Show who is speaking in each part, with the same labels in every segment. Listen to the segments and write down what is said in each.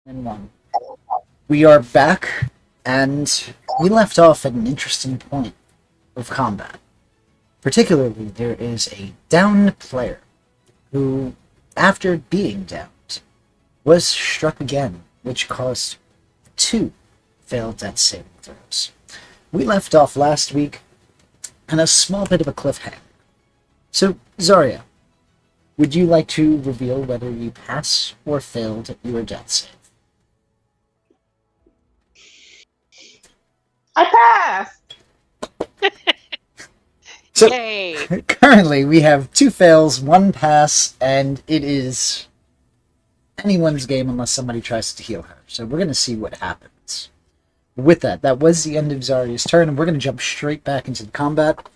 Speaker 1: And one. We are back, and we left off at an interesting point of combat. Particularly, there is a downed player who, after being downed, was struck again, which caused two failed death saving throws. We left off last week on a small bit of a cliffhanger. So, Zarya, would you like to reveal whether you pass or failed your death save?
Speaker 2: I passed!
Speaker 1: So,
Speaker 3: Yay!
Speaker 1: currently, we have two fails, one pass, and it is anyone's game unless somebody tries to heal her. So we're going to see what happens. With that, that was the end of Zarya's turn, and we're going to jump straight back into the combat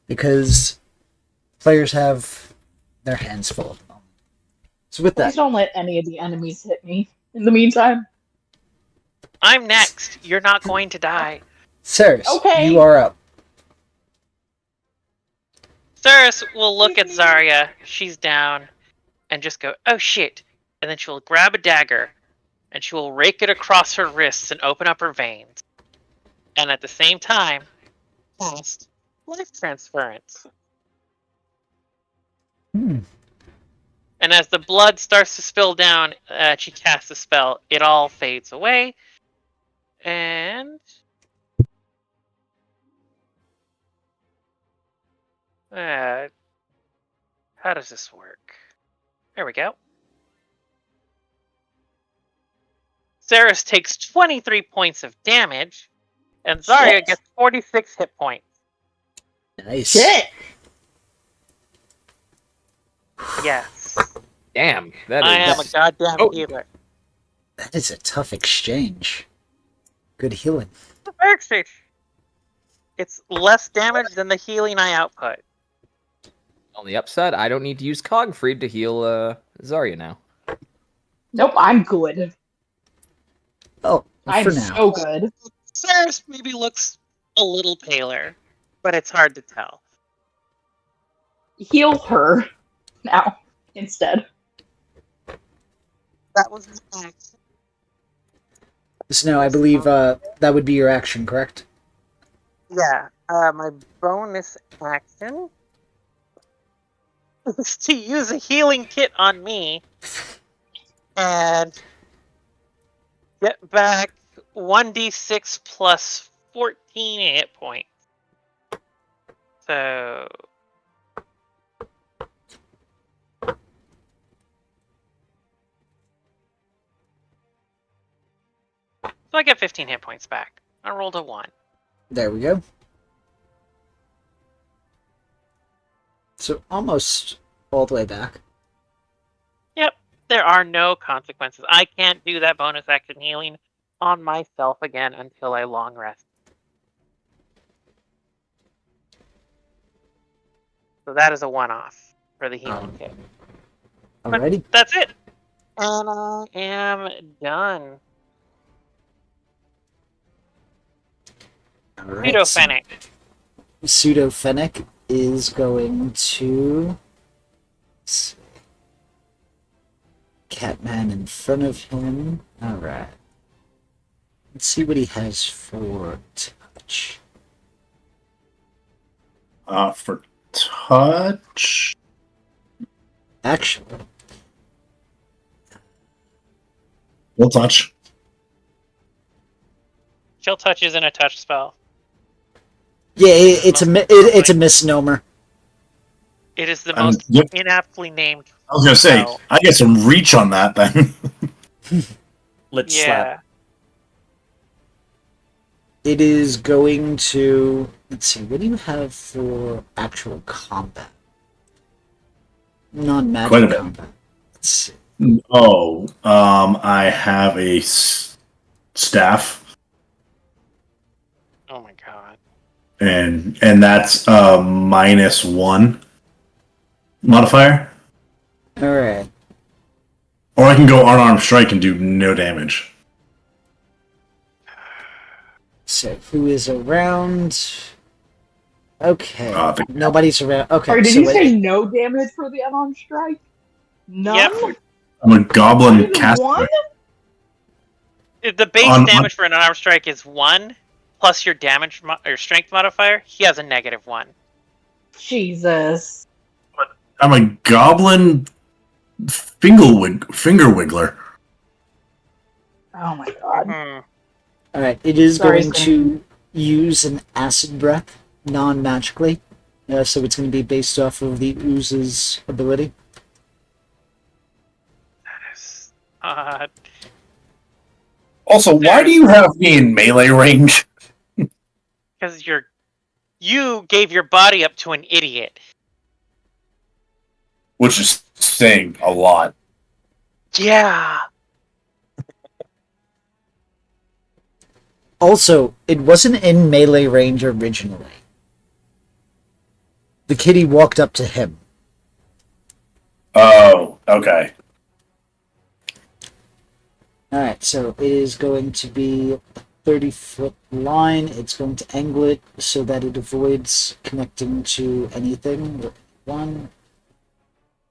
Speaker 1: because players have their hands full at the moment. So with
Speaker 2: Please
Speaker 1: that,
Speaker 2: don't let any of the enemies hit me. In the meantime,
Speaker 3: I'm next. You're not going to die.
Speaker 1: Ceres,
Speaker 2: Okay.
Speaker 1: you are up.
Speaker 3: Ceres will look at Zarya. She's down, and just go, "Oh shit!" And then she'll grab a dagger, and she will rake it across her wrists and open up her veins. And at the same time, cast life transference.
Speaker 1: Hmm.
Speaker 3: And as the blood starts to spill down, she casts a spell. It all fades away, and how does this work? There we go. Ceres takes 23 points of damage, and Zarya
Speaker 2: Shit.
Speaker 3: gets 46 hit points.
Speaker 1: Nice.
Speaker 2: shit!
Speaker 3: Yes.
Speaker 4: Damn, that
Speaker 3: I am a
Speaker 4: is.
Speaker 3: goddamn
Speaker 4: Oh.
Speaker 3: healer.
Speaker 1: That is a tough exchange. Good healing.
Speaker 3: Actually, it's less damage than the healing I output.
Speaker 4: On the upside, I don't need to use Cogfried to heal Zarya now.
Speaker 2: Nope, I'm good.
Speaker 1: Oh,
Speaker 2: I'm
Speaker 1: for now.
Speaker 2: so good.
Speaker 3: Ceres maybe looks a little paler, but it's hard to tell.
Speaker 2: Heal her now instead.
Speaker 3: That was my action.
Speaker 1: So now I believe that would be your action, correct?
Speaker 3: Yeah, my bonus action is to use a healing kit on me and get back 1d6 plus 14 hit points. So I get 15 hit points back. I rolled a 1.
Speaker 1: There we go. So almost all the way back.
Speaker 3: Yep, there are no consequences. I can't do that bonus action healing on myself again until I long rest. So that is a one-off for the healing kit.
Speaker 1: Alrighty.
Speaker 3: That's it. And I am done.
Speaker 1: Alright.
Speaker 3: Pseudo-Fennec.
Speaker 1: Pseudo-Fennec is going to... let's see. Catman in front of him. Alright. Let's see what he has for touch.
Speaker 5: For touch,
Speaker 1: Actually,
Speaker 5: we'll touch.
Speaker 3: Chill Touch isn't a touch spell.
Speaker 1: yeah, it's a misnomer.
Speaker 3: It is the
Speaker 5: Um,
Speaker 3: most
Speaker 5: yep.
Speaker 3: inaptly named.
Speaker 5: I was gonna say,
Speaker 3: spell.
Speaker 5: I get some reach on that then.
Speaker 6: Let's
Speaker 3: Yeah.
Speaker 6: slap.
Speaker 1: It is going to... let's see, what do you have for actual combat?
Speaker 5: Quite a
Speaker 1: Non-magic
Speaker 5: bit.
Speaker 1: combat. Let's see.
Speaker 5: I have a staff,
Speaker 3: Oh my god.
Speaker 5: and that's -1 modifier,
Speaker 1: Alright.
Speaker 5: or I can go unarmed strike and do no damage.
Speaker 1: So, who is around? Okay.
Speaker 5: The-
Speaker 1: Nobody's around. Okay,
Speaker 2: Sorry, did
Speaker 1: so
Speaker 2: you
Speaker 1: it-
Speaker 2: say no damage for the unarmed strike? None?
Speaker 3: Yep.
Speaker 5: I'm a
Speaker 2: Not
Speaker 5: goblin
Speaker 2: even
Speaker 5: caster.
Speaker 2: one?
Speaker 3: The base
Speaker 5: On-
Speaker 3: damage for an unarmed strike is 1, plus your damage or strength modifier. He has a -1.
Speaker 2: Jesus.
Speaker 5: I'm a goblin finger wiggler.
Speaker 2: Oh my god.
Speaker 3: Hmm.
Speaker 1: Alright, it is
Speaker 2: Sorry,
Speaker 1: going to use an acid breath non-magically. So it's going to be based off of the ooze's ability.
Speaker 3: Uh,
Speaker 5: Also, why do you have me in melee range?
Speaker 3: because you gave your body up to an idiot.
Speaker 5: Which is saying a lot.
Speaker 3: Yeah.
Speaker 1: Also, it wasn't in melee range originally. The kitty walked up to him.
Speaker 5: Oh, okay.
Speaker 1: Alright, so it is going to be a 30-foot line. It's going to angle it so that it avoids connecting to anything. One.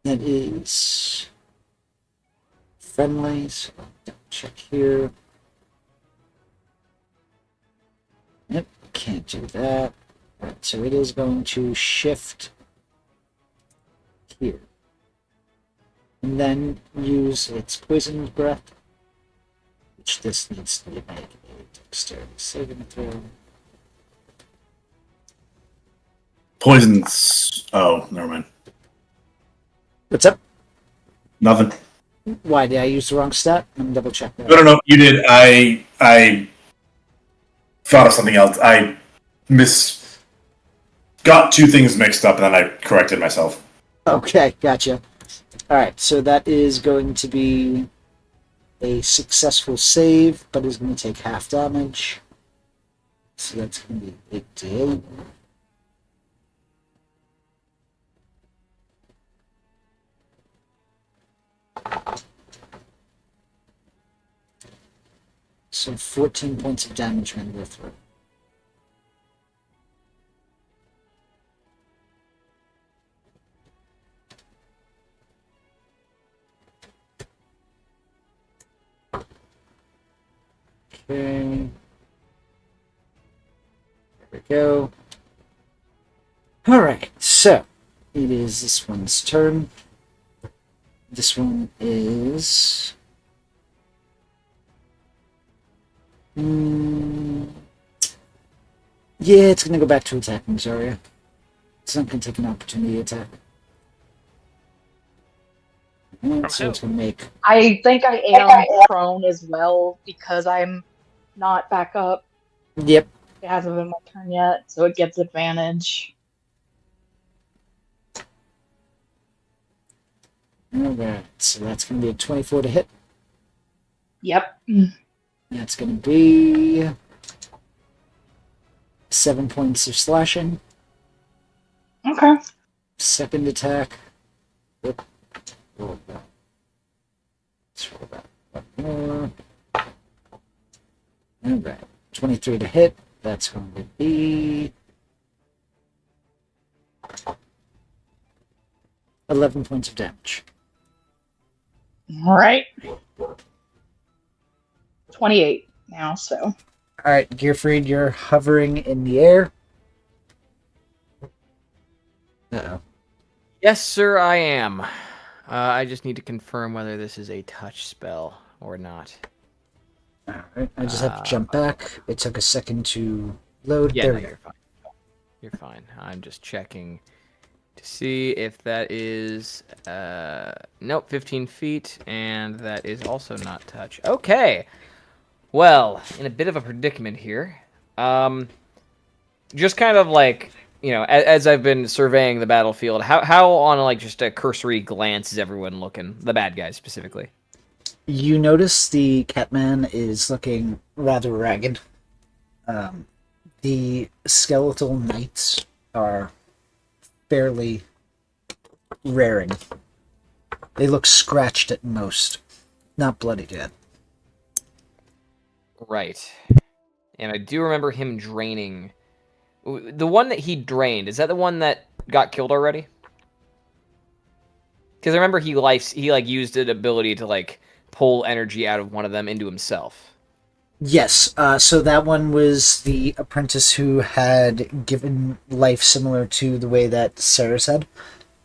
Speaker 1: That is friendly, so check here. Yep, can't do that. Right, so it is going to shift here. And then use its poisoned breath, which this needs to make a dexterity saving throw.
Speaker 5: Poisons. Oh, never mind.
Speaker 1: What's up?
Speaker 5: Nothing.
Speaker 1: Why did I use the wrong stat? Let me double check that.
Speaker 5: No. You did. I thought of something else. I got two things mixed up, and then I corrected myself.
Speaker 1: Okay, gotcha. Alright, so that is going to be a successful save, but is going to take half damage. So that's going to be 8d8. So 14 points of damage when go through. Okay. There we go. Alright, so it is this one's turn. This one is... Yeah, it's going to go back to attacking Zarya. It's not going to take an opportunity attack. Alright, so
Speaker 3: who?
Speaker 1: it's going to make...
Speaker 2: I think I am prone as well because I'm not back up.
Speaker 1: Yep.
Speaker 2: It hasn't been my turn yet, so it gets advantage.
Speaker 1: Alright, so that's going to be a 24 to hit.
Speaker 2: Yep.
Speaker 1: That's going to be 7 points of slashing.
Speaker 2: Okay.
Speaker 1: Second attack. Whoop. Roll that. Let's roll that one more. Alright. 23 to hit. That's going to be 11 points of damage.
Speaker 2: All right. 28 now, so.
Speaker 1: Alright, Gearfried, you're hovering in the air. Uh-oh.
Speaker 4: Yes, sir, I am. I just need to confirm whether this is a touch spell or not.
Speaker 1: Alright, I just have to jump back. It took a second to load.
Speaker 4: Yeah,
Speaker 1: there
Speaker 4: no,
Speaker 1: we go.
Speaker 4: you're fine. You're fine. I'm just checking to see if that is... nope, 15 feet, and that is also not touch. Okay. Well, in a bit of a predicament here. Just kind of like, you know, as I've been surveying the battlefield, how on like just a cursory glance is everyone looking? The bad guys specifically.
Speaker 1: You notice the Catman is looking rather ragged. The skeletal knights are fairly raring. They look scratched at most, not bloodied yet.
Speaker 4: Right. And I do remember him draining. The one that he drained, is that the one that got killed already? Because I remember he like used an ability to like pull energy out of one of them into himself.
Speaker 1: Yes, so that one was the apprentice who had given life similar to the way that Sarah said.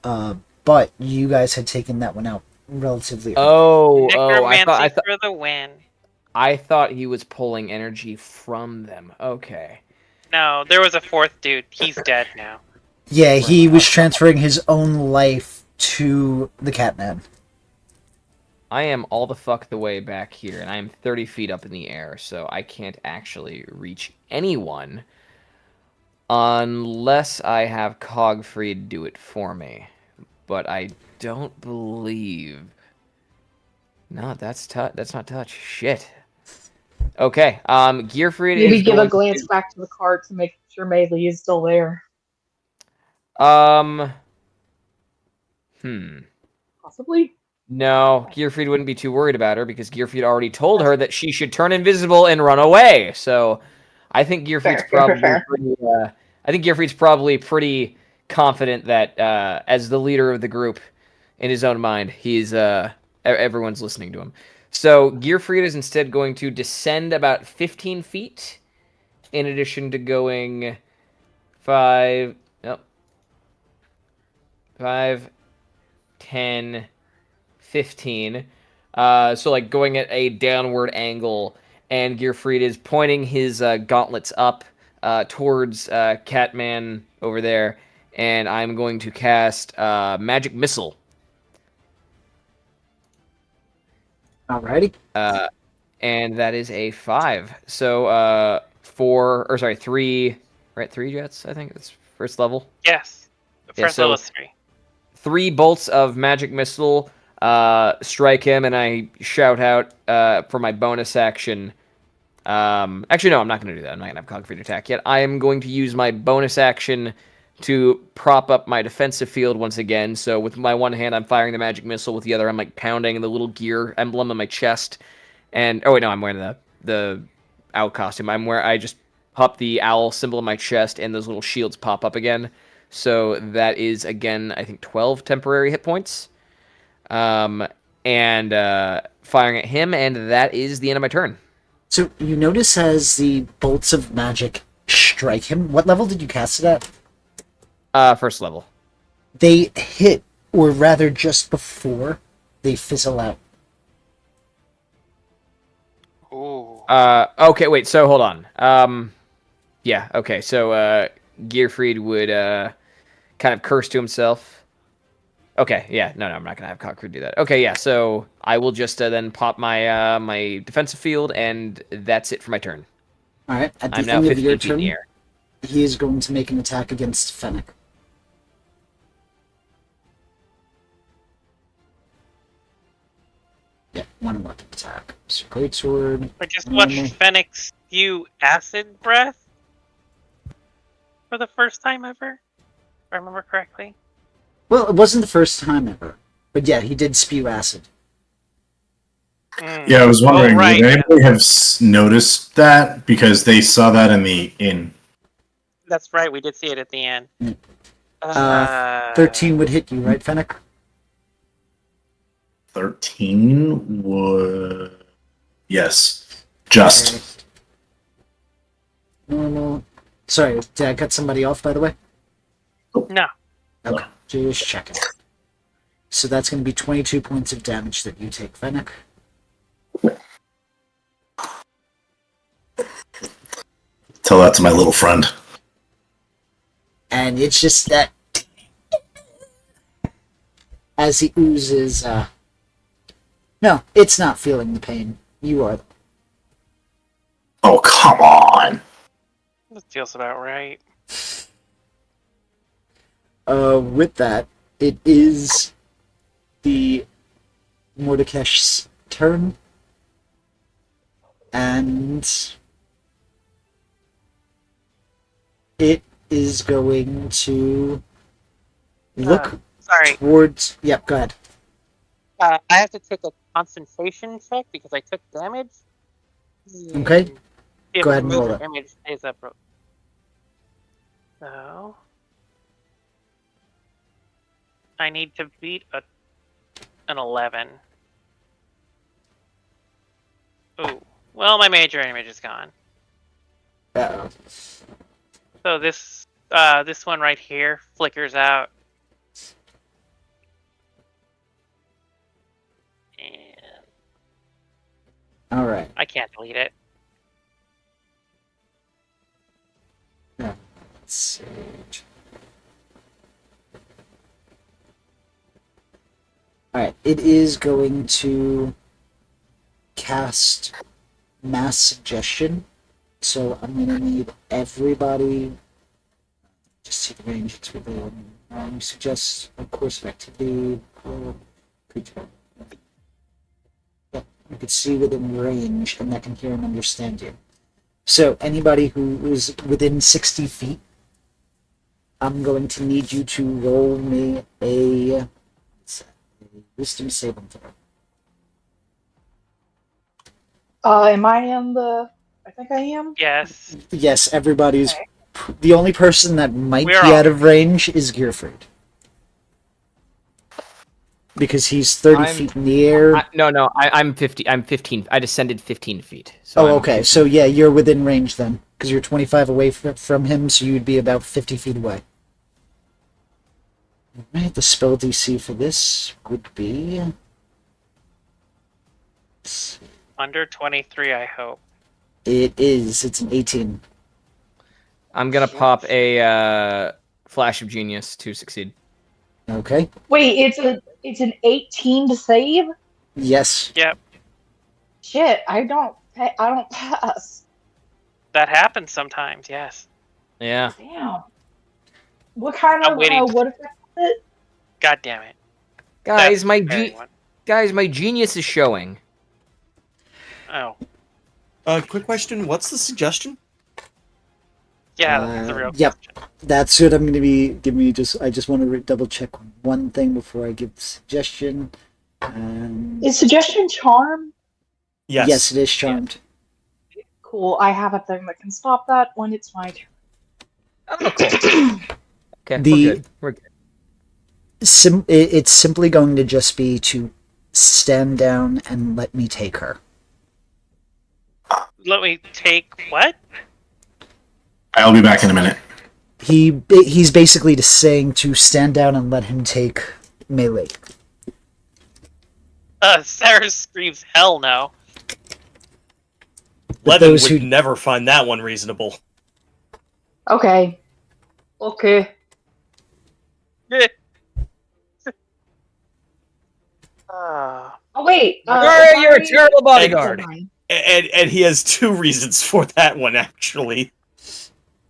Speaker 1: But you guys had taken that one out relatively early.
Speaker 4: Oh,
Speaker 3: Necromancy for the win.
Speaker 4: I thought he was pulling energy from them. Okay.
Speaker 3: No, there was a fourth dude. He's dead now.
Speaker 1: Yeah, he was transferring his own life to the Catman.
Speaker 4: I am all the fuck the way back here, and I am 30 feet up in the air, so I can't actually reach anyone unless I have Cogfrey do it for me. But I don't believe. No, that's not touch. Shit. Okay. Gearfried
Speaker 2: Maybe
Speaker 4: is
Speaker 2: give a
Speaker 4: going
Speaker 2: glance
Speaker 4: to,
Speaker 2: back to the cart to make sure Maylee is still there.
Speaker 4: Hmm.
Speaker 2: Possibly.
Speaker 4: No, Gearfried wouldn't be too worried about her because Gearfried already told her that she should turn invisible and run away. So, I think Gearfried's
Speaker 2: Fair.
Speaker 4: pretty. I think Gearfried's probably pretty confident that as the leader of the group, in his own mind, he's everyone's listening to him. So Gearfried is instead going to descend about 15 feet, in addition to going 5, 10, 15. So like going at a downward angle, and Gearfried is pointing his gauntlets up towards Catman over there, and I'm going to cast Magic Missile.
Speaker 1: Alrighty.
Speaker 4: And that is a 5. So 3, right? 3 jets, I think it's first level.
Speaker 3: Yes. The
Speaker 4: Yeah,
Speaker 3: first
Speaker 4: so-
Speaker 3: level is 3.
Speaker 4: 3 bolts of magic missile strike him, and I shout out for my bonus action. Actually, no, I'm not going to do that. I'm not going to have Cogfree attack yet. I am going to use my bonus action to prop up my defensive field once again. So with my one hand, I'm firing the magic missile. With the other, I'm like pounding the little gear emblem on my chest. And oh wait, no, I'm wearing the owl costume. I just pop the owl symbol on my chest, and those little shields pop up again. So that is again, I think 12 temporary hit points. And firing at him, and that is the end of my turn.
Speaker 1: So you notice as the bolts of magic strike him, what level did you cast it at?
Speaker 4: First level.
Speaker 1: They hit, or rather just before they fizzle out.
Speaker 3: Ooh.
Speaker 4: Okay, wait, so hold on. Yeah, okay, so Gearfried would kind of curse to himself. Okay, yeah, no, I'm not gonna have Cockcrew do that. Okay, yeah, so I will just then pop my my defensive field, and that's it for my turn.
Speaker 1: Alright, at the
Speaker 4: I'm now
Speaker 1: end of
Speaker 4: 15
Speaker 1: your
Speaker 4: feet in the
Speaker 1: turn,
Speaker 4: air.
Speaker 1: he is going to make an attack against Fennec. Yeah, one weapon attack. So greatsword.
Speaker 3: I just
Speaker 1: normal.
Speaker 3: watched Fenix spew acid breath for the first time ever. If I remember correctly.
Speaker 1: Well, it wasn't the first time ever, but yeah, he did spew acid.
Speaker 3: Mm.
Speaker 5: Yeah, I was wondering,
Speaker 3: Oh, right.
Speaker 5: would anybody have noticed that? Because they saw that in the inn.
Speaker 3: That's right, we did see it at the end.
Speaker 1: 13 would hit you, right, Fennec?
Speaker 5: 13 would... Yes. Just.
Speaker 1: Normal. Sorry, did I cut somebody off, by the way?
Speaker 3: No.
Speaker 1: Okay, just checking. So that's going to be 22 points of damage that you take, Fennec.
Speaker 5: Tell that to my little friend.
Speaker 1: And it's just that as he oozes, no, it's not feeling the pain. You are.
Speaker 5: Oh, come on.
Speaker 3: That feels about right.
Speaker 1: With that, it is the Mordekai's turn. And it is going to look
Speaker 3: Sorry.
Speaker 1: towards... Yep, go ahead.
Speaker 3: I have to take a concentration check because I took damage.
Speaker 1: Okay.
Speaker 3: If
Speaker 1: Go ahead and roll
Speaker 3: major
Speaker 1: it.
Speaker 3: damage stays up. So I need to beat an 11. Ooh. Well, my major image is gone.
Speaker 1: Uh-oh.
Speaker 3: So this one right here flickers out. And
Speaker 1: All right.
Speaker 3: I can't delete it.
Speaker 1: Let's see. All right. It is going to cast mass suggestion. So I'm gonna need everybody. Just see the range it's within. Suggest a course of activity. Creature. Yeah, you could see within range, and that can hear and understand you. So anybody who is within 60 feet, I'm going to need you to roll me a wisdom saving throw.
Speaker 2: Am I in the? I think I am.
Speaker 3: Yes.
Speaker 1: Yes, everybody's.
Speaker 2: Okay.
Speaker 1: The only person that might
Speaker 3: We're
Speaker 1: be
Speaker 3: all-
Speaker 1: out of range is Gearfried. Because he's 30
Speaker 4: I'm-
Speaker 1: feet in the air.
Speaker 4: No, I'm 50. I'm 15. I descended 15 feet. So
Speaker 1: Oh,
Speaker 4: I'm
Speaker 1: okay.
Speaker 4: 15.
Speaker 1: So yeah, you're within range then, because you're 25 away from him, so you'd be about 50 feet away. Alright, the spell DC for this would be...
Speaker 3: Under 23, I hope.
Speaker 1: It is. It's an 18.
Speaker 4: I'm gonna pop a flash of genius to succeed.
Speaker 1: Okay.
Speaker 2: Wait, it's an 18 to save.
Speaker 1: Yes.
Speaker 3: Yep.
Speaker 2: Shit, I don't pass.
Speaker 3: That happens sometimes, yes.
Speaker 4: Yeah.
Speaker 2: Damn. What kind
Speaker 3: I'm
Speaker 2: of
Speaker 3: waiting.
Speaker 2: what effect is it?
Speaker 3: God damn it.
Speaker 4: Guys,
Speaker 3: That's
Speaker 4: my
Speaker 3: the very one.
Speaker 4: my genius is showing.
Speaker 3: Oh.
Speaker 6: Quick question. What's the suggestion?
Speaker 3: Yeah, that's a real
Speaker 1: Yep.
Speaker 3: question.
Speaker 1: That's what I'm going to be... I just want to double check one thing before I give the suggestion.
Speaker 2: Is suggestion charm?
Speaker 1: Yes, it is charmed.
Speaker 2: Cool. I have a thing that can stop that when it's my turn.
Speaker 4: Oh, cool. Okay,
Speaker 1: The-
Speaker 4: we're good. We're good.
Speaker 1: It's simply going to just be to stand down and let me take her.
Speaker 3: Let me take what?
Speaker 5: I'll be back in a minute.
Speaker 1: He's basically just saying to stand down and let him take melee.
Speaker 3: Sarah screams hell no.
Speaker 1: But
Speaker 6: Levin
Speaker 1: those
Speaker 6: would
Speaker 1: who
Speaker 6: never find that one reasonable.
Speaker 2: Okay. Okay.
Speaker 3: Ah.
Speaker 2: Oh wait.
Speaker 4: Sorry, you're a
Speaker 2: sorry.
Speaker 4: terrible bodyguard.
Speaker 2: Never mind.
Speaker 6: And he has two reasons for that one, actually.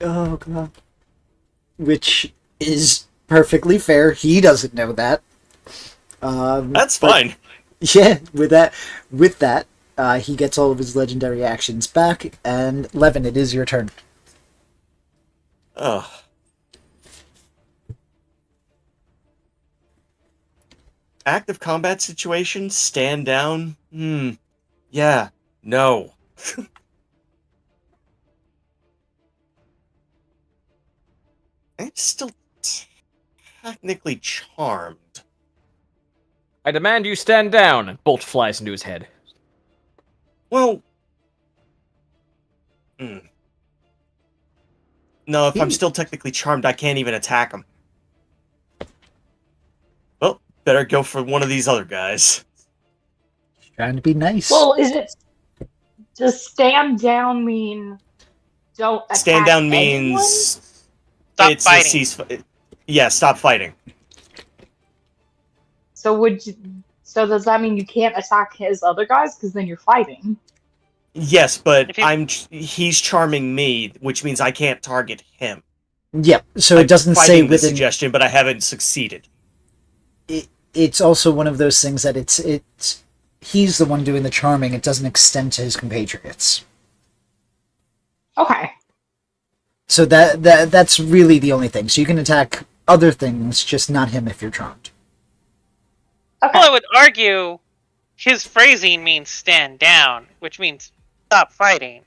Speaker 1: oh god, which is perfectly fair. He doesn't know that.
Speaker 6: That's
Speaker 1: but-
Speaker 6: fine.
Speaker 1: Yeah, with that, he gets all of his legendary actions back. And Levin, it is your turn.
Speaker 6: Ugh. Active combat situation, stand down. Yeah, no. I'm still technically charmed.
Speaker 4: I demand you stand down. Bolt flies into his head.
Speaker 6: Well, no, if I'm still technically charmed, I can't even attack him. Well, better go for one of these other guys.
Speaker 1: Trying to be nice.
Speaker 2: Well, does stand down mean don't attack
Speaker 6: Stand down
Speaker 2: anyone?
Speaker 6: means
Speaker 3: Stop
Speaker 6: it's
Speaker 3: fighting.
Speaker 6: a ceasefire. Yeah, stop fighting.
Speaker 2: So so does that mean you can't attack his other guys because then you're fighting?
Speaker 6: Yes, but
Speaker 3: If you-
Speaker 6: he's charming me, which means I can't target him.
Speaker 1: Yep. So
Speaker 6: I'm
Speaker 1: it doesn't say
Speaker 6: fighting the
Speaker 1: within.
Speaker 6: suggestion, but I haven't succeeded.
Speaker 1: It's also one of those things that it's he's the one doing the charming. It doesn't extend to his compatriots.
Speaker 2: Okay.
Speaker 1: So that's really the only thing. So you can attack other things, just not him if you're charmed.
Speaker 2: Okay.
Speaker 3: Well, I would argue his phrasing means stand down, which means stop fighting.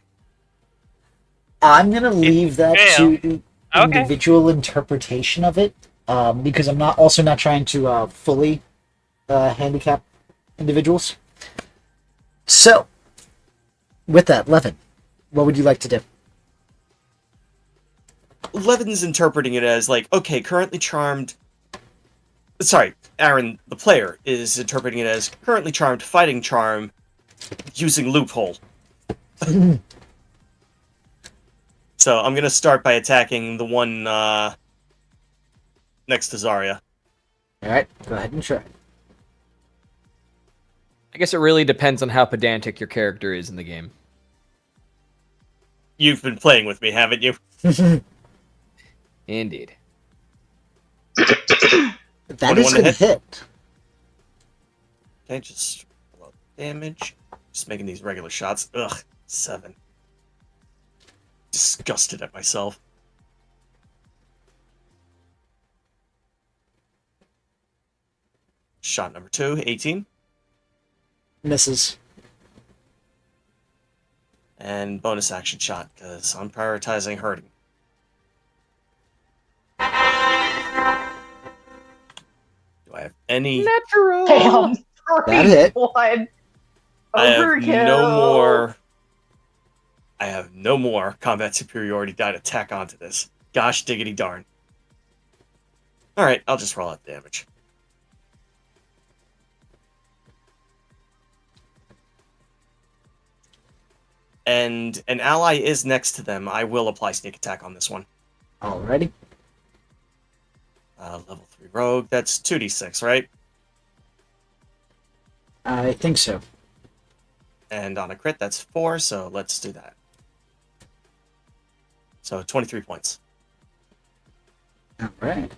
Speaker 1: I'm gonna leave that to the
Speaker 3: Okay.
Speaker 1: individual interpretation of it, because I'm not trying to fully handicap individuals. So with that, Levin, what would you like to do?
Speaker 6: Levin's interpreting it as like, okay, currently charmed. Sorry, Aaron, the player, is interpreting it as currently charmed, fighting charm, using loophole. So I'm gonna start by attacking the one next to Zarya.
Speaker 1: All right, go ahead and try.
Speaker 4: I guess it really depends on how pedantic your character is in the game.
Speaker 6: You've been playing with me, haven't you?
Speaker 4: Indeed.
Speaker 1: That is
Speaker 6: 21 to
Speaker 1: going to
Speaker 6: hit?
Speaker 1: hit.
Speaker 6: Okay, just roll damage. Just making these regular shots. Ugh, 7. Disgusted at myself. Shot number 2, 18.
Speaker 1: Misses.
Speaker 6: And bonus action shot, because I'm prioritizing hurting. Do I have any?
Speaker 4: Natural.
Speaker 2: Damn.
Speaker 1: That hit.
Speaker 2: One.
Speaker 6: I have
Speaker 2: Overkill.
Speaker 6: no more. I have no more combat superiority die to tack onto this. Gosh diggity darn. Alright, I'll just roll out damage. And an ally is next to them. I will apply sneak attack on this one.
Speaker 1: Alrighty.
Speaker 6: Level 3 rogue. That's 2d6, right?
Speaker 1: I think so.
Speaker 6: And on a crit, that's 4, so let's do that. So 23 points.
Speaker 1: Alright.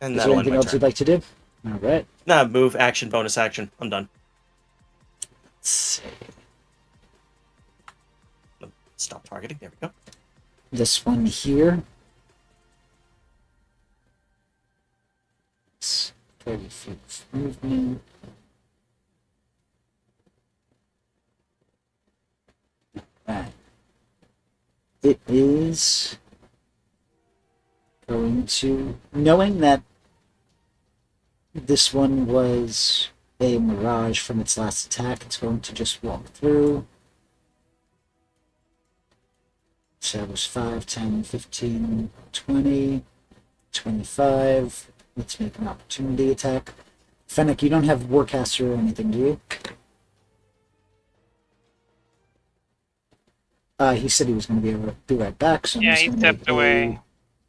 Speaker 6: And
Speaker 1: Is there
Speaker 6: that'll end
Speaker 1: anything
Speaker 6: my
Speaker 1: else
Speaker 6: turn.
Speaker 1: you'd like to do? Alright.
Speaker 6: Nah, move, action, bonus action. I'm done.
Speaker 1: Let's see.
Speaker 6: Stop targeting. There we go.
Speaker 1: This one here. It's 30 feet of movement. Right. It is going to, knowing that this one was a mirage from its last attack, it's going to just walk through. So that was 5, 10, 15, 20, 25. Let's make an opportunity attack. Fennec, you don't have Warcaster or anything, do you? He said he was going to be able to be right back, so I'm
Speaker 3: Yeah,
Speaker 1: just
Speaker 3: he
Speaker 1: gonna
Speaker 3: stepped
Speaker 1: make
Speaker 3: away.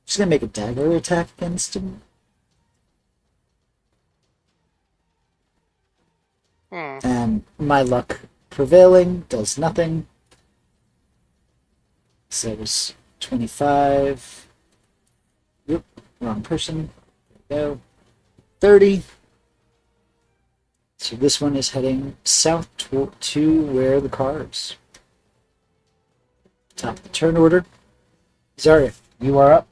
Speaker 1: Just going to make a dagger attack against him. And my luck prevailing does nothing. So it was 25. Yep, wrong person. There we go. 30. So this one is heading south to where the car is. Top of the turn order. Zarya, you are up.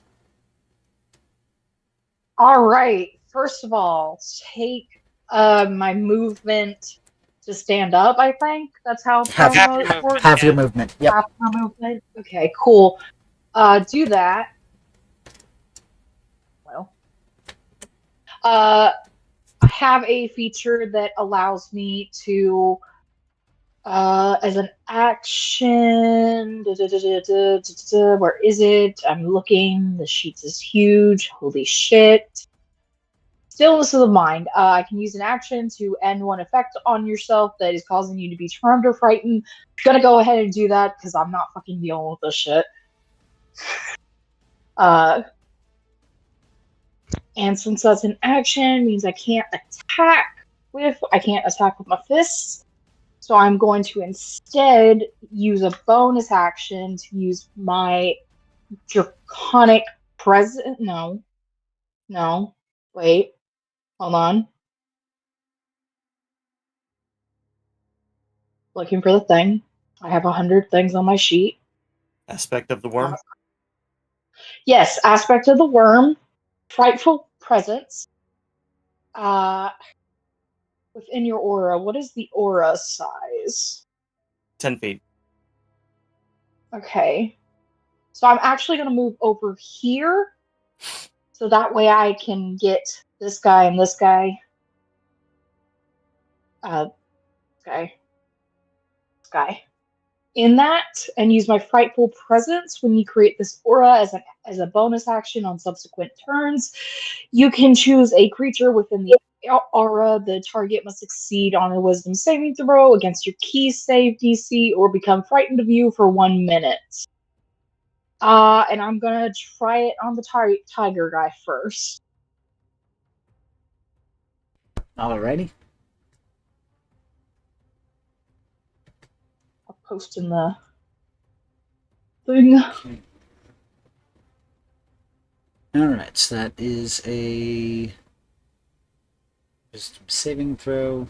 Speaker 2: All right. First of all, take my movement to stand up. I think that's how
Speaker 1: Half
Speaker 2: promo
Speaker 3: your movement,
Speaker 2: works.
Speaker 1: Half your
Speaker 3: Yeah.
Speaker 1: movement. Yep.
Speaker 2: Half my movement. Okay, cool. Do that. Well, I have a feature that allows me to, as an action. Where is it? I'm looking. The sheets is huge. Holy shit. Stillness of the mind. I can use an action to end one effect on yourself that is causing you to be charmed or frightened. Gonna go ahead and do that because I'm not fucking dealing with this shit. And since that's an action, means I can't attack with my fists. So I'm going to instead use a bonus action to use my draconic present. No, wait. Hold on. Looking for the thing. I have 100 things on my sheet.
Speaker 6: Aspect of the worm.
Speaker 2: Yes, aspect of the worm. Frightful presence. Within your aura, what is the aura size?
Speaker 6: 10 feet.
Speaker 2: Okay. So I'm actually going to move over here. So that way I can get this guy and this guy. Okay. guy in that and use my frightful presence when you create this aura as a bonus action on subsequent turns. You can choose a creature within the aura. The target must succeed on a wisdom saving throw against your key save DC or become frightened of you for 1 minute. And I'm gonna try it on the tiger guy first.
Speaker 1: Alrighty.
Speaker 2: I'll post in the thing.
Speaker 1: Alright, so that is a wisdom saving throw.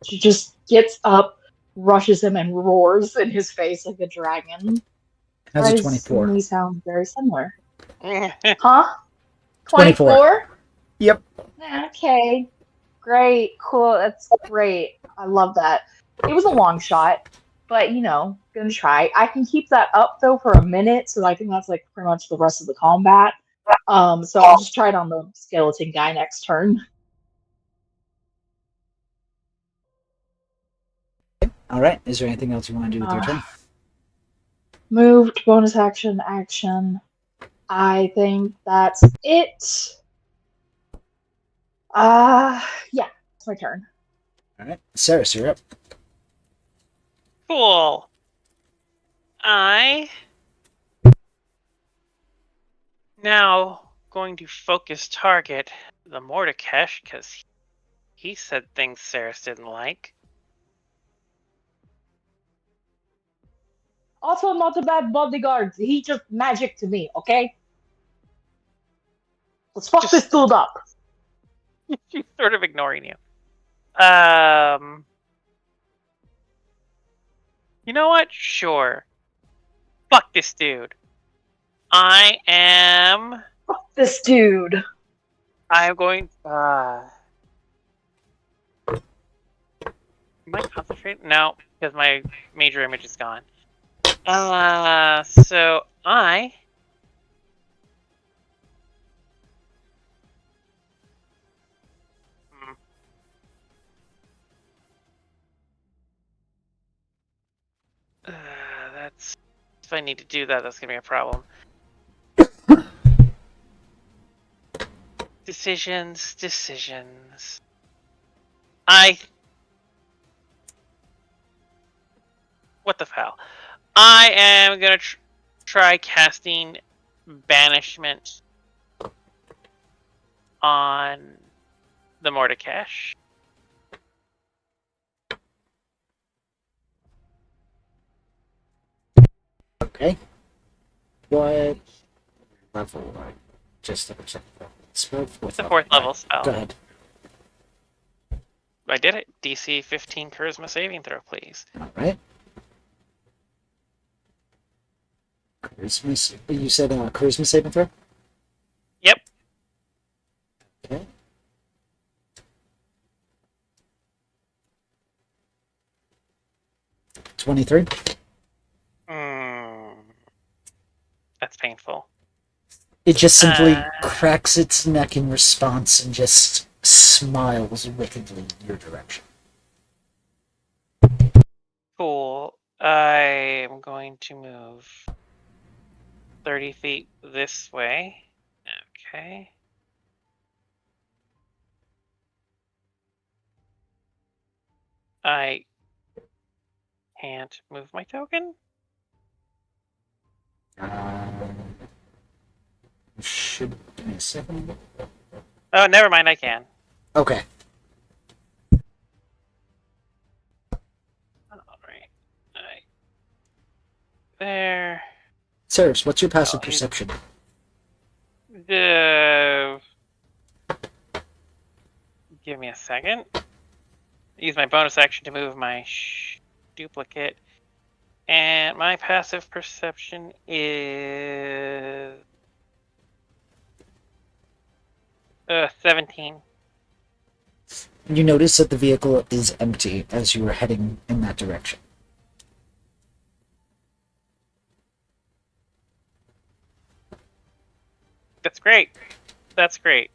Speaker 2: She just gets up, rushes him, and roars in his face like a dragon.
Speaker 1: Has a
Speaker 2: Guys,
Speaker 1: 24.
Speaker 2: We sound very similar.
Speaker 3: Mm.
Speaker 2: Huh?
Speaker 1: 24.
Speaker 2: 24?
Speaker 1: Yep.
Speaker 2: Okay. Great. Cool. That's great. I love that. It was a long shot, but gonna try. I can keep that up though for a minute, so I think that's like pretty much the rest of the combat. So I'll just try it on the skeleton guy next turn.
Speaker 1: Alright, is there anything else you want to do with your turn?
Speaker 2: Moved, bonus action, action. I think that's it. Yeah, it's my turn.
Speaker 1: Alright, Ceres, you're up.
Speaker 3: Cool. I now going to focus target the Mordekash because he said things Ceres didn't like.
Speaker 2: Also, not a bad bodyguard. He just magic to me, okay? Let's fuck this dude up.
Speaker 3: She's sort of ignoring you. You know what? Sure. Fuck this dude. I am
Speaker 2: Fuck this dude.
Speaker 3: going. Am I concentrating? No, because my major image is gone. So I. That's. If I need to do that, that's gonna be a problem. Decisions. What the hell? I am gonna try casting Banishment on the Mordekash.
Speaker 1: Okay. What level? Just double check. Spell
Speaker 3: It's a 4th level spell.
Speaker 1: Go ahead.
Speaker 3: I did it. DC 15 Charisma saving throw, please.
Speaker 1: Alright. Charisma. You said charisma saving throw?
Speaker 3: Yep.
Speaker 1: Okay. $23.
Speaker 3: That's painful.
Speaker 1: It just simply cracks its neck in response and just smiles wickedly in your direction.
Speaker 3: Cool. I am going to move 30 feet this way. Okay. I can't move my token.
Speaker 1: Should give me a second.
Speaker 3: Oh, never mind. I can.
Speaker 1: Okay.
Speaker 3: All right. There.
Speaker 1: Ceres, what's your passive perception?
Speaker 3: Give me a second. Use my bonus action to move my duplicate. And my passive perception is 17.
Speaker 1: You notice that the vehicle is empty as you are heading in that direction.
Speaker 3: That's great. That's great.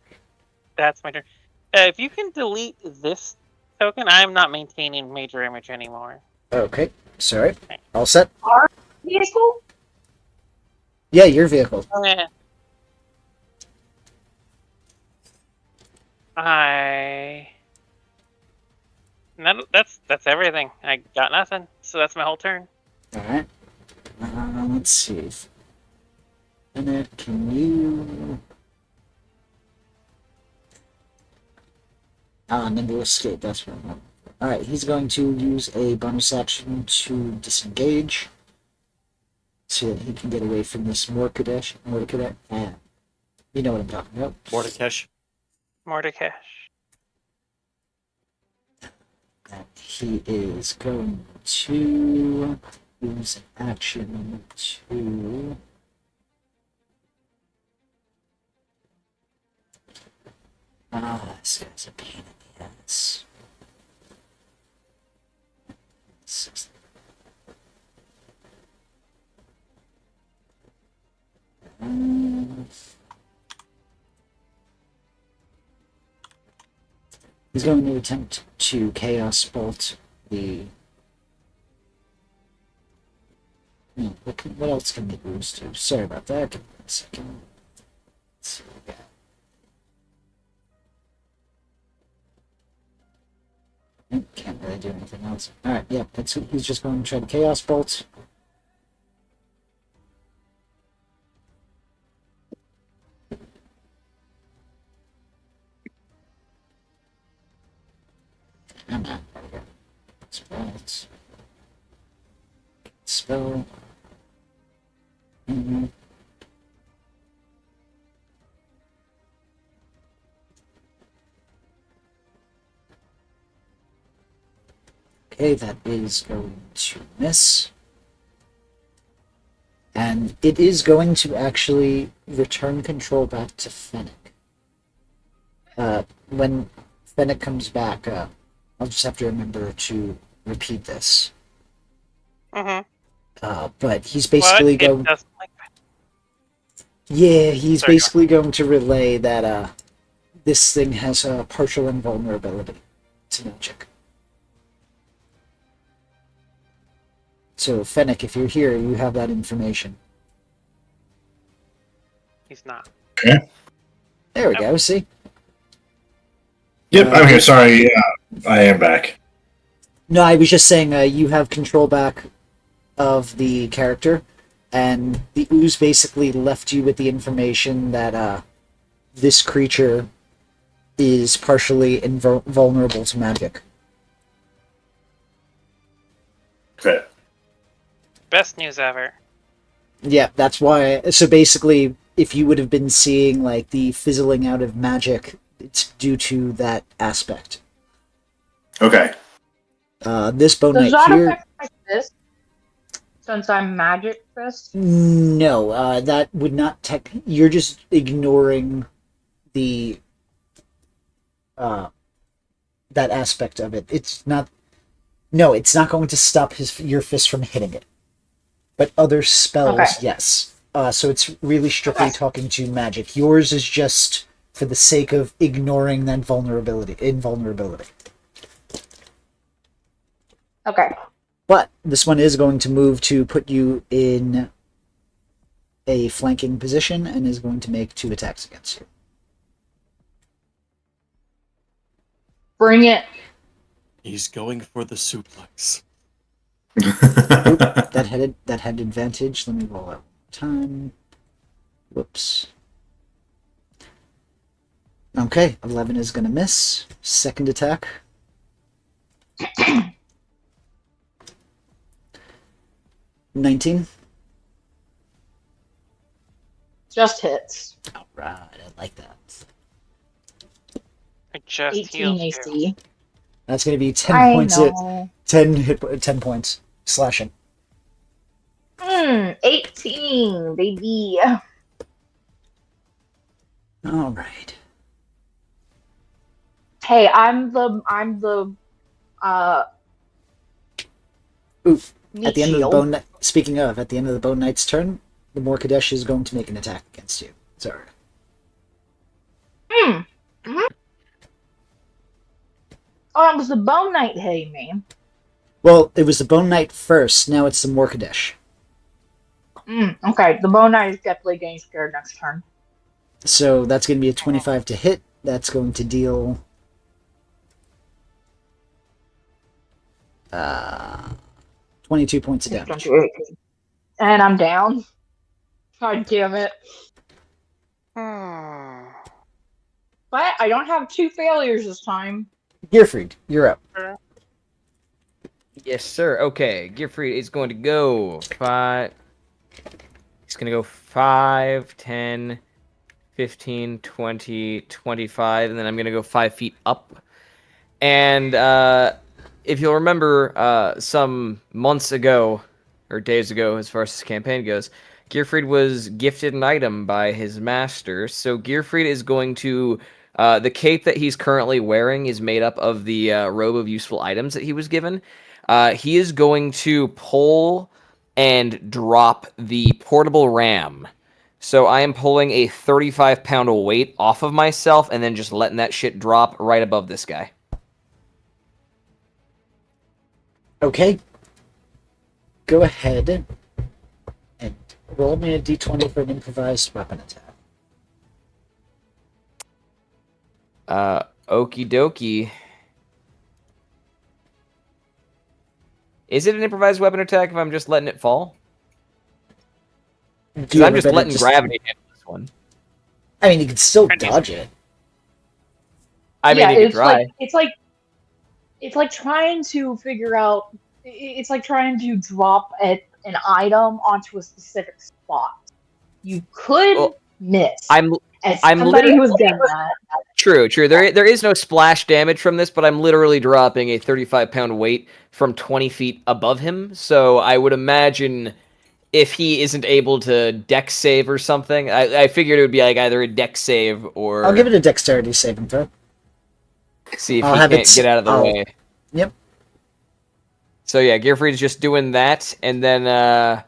Speaker 3: That's my turn. If you can delete this token, I'm not maintaining major image anymore.
Speaker 1: Okay, sorry. All set?
Speaker 2: Our vehicle?
Speaker 1: Yeah, your vehicle.
Speaker 3: Okay. That's everything. I got nothing. So that's my whole turn.
Speaker 1: Alright. Let's see. Fennec, can you... Nimble Escape, that's what I want. Alright, he's going to use a bonus action to disengage. So that he can get away from this Morkadesh. You know what I'm talking about.
Speaker 6: Mordekash.
Speaker 3: Mordecai.
Speaker 1: And he is going to use an action to... this guy's a pain in the ass. He's going to attempt to Chaos Bolt the... what else can the ooze do? Sorry about that. Give me a second. Let's see what we got. Can't really do anything else. Alright, yeah, he's just going to try to Chaos Bolt. Come on, there we go. Spells. Spell. Okay, that is going to miss. And it is going to actually return control back to Fennec. When Fennec comes back, I'll just have to remember to repeat this. But he's basically going...
Speaker 3: Like
Speaker 1: Yeah, he's
Speaker 3: Sorry,
Speaker 1: basically going to relay that this thing has a partial invulnerability to magic. So, Fennec, if you're here, you have that information.
Speaker 3: he's not.
Speaker 1: There we go, see?
Speaker 5: Yep, I'm here. Sorry, yeah, I am back.
Speaker 1: No, I was just saying you have control back of the character, and the ooze basically left you with the information that this creature is partially vulnerable to magic.
Speaker 5: Okay.
Speaker 3: Best news ever.
Speaker 1: Yeah, that's why. So basically, if you would have been seeing like the fizzling out of magic, it's due to that aspect.
Speaker 5: Okay.
Speaker 1: This bone
Speaker 2: Does
Speaker 1: knight
Speaker 2: that
Speaker 1: here.
Speaker 2: affect my fist? Since I'm magic fist?
Speaker 1: No, that would not you're just ignoring the that aspect of it. It's not. No, it's not going to stop your fist from hitting it. But other spells,
Speaker 2: Okay.
Speaker 1: yes. So it's really strictly
Speaker 2: Okay.
Speaker 1: talking to magic. Yours is just for the sake of ignoring that invulnerability.
Speaker 2: Okay.
Speaker 1: But this one is going to move to put you in a flanking position and is going to make 2 attacks against you.
Speaker 2: Bring it.
Speaker 6: He's going for the suplex.
Speaker 1: That had advantage. Let me roll out time. Whoops. Okay, 11 is going to miss. Second attack. $19.
Speaker 2: Just hits.
Speaker 1: All right, I like that.
Speaker 3: I just
Speaker 2: 18
Speaker 3: healed you.
Speaker 2: AC.
Speaker 1: That's going to be 10
Speaker 2: I
Speaker 1: points.
Speaker 2: know.
Speaker 1: 10 points slashing.
Speaker 2: 18, baby.
Speaker 1: All right.
Speaker 2: Hey, I'm the
Speaker 1: Ooh,
Speaker 2: meat
Speaker 1: at the end of the
Speaker 2: shield.
Speaker 1: bone. Speaking of, at the end of the Bone Knight's turn, the Morkadesh is going to make an attack against you. Sorry.
Speaker 2: Hmm. Mhm. Oh, it was the Bone Knight hitting me.
Speaker 1: Well, it was the Bone Knight first. Now it's the Morkadesh.
Speaker 2: Okay, the Bone Knight is definitely getting scared next turn.
Speaker 1: So that's going to be a 25 to hit. That's going to deal 22 points of damage.
Speaker 2: And I'm down. God damn it.
Speaker 3: Hmm.
Speaker 2: But I don't have 2 failures this time.
Speaker 1: Gearfried, you're up.
Speaker 4: Yes, sir. Okay, Gearfried is going to go 5. He's going to go 5, 10, 15, 20, 25, and then I'm going to go 5 feet up. And if you'll remember, some months ago, or days ago, as far as this campaign goes, Gearfried was gifted an item by his master. So Gearfried is going to... the cape that he's currently wearing is made up of the robe of useful items that he was given. He is going to pull and drop the portable ram. So I am pulling a 35-pound weight off of myself and then just letting that shit drop right above this guy.
Speaker 1: Okay. Go ahead and roll me a d20 for an improvised weapon attack.
Speaker 4: Okie dokie. Is it an improvised weapon attack if I'm just letting it fall?
Speaker 1: Do
Speaker 4: Because
Speaker 1: you
Speaker 4: I'm
Speaker 1: have a
Speaker 4: just
Speaker 1: better
Speaker 4: letting
Speaker 1: dis-
Speaker 4: gravity handle this one.
Speaker 1: I mean, you can still
Speaker 3: And
Speaker 1: dodge it.
Speaker 4: I mean,
Speaker 2: yeah,
Speaker 4: you could
Speaker 2: it's
Speaker 4: try.
Speaker 2: like trying to figure out. It's like trying to drop an item onto a specific spot. You could
Speaker 4: Well,
Speaker 2: miss.
Speaker 4: I'm
Speaker 2: As
Speaker 4: I'm
Speaker 2: somebody
Speaker 4: literally-
Speaker 2: who's done that.
Speaker 4: True. There is no splash damage from this, but I'm literally dropping a 35-pound weight from 20 feet above him. So I would imagine if he isn't able to dex save or something, I figured it would be like either a dex save or
Speaker 1: I'll give it a dexterity saving throw.
Speaker 4: see if
Speaker 1: I'll
Speaker 4: he
Speaker 1: have
Speaker 4: can't
Speaker 1: it-
Speaker 4: get out of the
Speaker 1: I'll-
Speaker 4: way.
Speaker 1: Yep.
Speaker 4: So yeah, Gearfried's just doing that, and then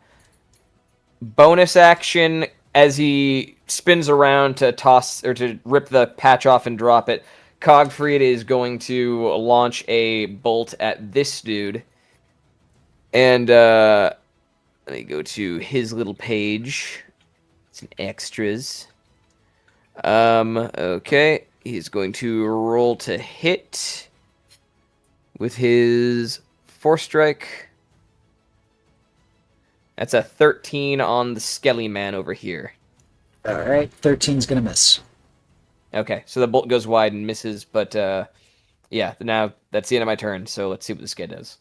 Speaker 4: bonus action as he spins around to toss or to rip the patch off and drop it. Cogfried is going to launch a bolt at this dude, and let me go to his little page. It's an extras. Okay, he's going to roll to hit with his 4-strike. That's a 13 on the Skelly man over here.
Speaker 1: Alright, 13's gonna miss.
Speaker 4: Okay, so the bolt goes wide and misses, but yeah, now that's the end of my turn, so let's see what this guy does.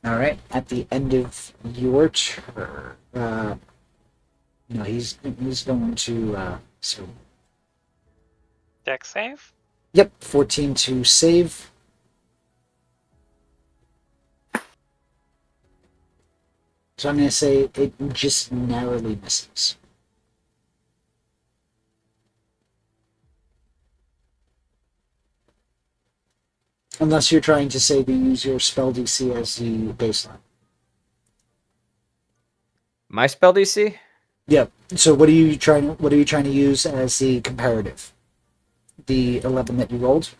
Speaker 1: Alright, at the end of your turn, no, he's going to, so,
Speaker 3: Deck save?
Speaker 1: yep, 14 to save. So I'm going to say it just narrowly misses. Unless you're trying to say to use your spell DC as the baseline.
Speaker 4: My spell DC?
Speaker 1: Yep. So what are you trying to use as the comparative? The 11 that you rolled?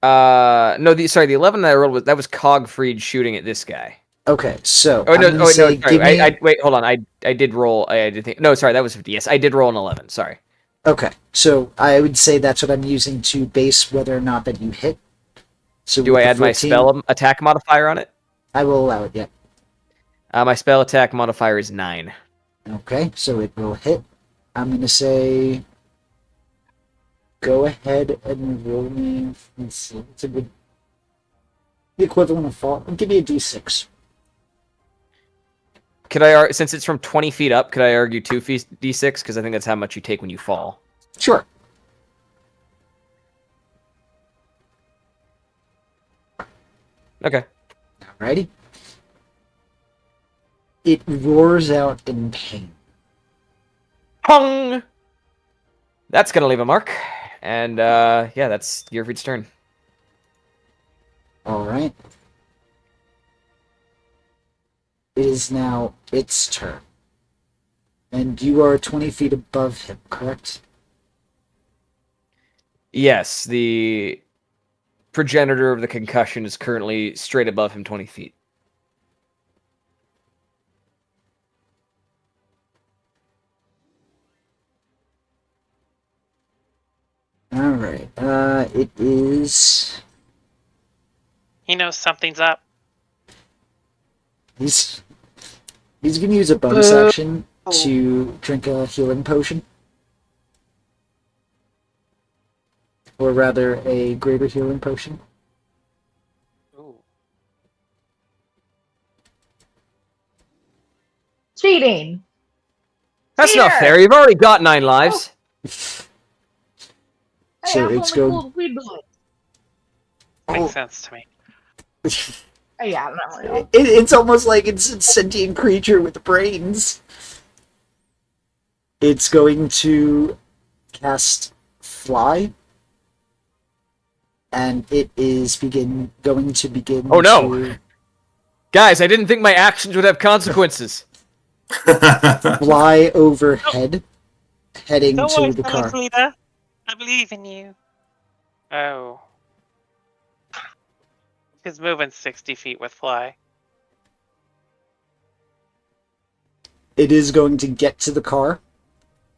Speaker 4: No, the 11 that I rolled was Cogfried shooting at this guy.
Speaker 1: Okay, so
Speaker 4: Oh
Speaker 1: I'm
Speaker 4: no,
Speaker 1: gonna
Speaker 4: oh no,
Speaker 1: say,
Speaker 4: sorry.
Speaker 1: give me...
Speaker 4: I wait, hold on. I did roll. I did think. No, sorry, that was 50. Yes, I did roll an 11. Sorry.
Speaker 1: Okay, so I would say that's what I'm using to base whether or not that you hit. So
Speaker 4: Do
Speaker 1: with
Speaker 4: I
Speaker 1: the
Speaker 4: add my
Speaker 1: 14,
Speaker 4: spell attack modifier on it?
Speaker 1: I will allow it, yeah.
Speaker 4: My spell attack modifier is 9.
Speaker 1: Okay, so it will hit. I'm going to say... Go ahead and roll me... Let's see, it's a good... The equivalent of fall. I'll give you a d6.
Speaker 4: Could I, since it's from 20 feet up, could I argue 2 feet d6? Because I think that's how much you take when you fall.
Speaker 1: Sure.
Speaker 4: Okay.
Speaker 1: Alrighty. It roars out in pain.
Speaker 4: Pong! That's gonna leave a mark. And, yeah, that's Gearfried's turn.
Speaker 1: Alright. It is now its turn. And you are 20 feet above him, correct?
Speaker 4: Yes, the progenitor of the concussion is currently straight above him 20 feet.
Speaker 1: All right. It is.
Speaker 3: He knows something's up.
Speaker 1: He's gonna use a bonus action to drink a healing potion, or rather, a greater healing potion.
Speaker 3: Ooh.
Speaker 2: Cheating.
Speaker 4: That's not
Speaker 2: Peter!
Speaker 4: fair. You've already got 9 lives.
Speaker 2: Hey,
Speaker 1: So
Speaker 2: I'm
Speaker 1: it's
Speaker 2: only
Speaker 1: going-
Speaker 2: cool weed bullet.
Speaker 3: Makes sense to me.
Speaker 2: Hey, yeah, I don't know.
Speaker 1: It's almost like it's a sentient creature with brains. It's going to cast Fly, and it is going to begin.
Speaker 4: Oh, no.
Speaker 1: To
Speaker 4: Guys, I didn't think my actions would have consequences.
Speaker 1: fly overhead, heading
Speaker 3: Don't
Speaker 1: to
Speaker 3: worry,
Speaker 1: the
Speaker 3: fellow
Speaker 1: car.
Speaker 3: leader. I believe in you. Oh. He's moving 60 feet with fly.
Speaker 1: It is going to get to the car.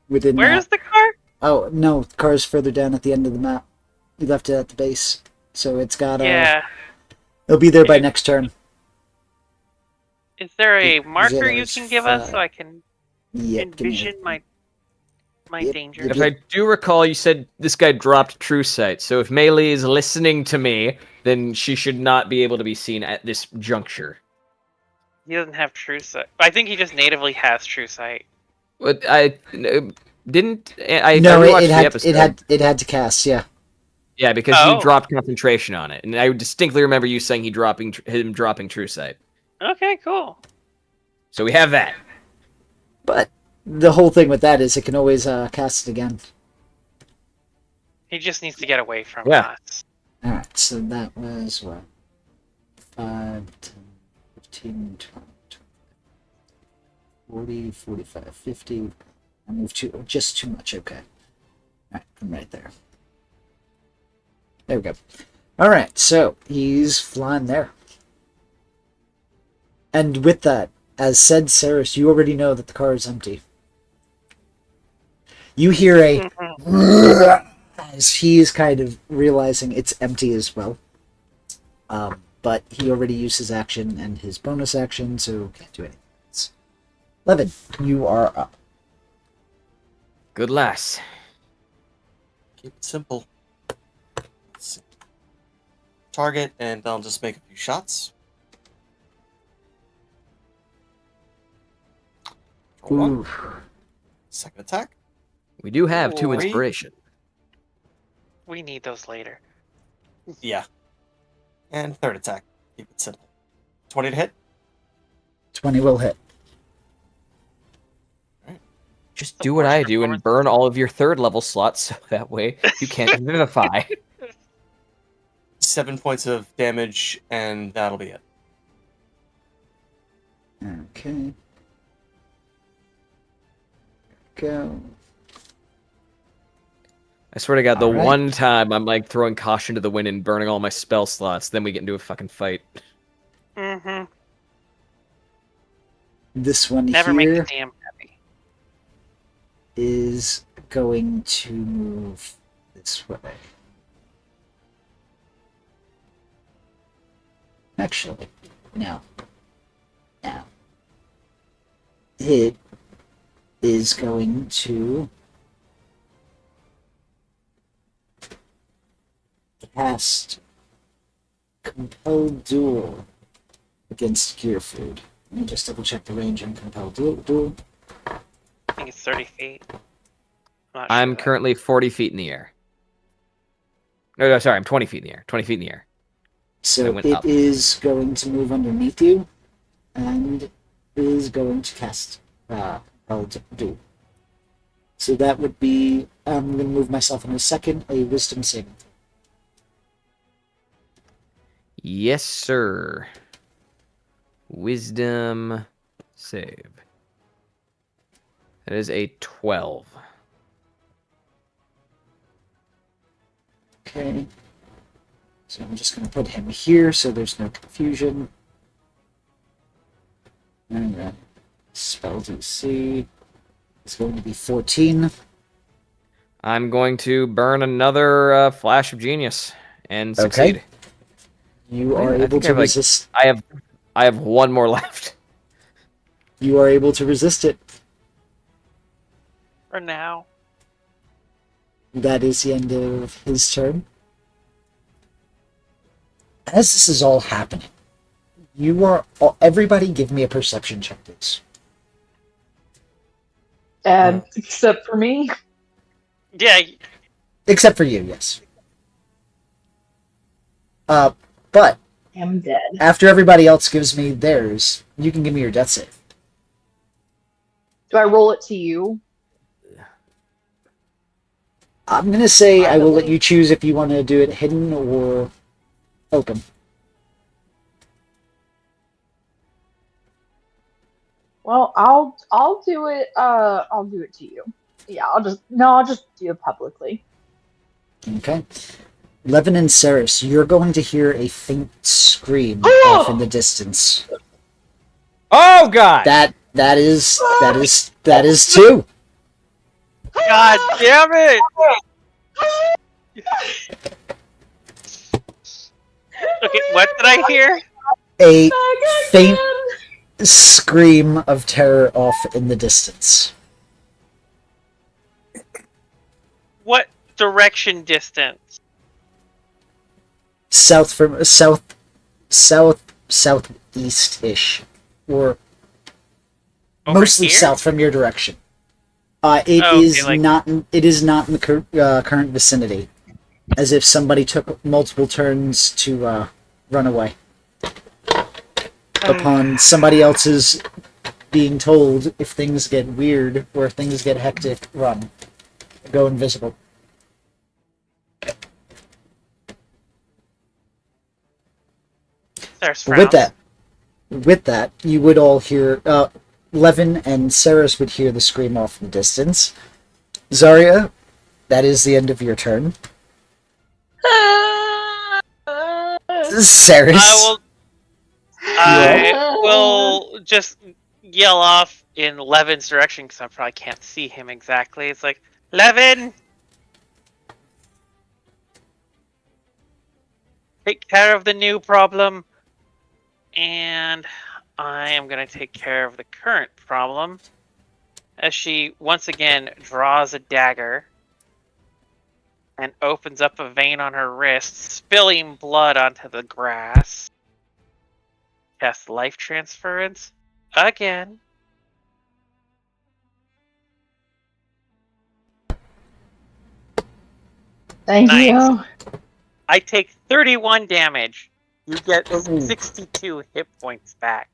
Speaker 1: Within
Speaker 3: Where's
Speaker 1: that.
Speaker 3: the car?
Speaker 1: Oh no, the car's further down at the end of the map. You left it at the base, so it's got.
Speaker 3: Yeah.
Speaker 1: It'll be there by next turn.
Speaker 3: Is there a
Speaker 1: Is
Speaker 3: marker
Speaker 1: it
Speaker 3: you
Speaker 1: as
Speaker 3: can give us so
Speaker 1: far-
Speaker 3: I can
Speaker 1: Yep. give me a-
Speaker 3: envision my
Speaker 1: Yep,
Speaker 3: danger?
Speaker 1: yep,
Speaker 4: If I do recall, you said this guy dropped True Sight, so if Melee is listening to me, then she should not be able to be seen at this juncture.
Speaker 3: He doesn't have true sight. I think he just natively has true sight.
Speaker 4: But I didn't. I
Speaker 1: No,
Speaker 4: rewatched
Speaker 1: it
Speaker 4: the
Speaker 1: had
Speaker 4: episode.
Speaker 1: it had to cast. Yeah.
Speaker 4: Yeah, because
Speaker 3: Oh.
Speaker 4: he dropped concentration on it, and I distinctly remember you saying him dropping True Sight.
Speaker 3: Okay, cool.
Speaker 4: So we have that.
Speaker 1: But the whole thing with that is it can always cast it again.
Speaker 3: He just needs to get away from
Speaker 4: Yeah.
Speaker 3: us.
Speaker 1: Alright, so that was what? 5, 10, 15, 20, 40, 45, 50. I moved just too much, okay. Alright, I'm right there. There we go. Alright, so he's flying there. And with that, as said Saris, you already know that the car is empty. You hear a as he is kind of realizing it's empty as well. But he already used his action and his bonus action, so can't do anything else. Levin, you are up.
Speaker 4: Good lass.
Speaker 6: Keep it simple. Let's see. Target, and I'll just make a few shots. Roll one.
Speaker 1: Ooh.
Speaker 6: Second attack.
Speaker 4: We do have 2
Speaker 3: Ooh.
Speaker 4: inspiration.
Speaker 3: We need those later.
Speaker 6: Yeah. And third attack. Keep it simple. 20 to hit.
Speaker 1: 20 will hit.
Speaker 4: Just do what I do and burn all of your 3rd level slots, so that way you can't vivify.
Speaker 6: 7 points of damage, and that'll be it.
Speaker 1: Okay. Go.
Speaker 4: I swear to God, the
Speaker 1: Alright.
Speaker 4: one time I'm like throwing caution to the wind and burning all my spell slots, then we get into a fucking fight.
Speaker 3: Mm-hmm.
Speaker 1: This one
Speaker 3: Never make
Speaker 1: here
Speaker 3: the DM happy.
Speaker 1: is going to move this way. Actually, no. No. It is going to cast Compelled Duel against Gearfood. Let me just double check the range on Compelled Duel.
Speaker 3: I think it's 30 feet. I'm not
Speaker 4: I'm
Speaker 3: sure.
Speaker 4: currently 40 feet in the air. No, sorry, I'm 20 feet in the air. 20 feet in the air. I
Speaker 1: So
Speaker 4: went
Speaker 1: it
Speaker 4: up.
Speaker 1: is going to move underneath you and is going to cast Compelled Duel. So that would be, I'm going to move myself in a second, a Wisdom saving.
Speaker 4: Yes, sir. Wisdom save. That is a 12.
Speaker 1: Okay. So I'm just going to put him here so there's no confusion. Alright. Spell DC is going to be 14.
Speaker 4: I'm going to burn another Flash of Genius and succeed.
Speaker 1: Okay. You
Speaker 4: Wait,
Speaker 1: are
Speaker 4: I
Speaker 1: able
Speaker 4: think I
Speaker 1: to
Speaker 4: have, like,
Speaker 1: resist.
Speaker 4: I have one more left.
Speaker 1: You are able to resist it.
Speaker 3: For now.
Speaker 1: That is the end of his turn. As this is all happening, everybody give me a perception check, please.
Speaker 2: And except for me.
Speaker 3: Yeah,
Speaker 1: Except for you, yes. But
Speaker 2: I'm dead.
Speaker 1: after everybody else gives me theirs, you can give me your death save.
Speaker 2: Do I roll it to you?
Speaker 1: I'm gonna say I will let
Speaker 2: Privately?
Speaker 1: you choose if you want to do it hidden or open.
Speaker 2: Well, I'll do it. I'll do it to you. Yeah, I'll just do it publicly.
Speaker 1: Okay. Levin and Ceres, you're going to hear a faint scream off in the distance.
Speaker 4: Oh God!
Speaker 1: That is two.
Speaker 3: God damn it! Okay, what did I hear?
Speaker 1: A faint scream of terror off in the distance.
Speaker 3: What direction distance?
Speaker 1: Southeast-ish, or
Speaker 3: Over
Speaker 1: mostly
Speaker 3: here?
Speaker 1: south from your direction. It
Speaker 3: Oh, okay,
Speaker 1: is
Speaker 3: like-
Speaker 1: not. It is not in the current vicinity, as if somebody took multiple turns to run away. Upon somebody else's being told, if things get weird or if things get hectic, run, go invisible.
Speaker 3: There's
Speaker 1: With
Speaker 3: frowns.
Speaker 1: that, you would all hear. Levin and Ceres would hear the scream off in the distance. Zarya, that is the end of your turn. Ceres.
Speaker 3: I will just yell off in Levin's direction because I probably can't see him exactly. It's like, Levin! Take care of the new problem. And I am going to take care of the current problem. As she once again draws a dagger and opens up a vein on her wrist, spilling blood onto the grass. Cast life transference again.
Speaker 2: Thank
Speaker 3: Nice.
Speaker 2: you.
Speaker 3: I take 31 damage. You get 62 hit points back.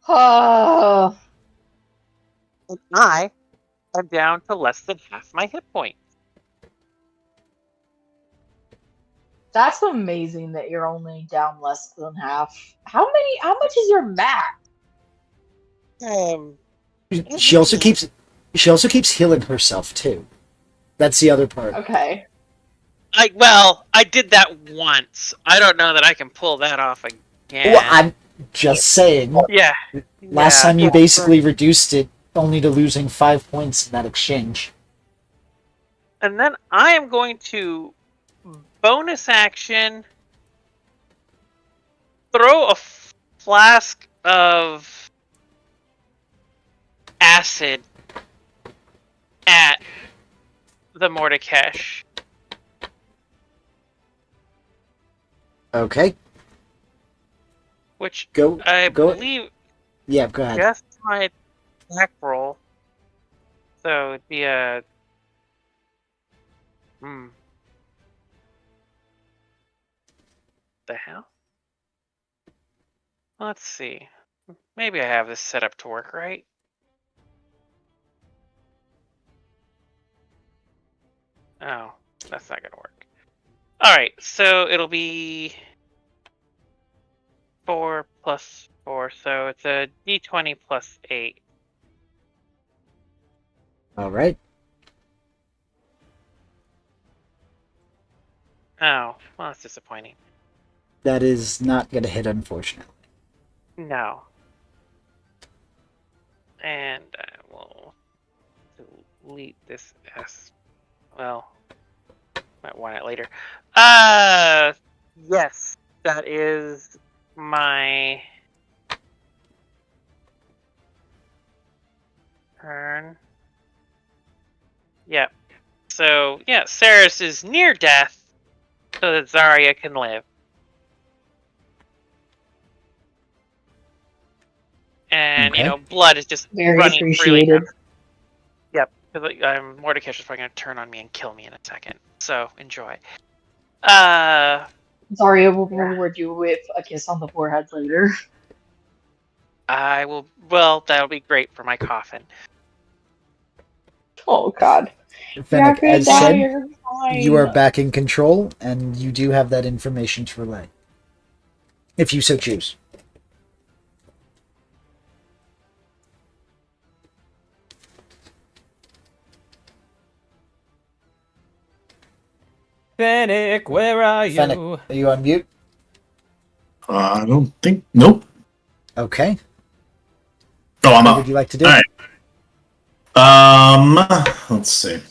Speaker 2: Oh,
Speaker 3: And I am down to less than half my hit point.
Speaker 2: that's amazing that you're only down less than half. How much is your max?
Speaker 1: She also keeps healing herself too. That's the other part.
Speaker 2: Okay.
Speaker 3: I did that once. I don't know that I can pull that off again.
Speaker 1: Well, I'm just saying.
Speaker 3: Yeah.
Speaker 1: Last
Speaker 3: Yeah.
Speaker 1: time you basically reduced it only to losing 5 points in that exchange.
Speaker 3: And then I am going to bonus action throw a flask of acid at the Mordekash.
Speaker 1: Okay,
Speaker 3: Which
Speaker 1: go.
Speaker 3: I
Speaker 1: go.
Speaker 3: believe
Speaker 1: Yeah, go ahead.
Speaker 3: just my attack roll. So it'd be a. The hell? Let's see. Maybe I have this set up to work right. Oh, that's not gonna work. Alright, so it'll be 4 plus 4, so it's a d20 plus 8.
Speaker 1: All right.
Speaker 3: Oh, well, that's disappointing.
Speaker 1: That is not going to hit, unfortunately.
Speaker 3: No. And I will delete this S. Well, might want it later. Yes, that is my turn. Yep. So, yeah, Ceres is near death so that Zarya can live. And,
Speaker 1: Okay.
Speaker 3: blood is just
Speaker 2: Very
Speaker 3: running freely.
Speaker 2: appreciated.
Speaker 3: Yep, because Mordecai is probably going to turn on me and kill me in a second. So, enjoy.
Speaker 2: Zarya will reward you with a kiss on the forehead later.
Speaker 3: I will. Well, that'll be great for my coffin.
Speaker 2: Oh God.
Speaker 1: Fennec,
Speaker 2: You're
Speaker 1: as
Speaker 2: gonna die,
Speaker 1: said,
Speaker 2: you're fine.
Speaker 1: you are back in control, and you do have that information to relay. If you so choose.
Speaker 4: Fennec, where are you?
Speaker 1: Fennec, are you on mute?
Speaker 5: I don't think. Nope.
Speaker 1: Okay.
Speaker 5: Oh, I'm
Speaker 1: What
Speaker 5: up.
Speaker 1: would you like to do?
Speaker 5: All right. Let's see.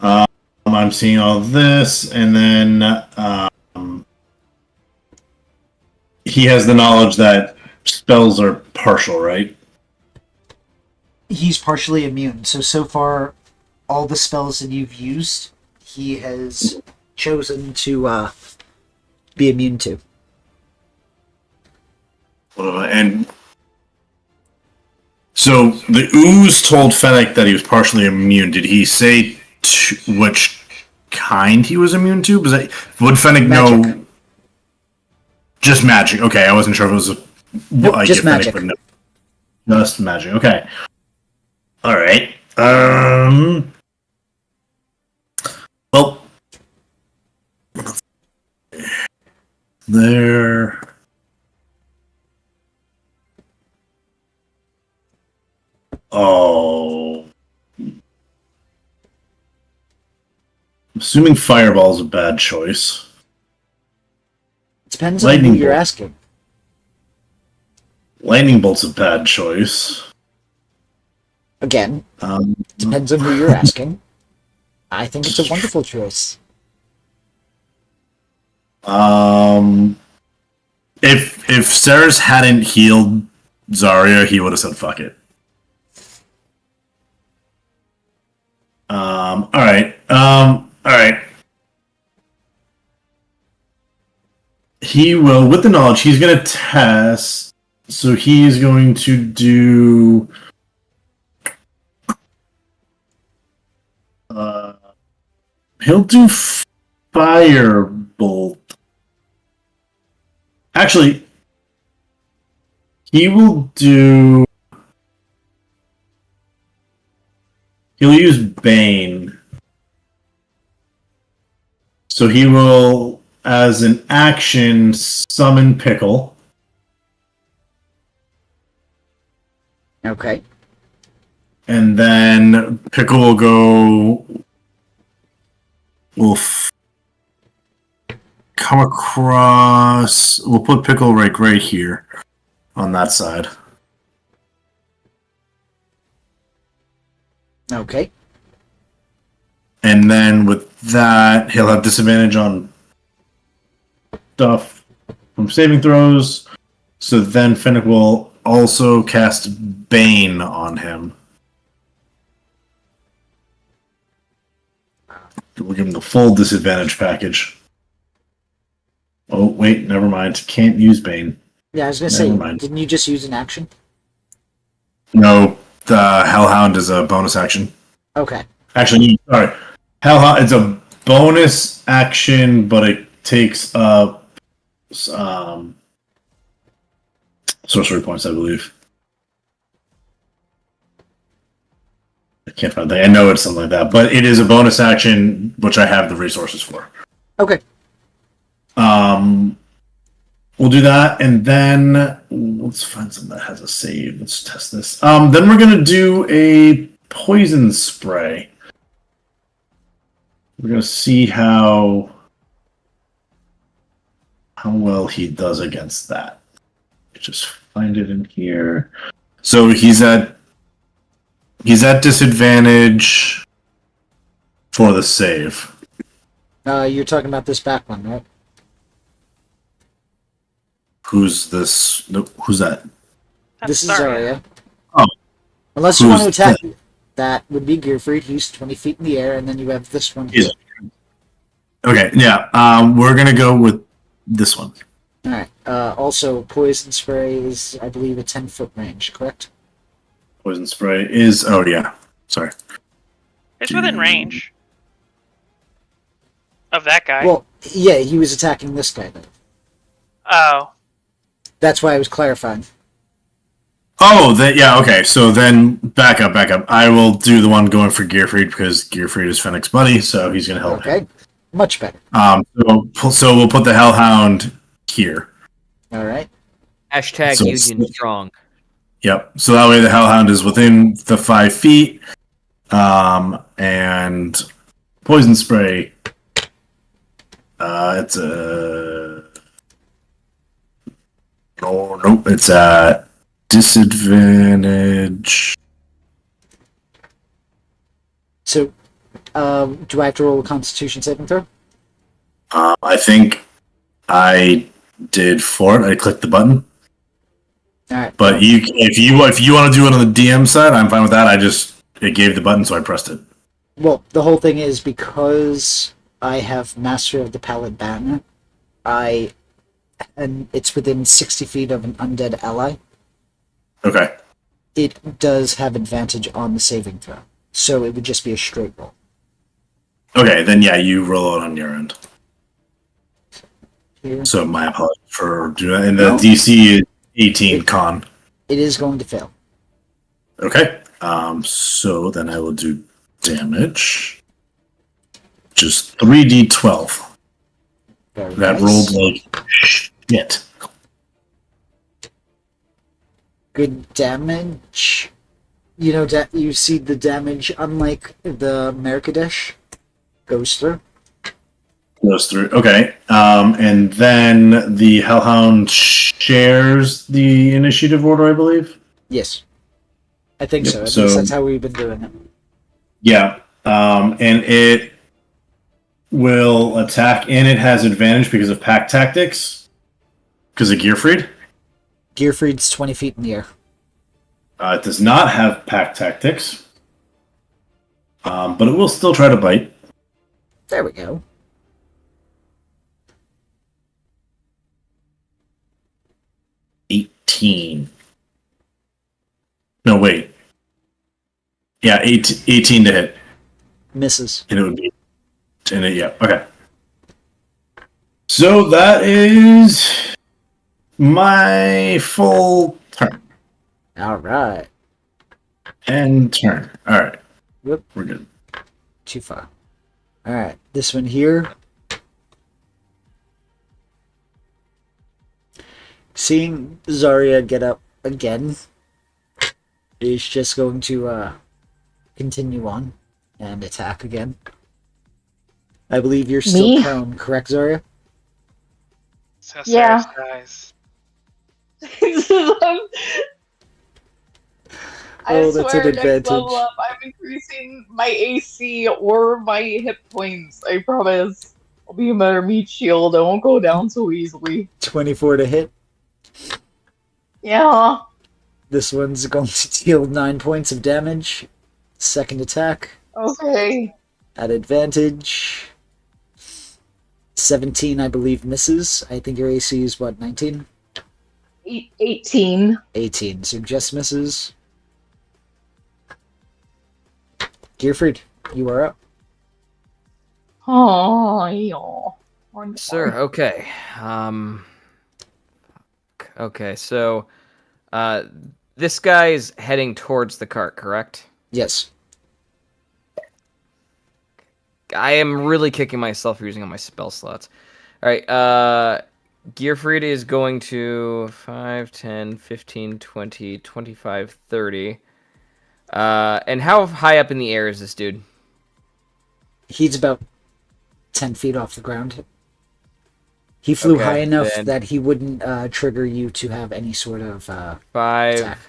Speaker 5: I'm seeing all this, and then he has the knowledge that spells are partial, right?
Speaker 1: He's partially immune, so far, all the spells that you've used, he has chosen to be immune to.
Speaker 5: And so the ooze told Fennec that he was partially immune. Did he say which kind he was immune to? Would Fennec know?
Speaker 1: Magic.
Speaker 5: Just magic. Okay, I wasn't sure if it was
Speaker 1: Nope, just
Speaker 5: if Fennec
Speaker 1: magic.
Speaker 5: would know. Just magic. Okay. All right. Well, there. Oh. I'm assuming Fireball's a bad choice.
Speaker 1: It depends on
Speaker 5: Lightning
Speaker 1: who you're
Speaker 5: bolt.
Speaker 1: asking.
Speaker 5: Lightning Bolt's a bad choice.
Speaker 1: Again,
Speaker 5: Um,
Speaker 1: depends on who you're asking. I think it's a wonderful choice.
Speaker 5: If Ceres hadn't healed Zarya, he would have said fuck it. All right. He will, with the knowledge, he's going to test. So he's going to do. He'll do Firebolt. Actually, he will do. He'll use Bane. So he will, as an action, summon Pickle.
Speaker 1: Okay.
Speaker 5: And then Pickle will go. We'll come across. We'll put Pickle right here on that side.
Speaker 1: Okay.
Speaker 5: And then with that, he'll have disadvantage on stuff from saving throws. So then Fennec will also cast Bane on him. We'll give him the full disadvantage package. Oh, wait, never mind. Can't use Bane.
Speaker 1: Yeah, I was gonna
Speaker 5: Never
Speaker 1: say,
Speaker 5: mind.
Speaker 1: didn't you just use an action?
Speaker 5: No, the Hellhound is a bonus action.
Speaker 1: Okay.
Speaker 5: Actually, sorry. Hellhound, it's a bonus action, but it takes up sorcery points, I believe. I can't find that. I know it's something like that, but it is a bonus action, which I have the resources for.
Speaker 1: Okay.
Speaker 5: We'll do that, and then let's find something that has a save. Let's test this. Then we're gonna do a poison spray. We're gonna see how how well he does against that. Just find it in here. So he's at disadvantage for the save.
Speaker 1: You're talking about this back one, right?
Speaker 5: Who's this? No, who's that?
Speaker 3: That's
Speaker 1: This is
Speaker 3: Zarya.
Speaker 1: Zarya.
Speaker 5: Oh.
Speaker 1: Unless you
Speaker 5: Who's
Speaker 1: want to attack, that would be Gearfried. He's 20 feet in the air, and then you have this one.
Speaker 5: He's- Okay, yeah. We're gonna go with this one.
Speaker 1: All right. Also, poison spray is, I believe, a 10-foot range. Correct?
Speaker 5: Poison spray is. Oh yeah. Sorry.
Speaker 3: It's within range of that guy.
Speaker 1: Well, yeah, he was attacking this guy though.
Speaker 3: Oh,
Speaker 1: That's why I was clarifying.
Speaker 5: Oh, yeah. Okay. So then back up. I will do the one going for Gearfried because Gearfried is Fennec's buddy, so he's gonna help him.
Speaker 1: Okay. Much better.
Speaker 5: So we'll put the Hellhound here.
Speaker 1: All right.
Speaker 4: Hashtag
Speaker 5: So-
Speaker 4: Union Strong.
Speaker 5: Yep. So that way the Hellhound is within the 5 feet. And poison spray. It's a. Oh nope. It's a disadvantage.
Speaker 1: So, do I have to roll a Constitution saving throw?
Speaker 5: I think I did for it. I clicked the button.
Speaker 1: All right.
Speaker 5: But if you want to do it on the DM side, I'm fine with that. It gave the button, so I pressed it.
Speaker 1: Well, the whole thing is because I have Master of the Pallid Banner, and it's within 60 feet of an undead ally,
Speaker 5: Okay.
Speaker 1: it does have advantage on the saving throw. So it would just be a straight roll.
Speaker 5: Okay, then yeah, you roll it on your end.
Speaker 1: Here.
Speaker 5: So my apologies for doing that. And the
Speaker 1: No.
Speaker 5: DC is 18 con.
Speaker 1: It is going to fail.
Speaker 5: Okay. So then I will do damage. Just 3d12.
Speaker 1: Very
Speaker 5: That
Speaker 1: nice.
Speaker 5: rolled like shit.
Speaker 1: Good damage. You know, you see the damage, unlike the Merkadesh, goes through.
Speaker 5: Goes through. Okay. And then the Hellhound shares the initiative order, I believe.
Speaker 1: Yes. I think
Speaker 5: Yep,
Speaker 1: so. At
Speaker 5: so-
Speaker 1: least that's how we've been doing it.
Speaker 5: Yeah. And it will attack, and it has advantage because of pack tactics. Because of Gearfried.
Speaker 1: Gearfried's 20 feet in the air.
Speaker 5: It does not have pack tactics. But it will still try to bite.
Speaker 1: There we go.
Speaker 5: No, wait. Yeah, 18 to hit.
Speaker 1: Misses.
Speaker 5: And it would be. And it, yeah, okay. So that is my full turn.
Speaker 1: All right.
Speaker 5: And turn. Alright.
Speaker 1: Yep.
Speaker 5: We're good.
Speaker 1: Too far. All right. This one here. Seeing Zarya get up again is just going to continue on and attack again. I believe you're still
Speaker 2: Me?
Speaker 1: prone, correct, Zarya?
Speaker 3: so
Speaker 2: Yeah.
Speaker 3: Sarah's guys.
Speaker 2: I
Speaker 1: Oh, that's an
Speaker 2: swear, next
Speaker 1: advantage.
Speaker 2: level up, I'm increasing my AC or my hit points. I promise. I'll be a better meat shield. I won't go down so easily.
Speaker 1: 24 to hit.
Speaker 2: Yeah.
Speaker 1: This one's going to deal 9 points of damage. Second attack
Speaker 2: Okay.
Speaker 1: at advantage. 17, I believe, misses. I think your AC is what, 19?
Speaker 2: 18.
Speaker 1: 18, so just misses. Gearfried, you are up.
Speaker 2: Oh, yeah. Wonderful.
Speaker 4: Sir, okay. Okay, so this guy is heading towards the cart, correct?
Speaker 1: Yes.
Speaker 4: I am really kicking myself for using all my spell slots. All right, Gearfried is going to 5, 10, 15, 20, 25, 30. And how high up in the air is this dude?
Speaker 1: He's about 10 feet off the ground. He flew
Speaker 4: Okay,
Speaker 1: high enough
Speaker 4: then-
Speaker 1: that he wouldn't trigger you to have any sort of
Speaker 4: 5,
Speaker 1: attack.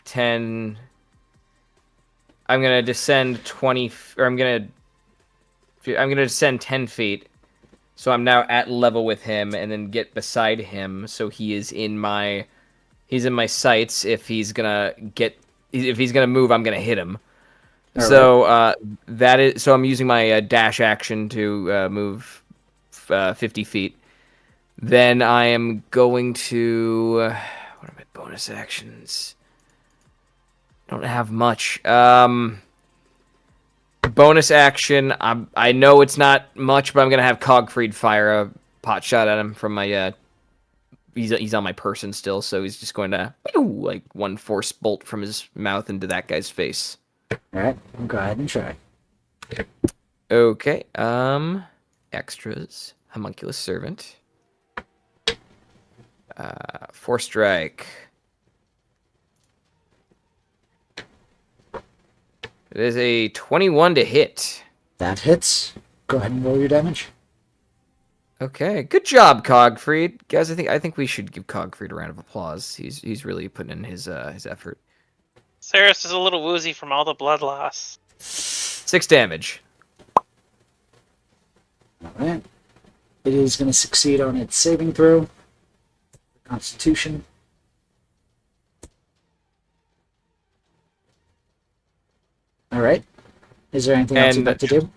Speaker 4: 10. I'm gonna descend 20, or I'm gonna descend 10 feet. So I'm now at level with him, and then get beside him, so he's in my sights. If he's gonna move, I'm gonna hit him.
Speaker 1: All
Speaker 4: So so I'm using my dash action to move 50 feet. Then I am going to what are my bonus actions? Don't have much. Bonus action. I know it's not much, but I'm gonna have Cogfried fire a pot shot at him from my. He's on my person still, so he's just going to like one force bolt from his mouth into that guy's face.
Speaker 1: All right, go ahead and try.
Speaker 4: Okay. Extras. Homunculus Servant. Force Strike. It is a 21 to hit.
Speaker 1: That hits. Go ahead and roll your damage.
Speaker 4: Okay, good job, Cogfried. Guys, I think we should give Cogfried a round of applause. He's really putting in his effort.
Speaker 3: Saris is a little woozy from all the blood loss.
Speaker 4: 6 damage.
Speaker 1: All right. It is going to succeed on its saving throw. Constitution. All right. Is there anything else you'd like to do?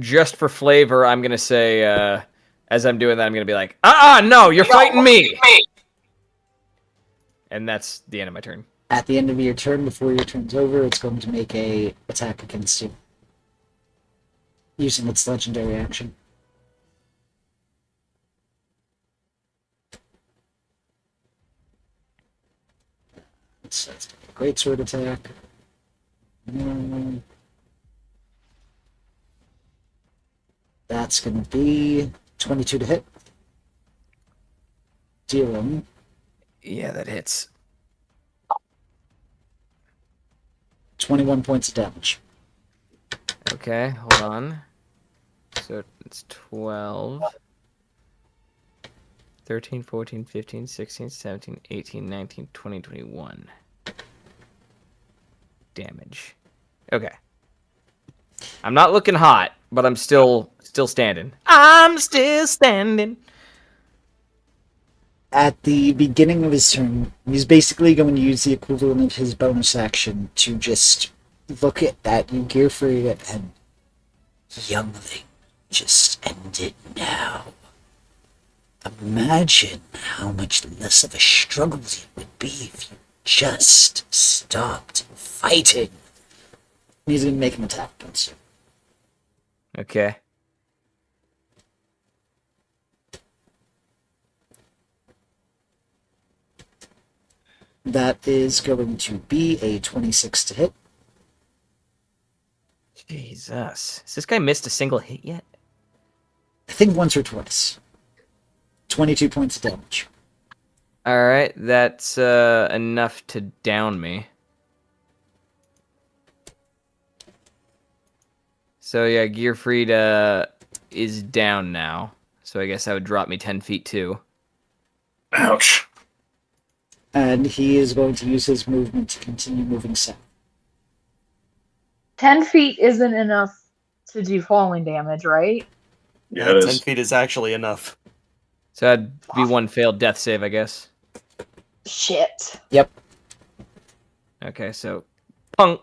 Speaker 4: Just for flavor, I'm gonna say, as I'm doing that, I'm gonna be like, no, you're fighting me! And that's the end of my turn.
Speaker 1: At the end of your turn, before your turn's over, it's going to make a attack against you. Using its legendary action. That's a great sword attack. That's going to be 22 to hit. Dealing
Speaker 4: Yeah, that hits.
Speaker 1: 21 points of damage.
Speaker 4: Okay, hold on. So it's 12, 13, 14, 15, 16, 17, 18, 19, 20, 21. Damage. Okay. I'm not looking hot, but I'm still standing. I'm still standing.
Speaker 1: At the beginning of his turn, he's basically going to use the equivalent of his bonus action to just look at you, Gearfried, and youngling, just end it now. Imagine how much less of a struggle it would be if you just stopped fighting. He's going to make an attack against you.
Speaker 4: Okay.
Speaker 1: That is going to be a 26 to hit.
Speaker 4: Jesus. Has this guy missed a single hit yet?
Speaker 1: I think once or twice. 22 points of damage.
Speaker 4: Alright, that's enough to down me. So yeah, Gearfried is down now. So I guess that would drop me 10 feet too.
Speaker 5: Ouch.
Speaker 1: And he is going to use his movement to continue moving south.
Speaker 2: 10 feet isn't enough to do falling damage, right?
Speaker 5: Yeah, it
Speaker 6: 10
Speaker 5: is.
Speaker 6: feet is actually enough.
Speaker 4: So that'd be one failed death save, I guess.
Speaker 2: Shit.
Speaker 1: Yep.
Speaker 4: Okay, so punk.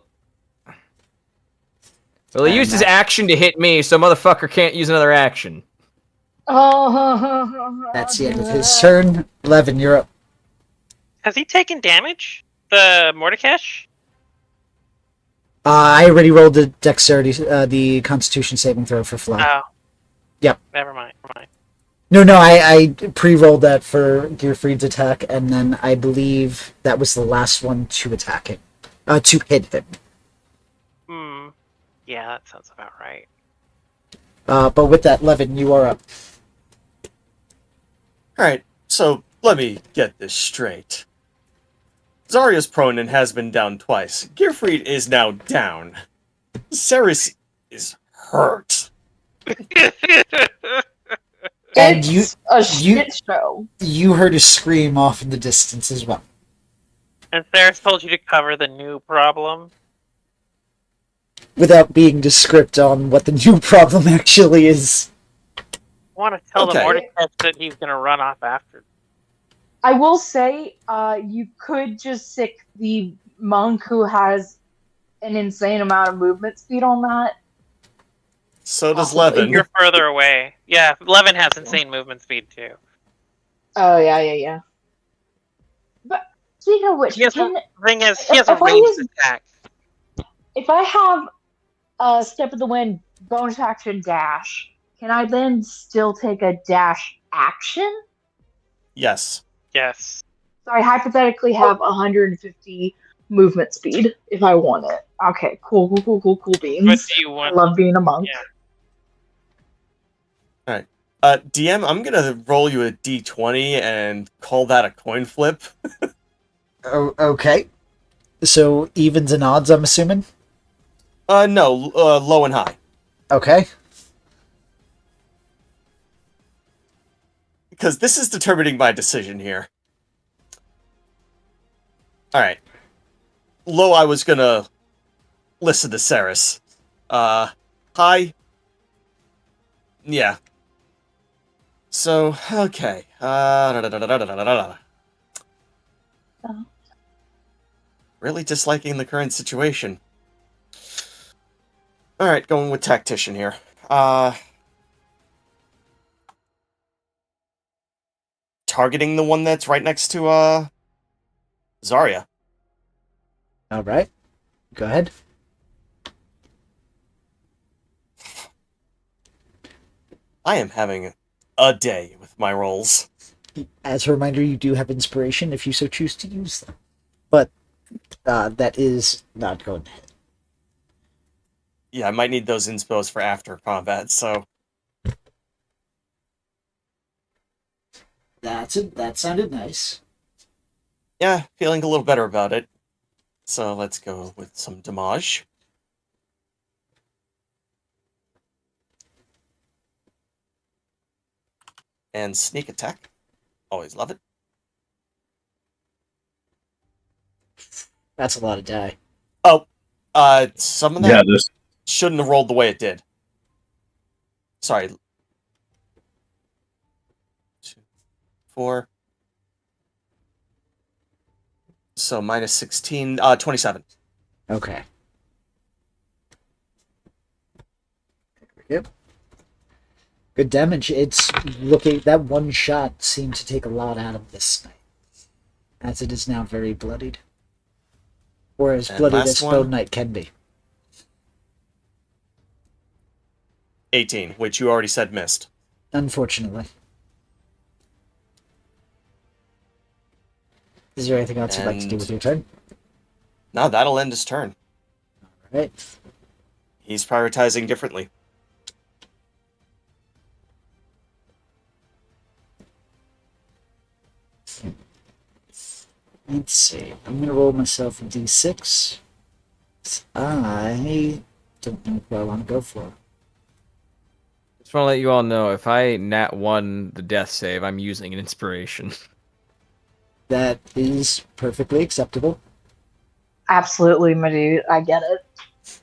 Speaker 4: Well, he
Speaker 1: And
Speaker 4: used his
Speaker 1: that-
Speaker 4: action to hit me, so motherfucker can't use another action.
Speaker 2: Oh,
Speaker 1: That's the end of his turn. 11, you're up.
Speaker 3: Has he taken damage? The Mordekash?
Speaker 1: I already rolled the dexterity, the Constitution saving throw for Fly.
Speaker 3: Oh.
Speaker 1: Yep.
Speaker 3: Never mind. Never mind.
Speaker 1: No, I pre-rolled that for Gearfried's attack, and then I believe that was the last one to attack him. To hit him.
Speaker 3: Hmm. Yeah, that sounds about right.
Speaker 1: But with that, Levin, you are up.
Speaker 6: Alright, so let me get this straight. Zarya's prone and has been down twice. Gearfried is now down. Ceres is hurt.
Speaker 1: And
Speaker 2: It's a shit show.
Speaker 1: You heard a scream off in the distance as well.
Speaker 3: And Theris told you to cover the new problem.
Speaker 1: Without being descript on what the new problem actually is.
Speaker 3: I want to tell the
Speaker 6: Okay.
Speaker 3: Mordecai that he's going to run off after.
Speaker 2: I will say, you could just sick the monk who has an insane amount of movement speed on that.
Speaker 6: So does
Speaker 2: Possibly.
Speaker 6: Levin.
Speaker 3: You're further away. Yeah, Levin has insane movement speed too.
Speaker 2: Oh, yeah. But, speaking of which,
Speaker 3: He has,
Speaker 2: can,
Speaker 3: thing is, he has a
Speaker 2: if I
Speaker 3: ranged
Speaker 2: use-
Speaker 3: attack.
Speaker 2: if I have a Step of the Wind bonus action dash, can I then still take a dash action?
Speaker 6: Yes.
Speaker 3: Yes.
Speaker 2: So I hypothetically have 150 movement speed if I want it. Okay, cool
Speaker 3: But
Speaker 2: beans.
Speaker 3: do you
Speaker 2: I
Speaker 3: want?
Speaker 2: love being a monk.
Speaker 3: Yeah.
Speaker 6: DM, I'm gonna roll you a d20 and call that a coin flip.
Speaker 1: Oh, okay. So evens and odds, I'm assuming?
Speaker 6: No, low and high.
Speaker 1: Okay.
Speaker 6: Because this is determining my decision here. Alright. Low, I was gonna listen to Ceres. High? Yeah. So, okay. Really disliking the current situation. Alright, going with Tactician here. Targeting the one that's right next to, Zarya.
Speaker 1: Alright. Go ahead.
Speaker 6: I am having a day with my rolls.
Speaker 1: As a reminder, you do have inspiration if you so choose to use them. But that is not going to hit.
Speaker 6: Yeah, I might need those inspos for after combat, so...
Speaker 1: That's it. That sounded nice.
Speaker 6: Yeah, feeling a little better about it. So let's go with some damage. And sneak attack. Always love it.
Speaker 1: That's a lot of die.
Speaker 6: Some of that
Speaker 5: Yeah, this
Speaker 6: shouldn't have rolled the way it did. Sorry. 2, 4. So minus 16, 27.
Speaker 1: Okay. Yep. Good damage. It's looking that one shot seemed to take a lot out of this knight, as it is now very bloodied, or as
Speaker 6: And
Speaker 1: bloodied
Speaker 6: last
Speaker 1: as Spell
Speaker 6: one.
Speaker 1: Knight can be.
Speaker 6: 18, which you already said missed.
Speaker 1: Unfortunately. Is there anything else you'd like to do
Speaker 6: And-
Speaker 1: with your turn?
Speaker 6: Now that'll end his turn.
Speaker 1: All right.
Speaker 6: He's prioritizing differently.
Speaker 1: Let's see. I'm gonna roll myself a d6. I don't know what I want to go for.
Speaker 4: Just want to let you all know, if I nat 1 the death save, I'm using an inspiration.
Speaker 1: That is perfectly acceptable.
Speaker 2: Absolutely, my dude. I get it.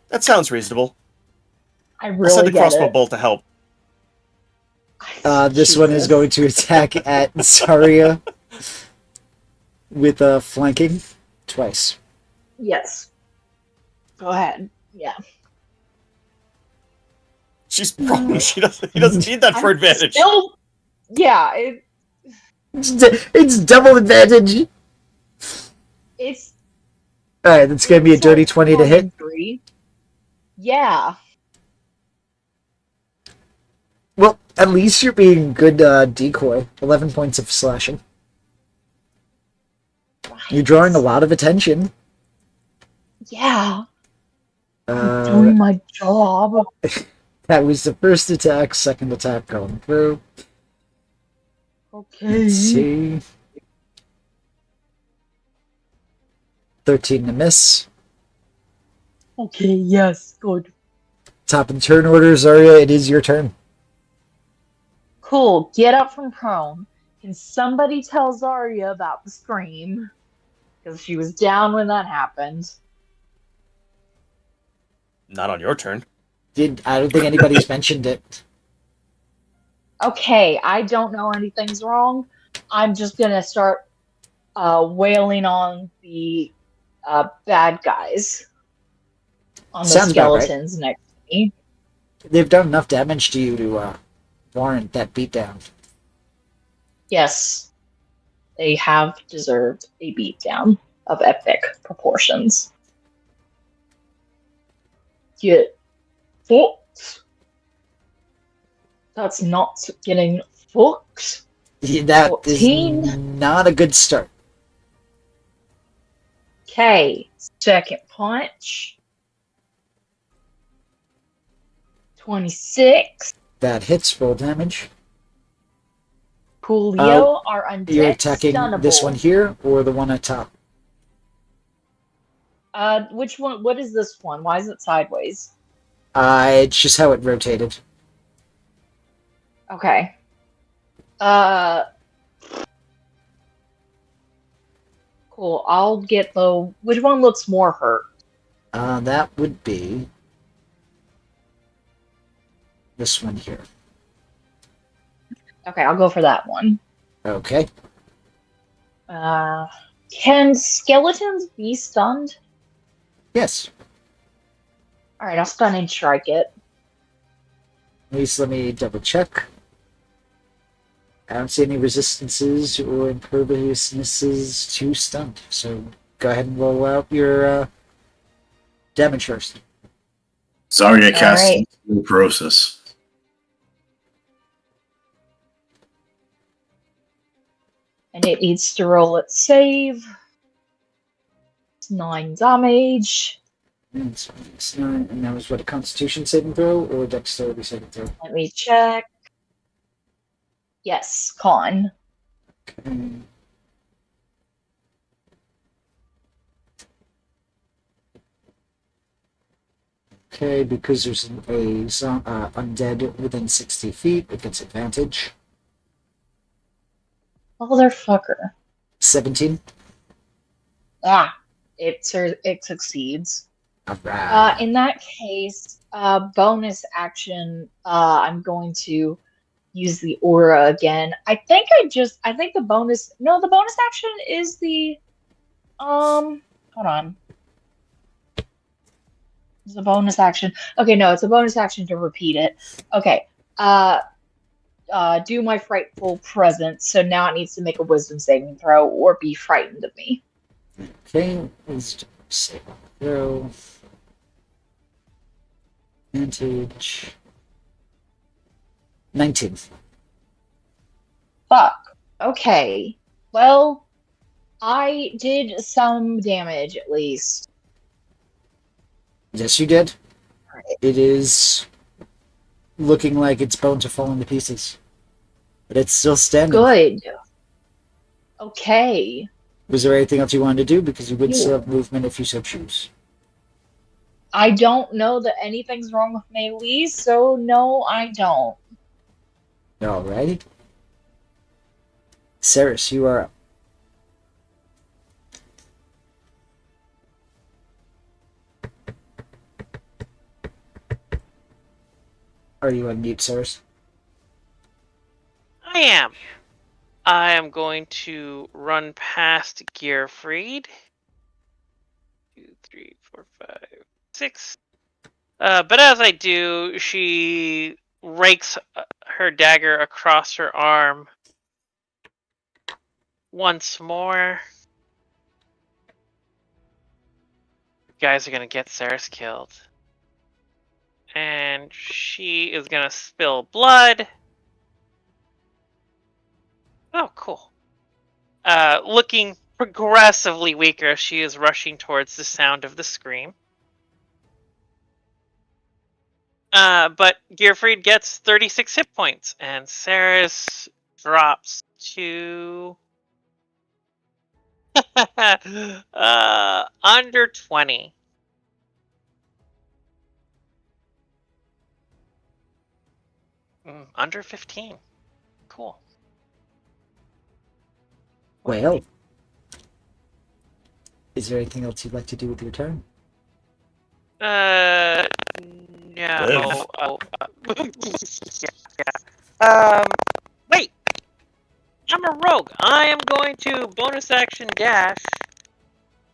Speaker 6: That sounds reasonable.
Speaker 2: I
Speaker 6: I'll
Speaker 2: really
Speaker 6: send a
Speaker 2: get
Speaker 6: crossbow
Speaker 2: it.
Speaker 6: bolt to help.
Speaker 1: This one is
Speaker 2: Jesus.
Speaker 1: going to attack at Zarya with flanking twice.
Speaker 2: Yes. Go ahead. Yeah.
Speaker 6: She's prone. He doesn't need that for
Speaker 2: I'm
Speaker 6: advantage.
Speaker 2: Still, yeah.
Speaker 1: It's double advantage.
Speaker 2: It's
Speaker 1: All right, that's gonna be a dirty 20 to hit.
Speaker 2: 3. Yeah.
Speaker 1: Well, at least you're being good decoy. 11 points of slashing. You're drawing a lot of attention.
Speaker 2: Yeah. I'm
Speaker 1: Uh,
Speaker 2: doing my job.
Speaker 1: that was the first attack. Second attack going through.
Speaker 2: Okay.
Speaker 1: Let's see. 13 to miss.
Speaker 2: Okay, yes, good.
Speaker 1: Top of the turn order, Zarya. It is your turn.
Speaker 2: Cool. Get up from prone. Can somebody tell Zarya about the scream? Because she was down when that happened.
Speaker 6: Not on your turn.
Speaker 1: I don't think anybody's mentioned it.
Speaker 2: Okay, I don't know anything's wrong. I'm just gonna start wailing on the bad guys, on the
Speaker 1: Sounds about right.
Speaker 2: skeletons next to me.
Speaker 1: They've done enough damage to you to warrant that beatdown.
Speaker 2: Yes, they have deserved a beatdown of epic proportions. Get fucked. That's not getting fucked.
Speaker 1: That
Speaker 2: 14.
Speaker 1: is not a good start.
Speaker 2: Okay, second punch. 26.
Speaker 1: That hits full damage.
Speaker 2: Coolio, our undead
Speaker 1: You're attacking
Speaker 2: stunnable.
Speaker 1: this one here or the one at top?
Speaker 2: Which one? What is this one? Why is it sideways?
Speaker 1: It's just how it rotated.
Speaker 2: Okay. Cool. I'll get the. Which one looks more hurt?
Speaker 1: That would be this one here.
Speaker 2: Okay, I'll go for that one.
Speaker 1: Okay.
Speaker 2: Can skeletons be stunned?
Speaker 1: Yes.
Speaker 2: All right, I'll stun and strike it.
Speaker 1: At least let me double check. I don't see any resistances or imperviousnesses to stunned. So go ahead and roll out your damage first.
Speaker 5: Zarya casts
Speaker 2: Alright.
Speaker 5: Process.
Speaker 2: And it needs to roll its save. It's 9 damage.
Speaker 1: And so it's 9, and that was what, a Constitution saving throw or a Dexterity saving throw?
Speaker 2: Let me check. Yes, con.
Speaker 1: Okay. Okay, because there's a undead within 60 feet, it gets advantage.
Speaker 2: Motherfucker.
Speaker 1: 17.
Speaker 2: It succeeds.
Speaker 1: Alright.
Speaker 2: In that case, bonus action, I'm going to use the aura again. I think the bonus action is the, hold on. It's a bonus action. Okay, no, it's a bonus action to repeat it. Okay, do my frightful presence, so now it needs to make a wisdom saving throw or be frightened of me.
Speaker 1: Okay, wisdom saving throw. Advantage. 19.
Speaker 2: Fuck. Okay. Well, I did some damage at least.
Speaker 1: Yes, you did. It is looking like its bones are falling to pieces. But it's still standing.
Speaker 2: Good. Okay.
Speaker 1: Was there anything else you wanted to do? Because you would
Speaker 2: Yeah.
Speaker 1: still have movement if you so choose.
Speaker 2: I don't know that anything's wrong with melee, so no, I don't.
Speaker 1: Alrighty. Ceres, you are up. Are you on mute, Ceres?
Speaker 3: I am. I am going to run past Gearfried. 2, 3, 4, 5, 6. But as I do, she rakes her dagger across her arm once more. You guys are gonna get Ceres killed. And she is gonna spill blood. Oh, cool. Looking progressively weaker as she is rushing towards the sound of the scream. But Gearfried gets 36 hit points, and Ceres drops to under 20. Under 15. Cool.
Speaker 1: Well, is there anything else you'd like to do with your turn?
Speaker 3: No.
Speaker 6: Live.
Speaker 3: Wait. I'm a rogue. I am going to bonus action dash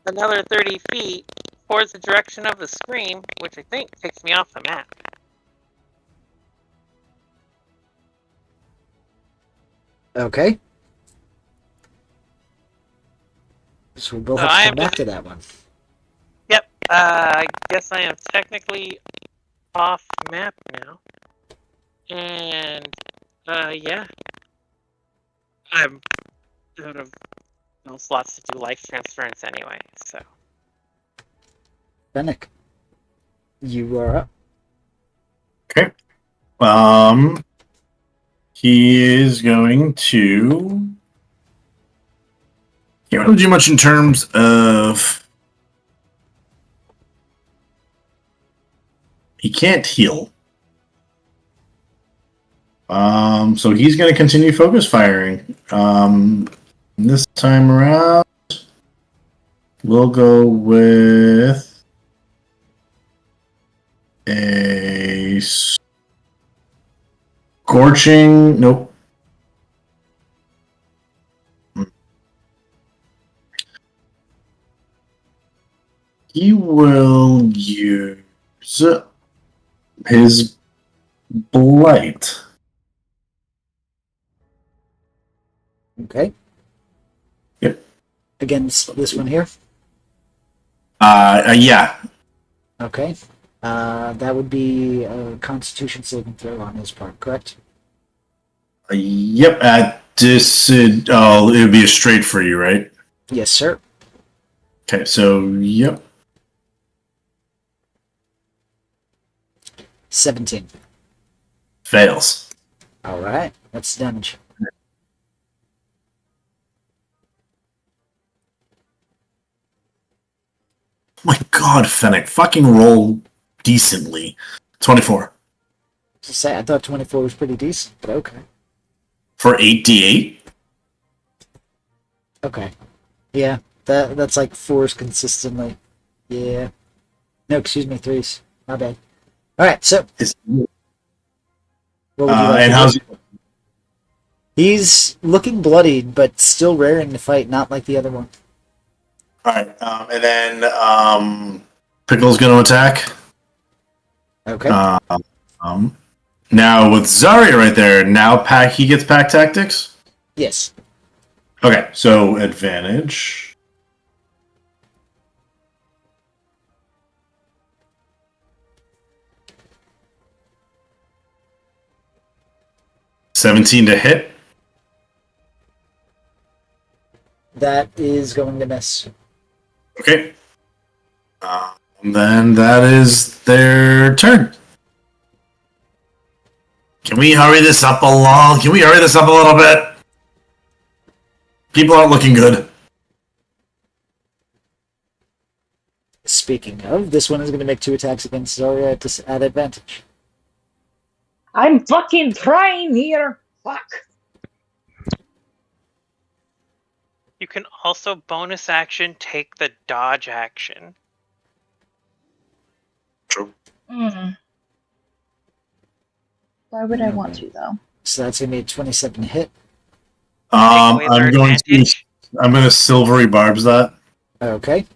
Speaker 3: another 30 feet towards the direction of the scream, which I think takes me off the map.
Speaker 1: Okay. So we'll have
Speaker 3: I
Speaker 1: to
Speaker 3: am
Speaker 1: come back
Speaker 3: just-
Speaker 1: to that one.
Speaker 3: Yep. I guess I am technically off map now. And, yeah. I'm out of no slots to do life transference anyway, so.
Speaker 1: Fennec, you are up.
Speaker 5: He is going to. Can't really do much in terms of. He can't heal. So he's going to continue focus firing. This time around, we'll go with a scorching. Nope. He will use his blight.
Speaker 1: Okay.
Speaker 5: Yep.
Speaker 1: Against this one here.
Speaker 5: Yeah.
Speaker 1: Okay. That would be a Constitution saving throw on his part, correct?
Speaker 5: Yep. At this, it would be a straight for you, right?
Speaker 1: Yes, sir.
Speaker 5: Okay. So, yep.
Speaker 1: 17.
Speaker 5: Fails.
Speaker 1: All right. That's damage.
Speaker 5: My God, Fennec, fucking roll decently. 24
Speaker 1: To say, I thought 24 was pretty decent, but okay.
Speaker 5: for 8d8.
Speaker 1: Okay. Yeah, that's like 4s consistently. Yeah. No, excuse me, 3s. My bad. All right, so
Speaker 5: Is-
Speaker 1: what would you like
Speaker 5: and
Speaker 1: to
Speaker 5: how's
Speaker 1: do? He's looking bloodied, but still raring to fight, not like the other one.
Speaker 5: all right? And then Pickle's going to attack.
Speaker 1: Okay.
Speaker 5: Now with Zarya right there, now he gets pack tactics.
Speaker 1: Yes.
Speaker 5: Okay, so advantage. $17 to hit.
Speaker 1: That is going to miss.
Speaker 5: Okay. Then that is their turn. Can we hurry this up a little? Can we hurry this up a little bit? People aren't looking good.
Speaker 1: Speaking of, this one is going to make 2 attacks against Zarya at advantage.
Speaker 2: I'm fucking trying here. Fuck.
Speaker 3: You can also bonus action take the dodge action.
Speaker 2: Mm. Why would I want to though?
Speaker 1: So that's going to be a 27 hit.
Speaker 5: I'm
Speaker 3: Take away their
Speaker 5: going to.
Speaker 3: advantage.
Speaker 5: I'm going to silvery barbs that.
Speaker 1: Okay.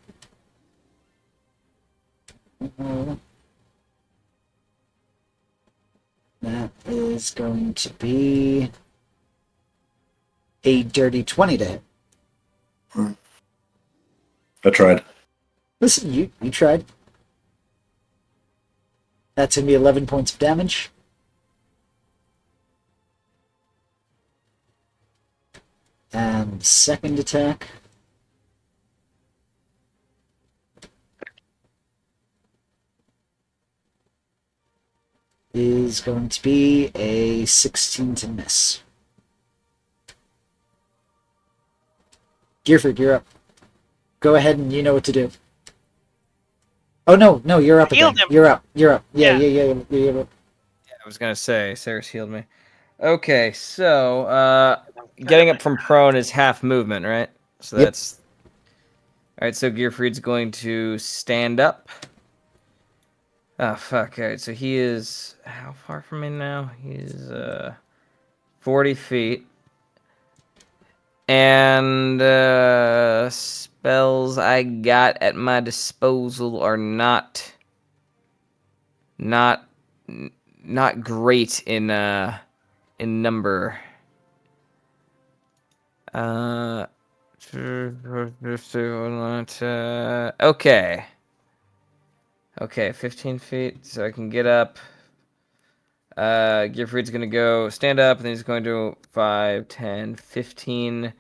Speaker 1: That is going to be a dirty 20 to hit.
Speaker 5: I tried.
Speaker 1: Listen, you tried. That's going to be 11 points of damage. And second attack. Is going to be a 16 to miss. Gearford, you're up. Go ahead and you know what to do. Oh no, you're up again.
Speaker 3: Healed him.
Speaker 1: You're up. Yeah,
Speaker 3: Yeah.
Speaker 1: yeah.
Speaker 4: I was gonna say, Sarah's healed me. Okay, so getting up from prone is half movement, right? So
Speaker 1: Yep.
Speaker 4: that's all right. So Gearfried's going to stand up. Oh fuck! All right, so he is how far from me now? He's 40 feet. And spells I got at my disposal are not great in number. Okay. Okay, 15 feet, so I can get up. Gearfried's gonna go stand up, and then he's going to 5, 10, 15.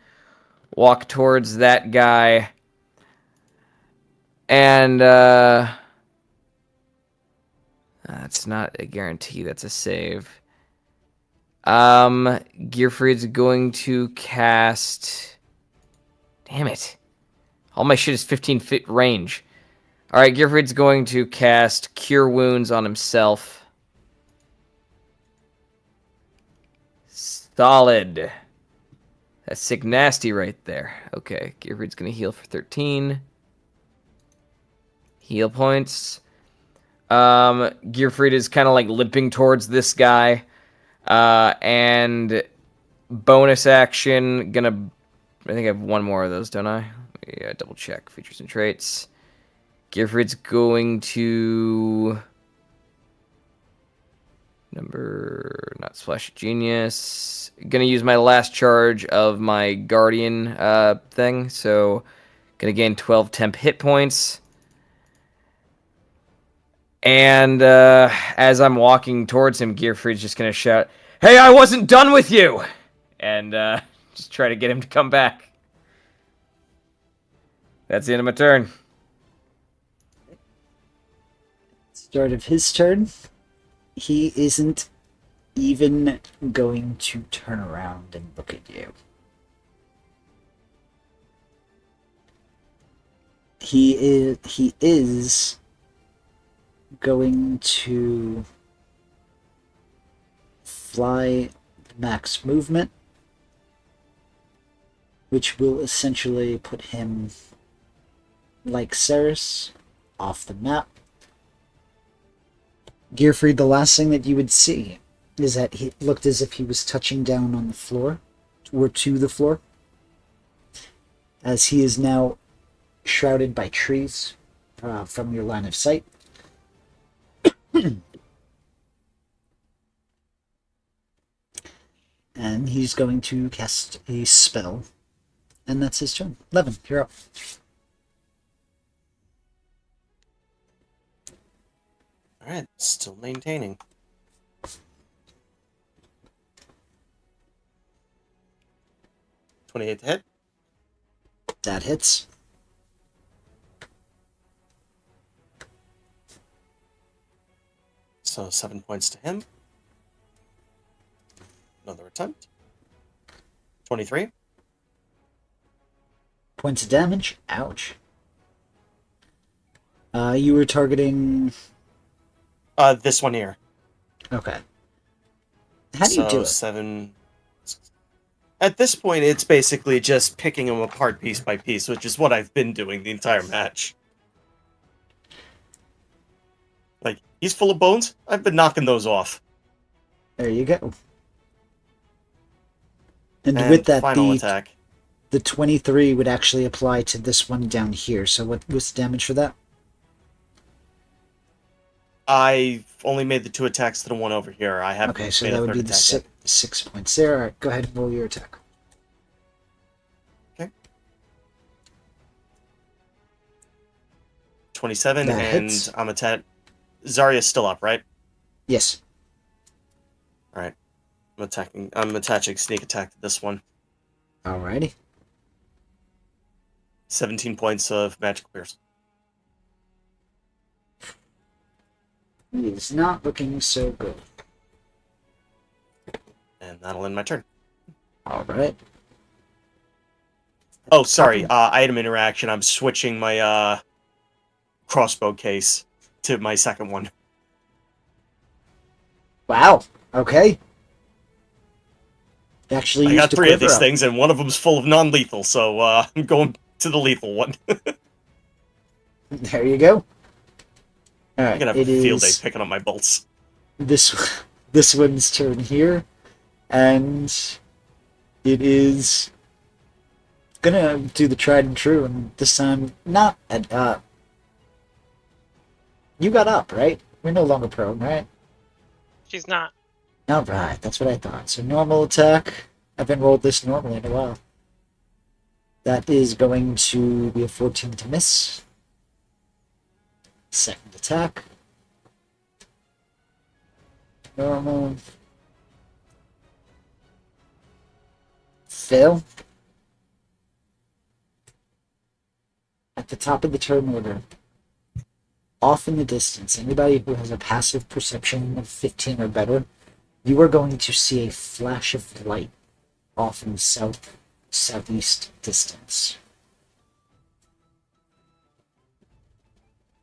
Speaker 4: Walk towards that guy. And that's not a guarantee, that's a save. Gearfried's going to cast. Damn it. All my shit is 15 feet range. Alright, Gearfried's going to cast Cure Wounds on himself. Solid. That's sick nasty right there. Okay, Gearfried's gonna heal for 13. Heal points. Gearfried is kind of like limping towards this guy. And bonus action, I think I have one more of those, don't I? Yeah, double check features and traits. Gearfried's going to not Splash Genius. Gonna use my last charge of my Guardian thing, so gonna gain 12 temp hit points. And as I'm walking towards him, Gearfried's just gonna shout, "Hey, I wasn't done with you!" And just try to get him to come back. That's the end of my turn.
Speaker 1: Start of his turn. He isn't even going to turn around and look at you. He is going to fly max movement, which will essentially put him, like Ceres, off the map. Gearfried, the last thing that you would see is that he looked as if he was touching down on the floor, or to the floor, as he is now shrouded by trees from your line of sight. And he's going to cast a spell, and that's his turn. Levin, you're up.
Speaker 6: Alright, still maintaining. $28 to hit.
Speaker 1: That hits.
Speaker 6: So 7 points to him. Another attempt. 23.
Speaker 1: Points of damage. Ouch. You were targeting...
Speaker 6: This one here.
Speaker 1: Okay. How do you do it?
Speaker 6: 7. At this point, it's basically just picking him apart piece by piece, which is what I've been doing the entire match. Like, he's full of bones. I've been knocking those off.
Speaker 1: There you go. And
Speaker 6: And
Speaker 1: with that,
Speaker 6: final attack.
Speaker 1: the 23 would actually apply to this one down here. So what was the damage for that?
Speaker 6: I've only made the 2 attacks to the one over here. I haven't
Speaker 1: Okay, so
Speaker 6: made
Speaker 1: that
Speaker 6: a
Speaker 1: would
Speaker 6: third
Speaker 1: be the
Speaker 6: attack yet.
Speaker 1: 6 points there. All right, go ahead and roll your attack.
Speaker 6: Okay. 27,
Speaker 1: That
Speaker 6: and
Speaker 1: hits.
Speaker 6: I'm Zarya's still up, right?
Speaker 1: Yes.
Speaker 6: Alright. I'm attaching sneak attack to this one.
Speaker 1: Alrighty.
Speaker 6: 17 points of magic pierce.
Speaker 1: He is not looking so good.
Speaker 6: And that'll end my turn.
Speaker 1: Alright.
Speaker 6: Oh, sorry. Item interaction. I'm switching my crossbow case to my second one.
Speaker 1: Wow. Okay. Actually,
Speaker 6: I
Speaker 1: used
Speaker 6: got
Speaker 1: to
Speaker 6: 3 of
Speaker 1: quiver
Speaker 6: these
Speaker 1: up.
Speaker 6: things, and one of them's full of non-lethal, so I'm going to the lethal one.
Speaker 1: There you go.
Speaker 6: I'm
Speaker 1: Alright,
Speaker 6: gonna have
Speaker 1: it
Speaker 6: a field day
Speaker 1: is
Speaker 6: picking up my bolts.
Speaker 1: this one's turn here, and it is gonna do the tried and true, and this time not at you got up, right? You're no longer prone, right?
Speaker 3: She's not.
Speaker 1: Alright, that's what I thought. So normal attack. I haven't rolled this normally in a while. That is going to be a 14 to miss. Second attack. Normal. Fail. At the top of the turn order, off in the distance, anybody who has a passive perception of 15 or better, you are going to see a flash of light off in the southeast distance.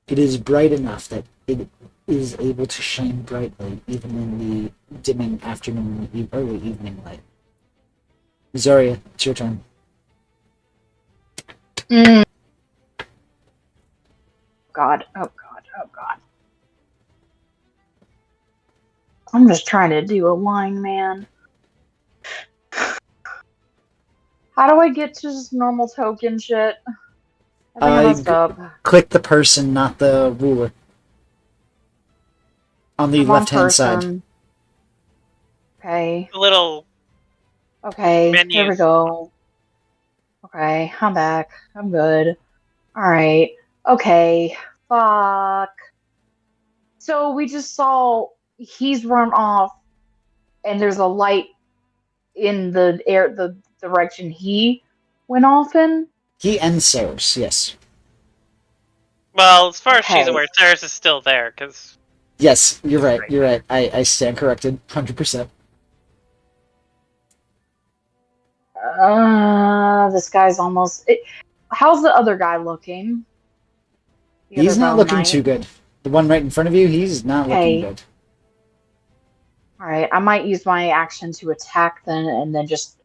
Speaker 1: It is bright enough that it is able to shine brightly even in the dimming afternoon and early evening light. Zarya, it's your turn.
Speaker 2: God. Oh God. Oh God. I'm just trying to do a line, man. How do I get to just normal token shit? I think I messed up.
Speaker 1: Click the person, not the ruler. On the
Speaker 2: I'm on
Speaker 1: left-hand side.
Speaker 2: person. Okay.
Speaker 3: The little
Speaker 2: Okay. There we
Speaker 3: menus.
Speaker 2: go. Okay. I'm back. I'm good. Alright. Okay. Fuck. So we just saw he's run off and there's a light in the air, the direction he went off in.
Speaker 1: He and Saris, yes.
Speaker 3: Well, as far as she's
Speaker 2: Okay.
Speaker 3: aware, Cyrus is still there because
Speaker 1: Yes, you're right, you're right. I stand corrected, 100%.
Speaker 2: This guy's almost. How's the other guy looking? The
Speaker 1: He's
Speaker 2: other
Speaker 1: not
Speaker 2: Bone
Speaker 1: looking
Speaker 2: Knight?
Speaker 1: too good. The one right in front of you, he's not
Speaker 2: Okay.
Speaker 1: looking good.
Speaker 2: Alright, I might use my action to attack then, and then just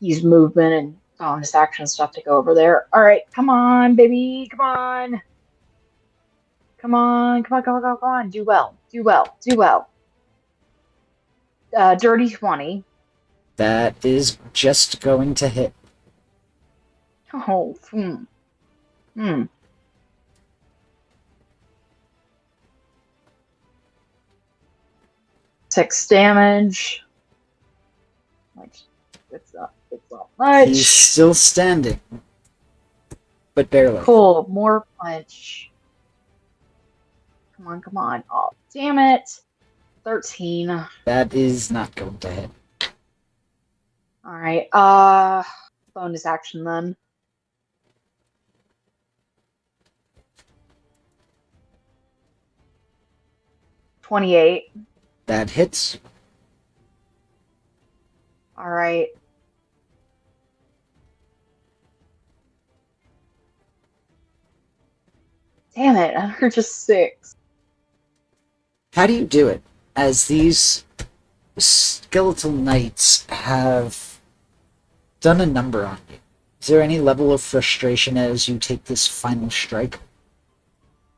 Speaker 2: use movement and bonus action stuff to go over there. Alright, come on, baby, come on. Come on, come on, come on, come on, come on. Do well, do well, do well. Dirty 20.
Speaker 1: That is just going to hit.
Speaker 2: Oh, Hmm. 6 damage. Which, it's not much.
Speaker 1: He's still standing. But barely.
Speaker 2: Cool, more punch. Come on, come on. Oh, damn it. 13.
Speaker 1: That is not going to hit.
Speaker 2: Alright, bonus action then. $28.
Speaker 1: That hits.
Speaker 2: Alright. Damn it, I heard just 6.
Speaker 1: How do you do it? As these skeletal knights have done a number on you. Is there any level of frustration as you take this final strike?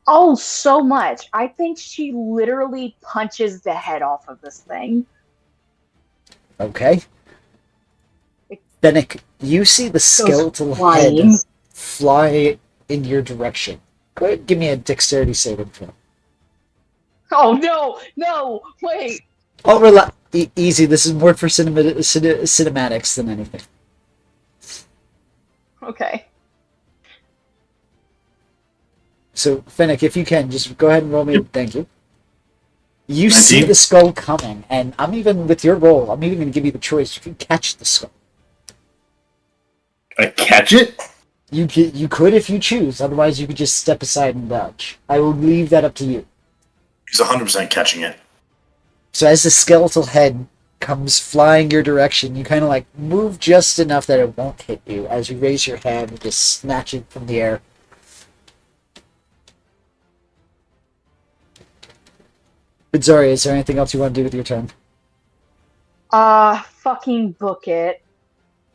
Speaker 2: Oh, so much. I think she literally punches the head off of this thing.
Speaker 1: Okay. Bennick, you see the skeletal
Speaker 2: flying.
Speaker 1: head fly in your direction. Go ahead, give me a dexterity saving throw.
Speaker 2: Oh, no, wait.
Speaker 1: Oh, easy. This is more for cinematics than anything.
Speaker 2: Okay.
Speaker 1: So, Fennec, if you can, just go ahead and roll me. Thank you. You see
Speaker 5: 19.
Speaker 1: the skull coming, and I'm even, with your roll, I'm even going to give you the choice. You can catch the skull.
Speaker 5: I catch it?
Speaker 1: You could if you choose. Otherwise, you could just step aside and dodge. I will leave that up to you.
Speaker 5: He's 100% catching it.
Speaker 1: So as the skeletal head comes flying your direction, you kind of like move just enough that it won't hit you. As you raise your hand and just snatch it from the air. But Zarya, is there anything else you want to do with your turn?
Speaker 2: fucking book it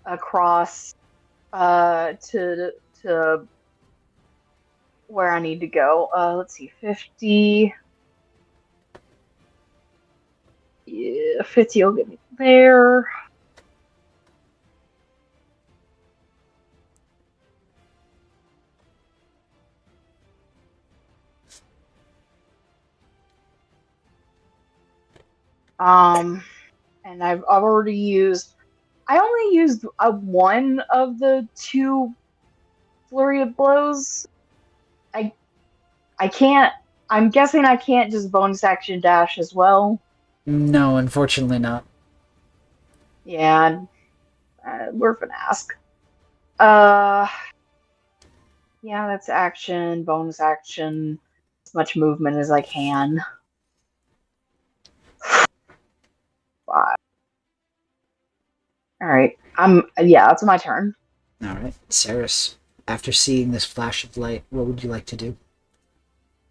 Speaker 2: across to where I need to go. Let's see, 50. Yeah, 50 will get me there. And I've already used. I only used one of the two flurry of blows. I can't. I'm guessing I can't just bonus action dash as well.
Speaker 1: No, unfortunately not.
Speaker 2: Yeah, worth an ask. Uh, yeah, that's action, bonus action, as much movement as I can. 5. All right, yeah, that's my turn.
Speaker 1: All right, Saris. After seeing this flash of light, what would you like to do?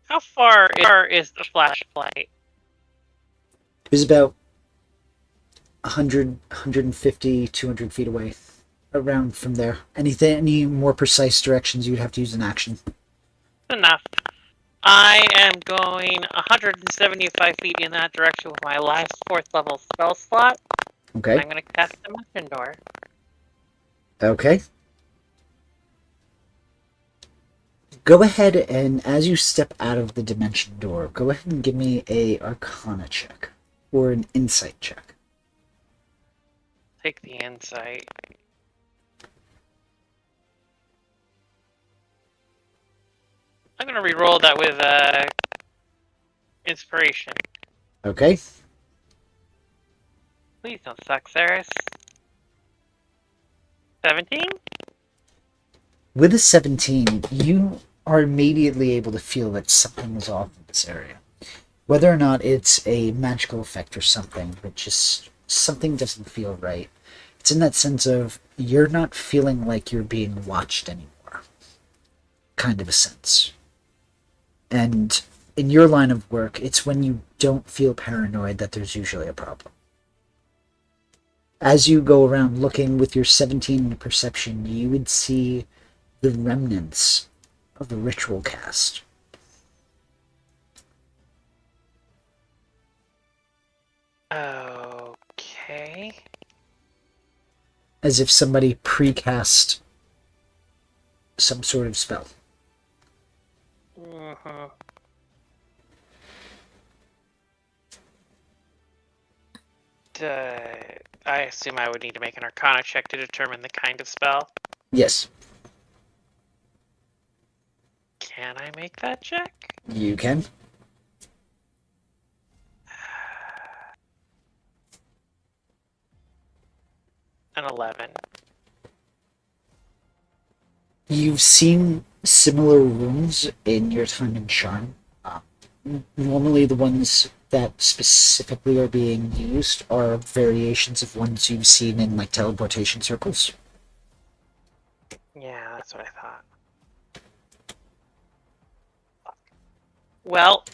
Speaker 3: How far is the flashlight?
Speaker 1: It was about 100, 150, 200 feet away. Around from there. Any more precise directions, you'd have to use an action.
Speaker 3: Enough. I am going 175 feet in that direction with my last 4th level spell slot.
Speaker 1: Okay.
Speaker 3: I'm going to cast Dimension Door.
Speaker 1: Okay. Go ahead and, as you step out of the dimension door, go ahead and give me a Arcana check. Or an Insight check.
Speaker 3: Take the insight. I'm going to re-roll that with Inspiration.
Speaker 1: Okay.
Speaker 3: Please don't suck, Saris. 17?
Speaker 1: With a 17, you are immediately able to feel that something is off in this area. Whether or not it's a magical effect or something, but just something doesn't feel right. It's in that sense of you're not feeling like you're being watched anymore. Kind of a sense. And in your line of work, it's when you don't feel paranoid that there's usually a problem. As you go around looking with your 17 in perception, you would see the remnants of the ritual cast.
Speaker 3: Okay.
Speaker 1: As if somebody precast some sort of spell.
Speaker 3: Mm-hmm. I assume I would need to make an Arcana check to determine the kind of spell.
Speaker 1: Yes,
Speaker 3: Can I make that check?
Speaker 1: you can.
Speaker 3: An 11.
Speaker 1: You've seen similar runes in your time in Charm. Normally the ones that specifically are being used are variations of ones you've seen in like teleportation circles.
Speaker 3: Yeah, that's what I thought. Well,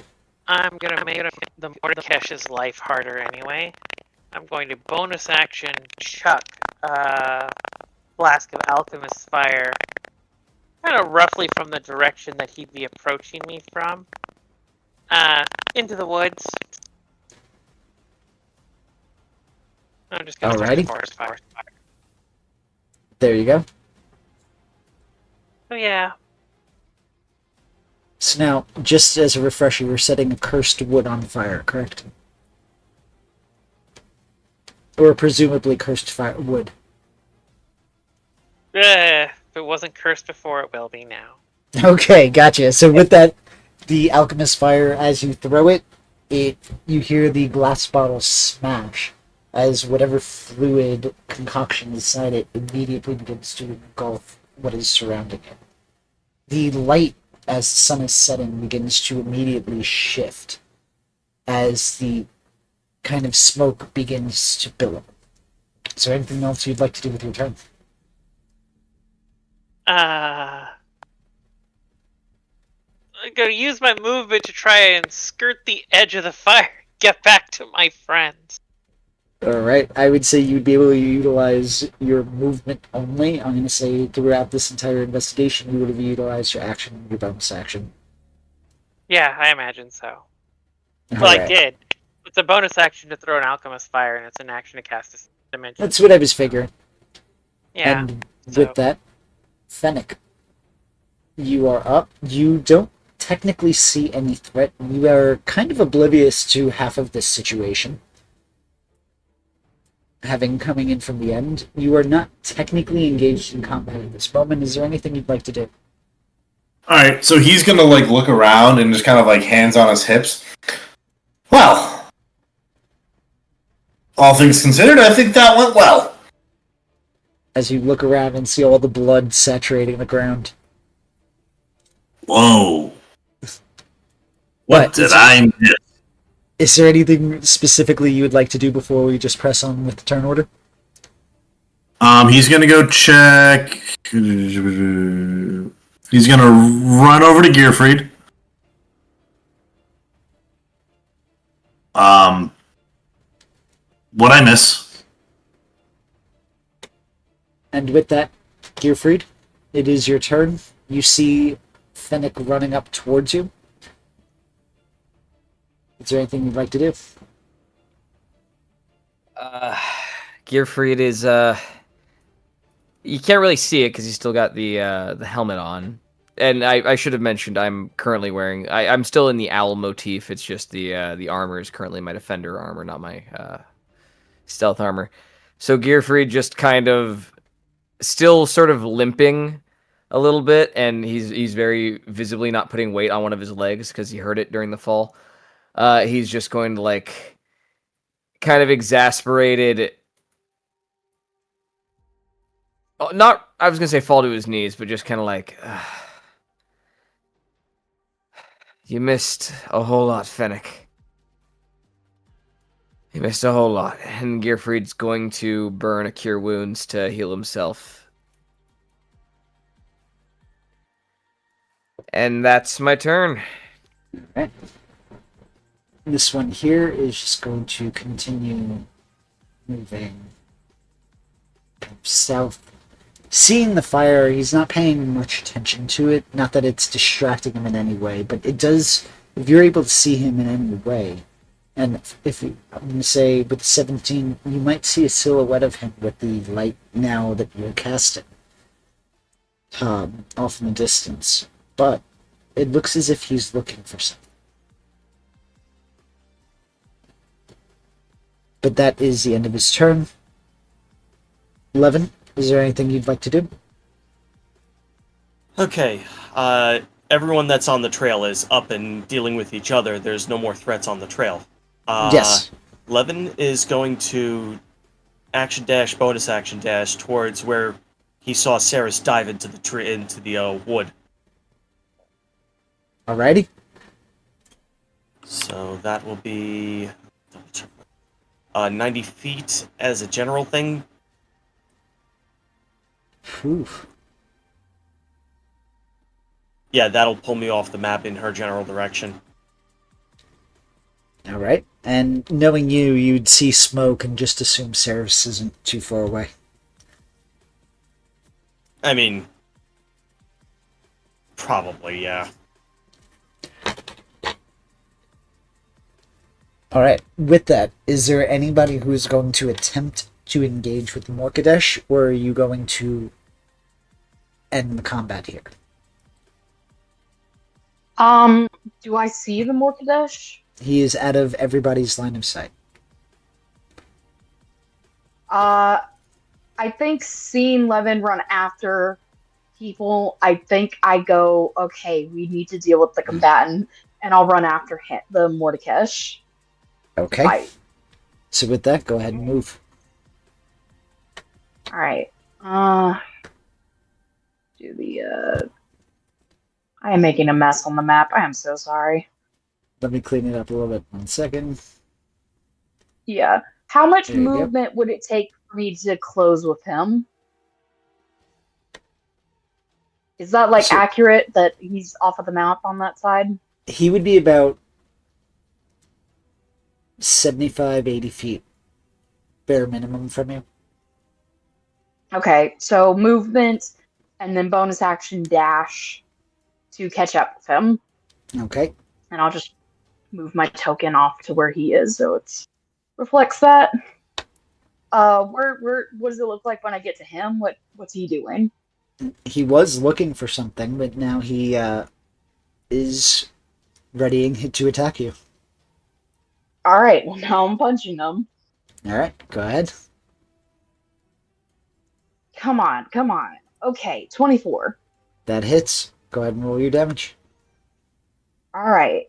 Speaker 3: I'm gonna make the Mordekesh's life harder anyway. I'm going to bonus action chuck Flask of Alchemist's Fire, kind of roughly from the direction that he'd be approaching me from, into the woods. I'm just gonna
Speaker 1: Alrighty.
Speaker 3: forest fire.
Speaker 1: There you go.
Speaker 3: Oh yeah.
Speaker 1: So now, just as a refresher, you're setting a cursed wood on fire, correct? Or presumably cursed wood.
Speaker 3: If it wasn't cursed before, it will be now.
Speaker 1: Okay, gotcha. So with that, the alchemist fire, as you throw it, you hear the glass bottle smash as whatever fluid concoction inside it immediately begins to engulf what is surrounding it. The light, as the sun is setting, begins to immediately shift as the kind of smoke begins to billow. Is there anything else you'd like to do with your turn?
Speaker 3: I'm gonna use my movement to try and skirt the edge of the fire, get back to my friends.
Speaker 1: Alright, I would say you'd be able to utilize your movement only. I'm going to say throughout this entire investigation, you would have utilized your action and your bonus action.
Speaker 3: Yeah, I imagine so. Well, I
Speaker 1: Alright.
Speaker 3: did. It's a bonus action to throw an alchemist fire, and it's an action to cast a dimension.
Speaker 1: That's what I was figuring.
Speaker 3: Yeah.
Speaker 1: And
Speaker 3: so-
Speaker 1: with that, Fennec, you are up. You don't technically see any threat. You are kind of oblivious to half of this situation. Having coming in from the end, you are not technically engaged in combat at this moment. Is there anything you'd like to do?
Speaker 5: All right, so he's gonna like look around and just kind of like hands on his hips. Well, all things considered, I think that went well.
Speaker 1: As you look around and see all the blood saturating the ground.
Speaker 5: Whoa!
Speaker 1: What
Speaker 5: What did
Speaker 1: is-
Speaker 5: I miss?
Speaker 1: Is there anything specifically you would like to do before we just press on with the turn order?
Speaker 5: He's gonna go check. He's gonna run over to Gearfried. What I miss?
Speaker 1: And with that, Gearfried, it is your turn. You see Fennec running up towards you. Is there anything you'd like to do?
Speaker 4: Gearfried is you can't really see it because he's still got the helmet on. And I should have mentioned I'm currently wearing I'm still in the owl motif. It's just the armor is currently my defender armor, not my stealth armor. So Gearfried just kind of still sort of limping a little bit, and he's very visibly not putting weight on one of his legs because he hurt it during the fall. He's just going to like kind of exasperated. Not, I was gonna say fall to his knees, but just kind of like, you missed a whole lot, Fennec. You missed a whole lot, and Gearfried's going to burn a cure wounds to heal himself. And that's my turn.
Speaker 1: Right. This one here is just going to continue moving south. Seeing the fire, he's not paying much attention to it. Not that it's distracting him in any way, but it does, if you're able to see him in any way, and if I'm going to say with 17, you might see a silhouette of him with the light now that you're casting off in the distance. But it looks as if he's looking for something. But that is the end of his turn. 11, is there anything you'd like to do?
Speaker 6: Okay, everyone that's on the trail is up and dealing with each other. There's no more threats on the trail.
Speaker 1: Yes.
Speaker 6: Levin is going to action dash, bonus action dash towards where he saw Saris dive into the tree, into the wood.
Speaker 1: Alrighty.
Speaker 6: So that will be 90 feet as a general thing.
Speaker 1: Whew.
Speaker 6: Yeah, that'll pull me off the map in her general direction.
Speaker 1: Alright. And knowing you, you'd see smoke and just assume Ceres isn't too far away.
Speaker 6: I mean, probably, yeah.
Speaker 1: Alright. With that, is there anybody who is going to attempt to engage with Morkadesh, or are you going to end the combat here?
Speaker 2: Do I see the Morkadesh?
Speaker 1: He is out of everybody's line of sight.
Speaker 2: I think seeing Levin run after people, I think I go, okay, we need to deal with the combatant, and I'll run after him, the Morkadesh.
Speaker 1: Okay.
Speaker 2: Fight.
Speaker 1: So with that, go ahead and move.
Speaker 2: All right. Do the. I am making a mess on the map. I am so sorry.
Speaker 1: Let me clean it up a little bit. 1 second.
Speaker 2: Yeah. How much
Speaker 1: There you go.
Speaker 2: movement would it take for me to close with him? Is that like
Speaker 1: So-
Speaker 2: accurate that he's off of the map on that side?
Speaker 1: He would be about 75, 80 feet bare minimum from you.
Speaker 2: Okay, so movement and then bonus action dash to catch up with him.
Speaker 1: Okay.
Speaker 2: And I'll just move my token off to where he is so it reflects that. What does it look like when I get to him? What's he doing?
Speaker 1: He was looking for something, but now he is readying to attack you.
Speaker 2: All right, well now I'm punching him.
Speaker 1: All right, go ahead.
Speaker 2: Come on. Okay, 24.
Speaker 1: That hits. Go ahead and roll your damage.
Speaker 2: All right.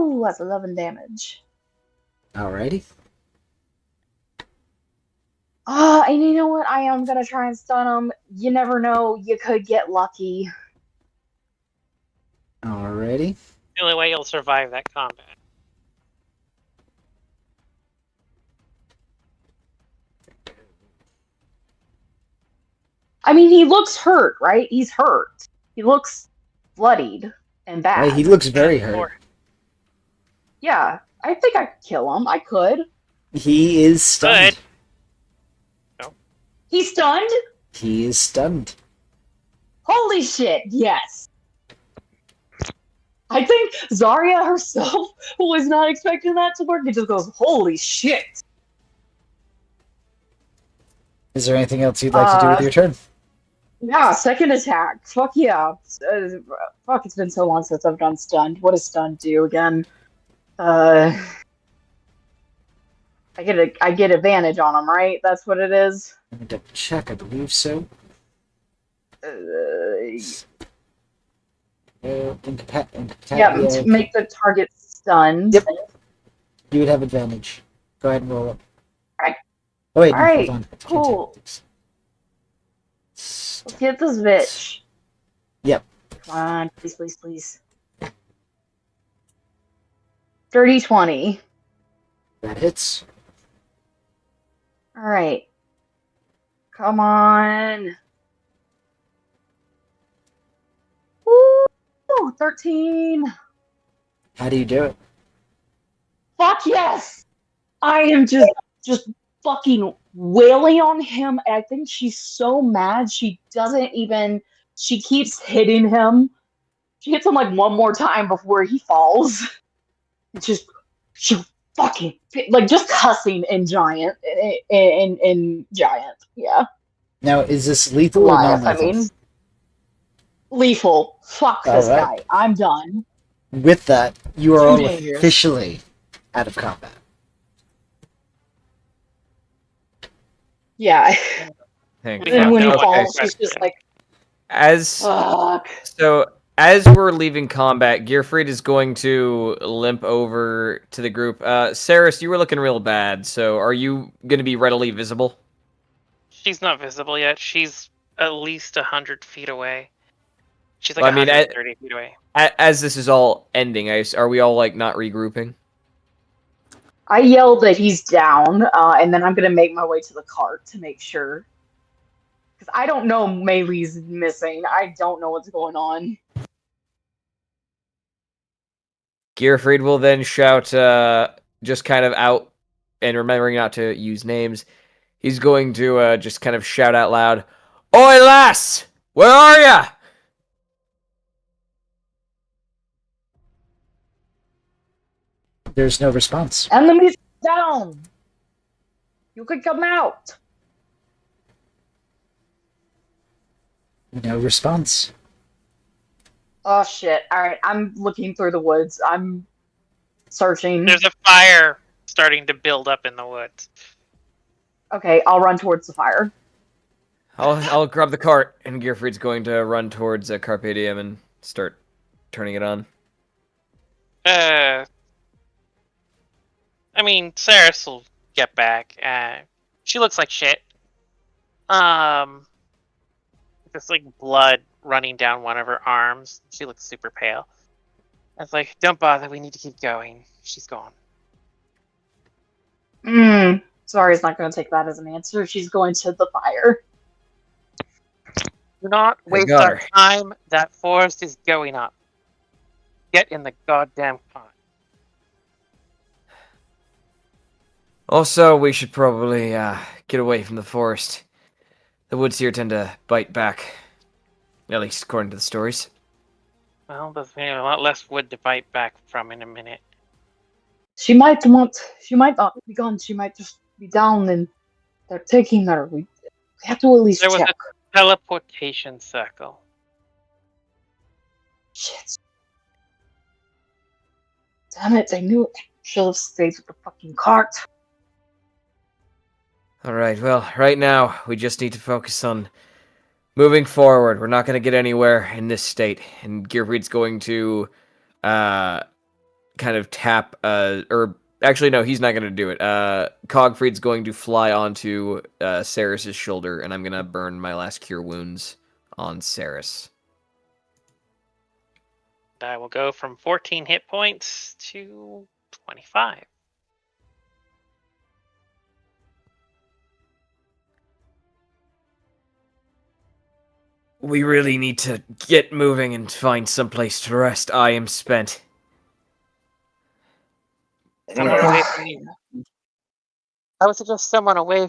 Speaker 2: Ooh, that's 11 damage.
Speaker 1: Alrighty.
Speaker 2: And you know what? I am gonna try and stun him. You never know. You could get lucky.
Speaker 1: Alrighty.
Speaker 3: The only way you'll survive that combat.
Speaker 2: I mean, he looks hurt, right? He's hurt. He looks bloodied and bad.
Speaker 1: He looks very hurt.
Speaker 3: Or-
Speaker 2: Yeah, I think I could kill him. I could.
Speaker 1: He is stunned.
Speaker 2: He's stunned?
Speaker 1: He is stunned.
Speaker 2: Holy shit, yes. I think Zarya herself was not expecting that to work. It just goes, holy shit.
Speaker 1: Is there anything else you'd like to do with your turn?
Speaker 2: Yeah, second attack. Fuck yeah. Fuck, it's been so long since I've done stunned. What does stunned do again? I get advantage on him, right? That's what it is.
Speaker 1: Let me double check. I believe so.
Speaker 2: Yeah, to make the target stunned.
Speaker 1: Yep. You would have advantage. Go ahead and roll it.
Speaker 2: Alright.
Speaker 1: Oh wait, no,
Speaker 2: Alright,
Speaker 1: hold on.
Speaker 2: cool. Let's get this bitch.
Speaker 1: Yep.
Speaker 2: Come on, please, please, please. 30-20.
Speaker 1: That hits.
Speaker 2: Alright. Come on. Woo! 13.
Speaker 1: How do you do it?
Speaker 2: Fuck yes! I am just fucking wailing on him. And I think she's so mad she doesn't even. She keeps hitting him. She hits him like one more time before he falls. It's just she fucking like just cussing in giant in giant. Yeah.
Speaker 1: Now, is this lethal or
Speaker 2: Goliath,
Speaker 1: non-lethal?
Speaker 2: I mean. Lethal. Fuck this
Speaker 1: Alright.
Speaker 2: guy. I'm done.
Speaker 1: With that, you are
Speaker 2: Too
Speaker 1: all
Speaker 2: dangerous.
Speaker 1: officially out of combat.
Speaker 2: Yeah.
Speaker 4: Thank
Speaker 3: We
Speaker 4: you.
Speaker 2: And when he
Speaker 3: no
Speaker 2: falls,
Speaker 3: idea.
Speaker 2: she's just like,
Speaker 4: As
Speaker 2: fuck.
Speaker 4: So, as we're leaving combat, Gearfried is going to limp over to the group. Saris, you were looking real bad, so are you going to be readily visible?
Speaker 3: She's not visible yet. She's at least 100 feet away. She's like
Speaker 4: Well, I mean,
Speaker 3: 130 feet away.
Speaker 4: As this is all ending, are we all, like, not regrouping?
Speaker 2: I yelled that he's down, and then I'm gonna make my way to the cart to make sure. Because I don't know Maylee's missing. I don't know what's going on.
Speaker 4: Gearfried will then shout, just kind of out, and remembering not to use names, he's going to just kind of shout out loud, "Oi, lass! Where are ya?"
Speaker 1: There's no response.
Speaker 2: Enemies down! You could come out!
Speaker 1: No response.
Speaker 2: Oh shit. Alright, I'm looking through the woods. I'm searching.
Speaker 3: There's a fire starting to build up in the woods.
Speaker 2: Okay, I'll run towards the fire.
Speaker 4: I'll grab the cart, and Gearfried's going to run towards Carpe Diem and start turning it on.
Speaker 3: I mean, Saris will get back. She looks like shit. Just like blood running down one of her arms. She looks super pale. I was like, don't bother, we need to keep going. She's gone.
Speaker 2: Sorry, it's not gonna take that as an answer. She's going to the fire.
Speaker 3: Do not waste
Speaker 4: got
Speaker 3: our
Speaker 4: her.
Speaker 3: time. That forest is going up. Get in the goddamn car.
Speaker 4: Also, we should probably get away from the forest. The woods here tend to bite back. At least according to the stories.
Speaker 3: Well, there's gonna be a lot less wood to bite back from in a minute.
Speaker 2: She might not be gone. She might just be down and they're taking her. We have to at least
Speaker 3: There was
Speaker 2: check.
Speaker 3: a teleportation circle.
Speaker 2: Shit. Damn it, I knew it. Should have stayed with the fucking cart.
Speaker 4: Alright, well, right now, we just need to focus on moving forward. We're not going to get anywhere in this state. And Gearfried's going to kind of tap, or actually, no, he's not going to do it. Cogfried's going to fly onto Saris's shoulder, and I'm going to burn my last cure wounds on Saris.
Speaker 3: I will go from 14 hit points to 25.
Speaker 4: We really need to get moving and find someplace to rest. I am spent.
Speaker 3: Somewhere away from these. I would suggest somewhere away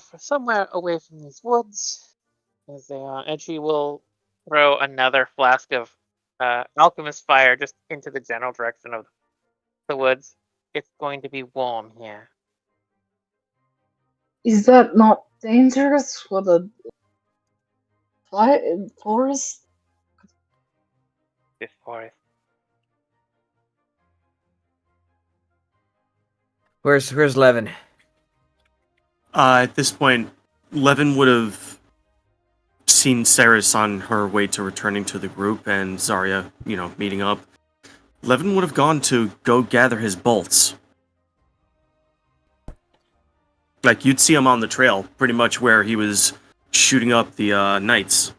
Speaker 3: from these woods, as they are. And she will throw another flask of alchemist fire just into the general direction of the woods. It's going to be warm here.
Speaker 2: Is that not dangerous for the forest?
Speaker 3: This forest.
Speaker 4: Where's Levin?
Speaker 6: At this point, Levin would have seen Saris on her way to returning to the group and Zarya, meeting up. Levin would have gone to go gather his bolts. Like, you'd see him on the trail, pretty much where he was shooting up the knights.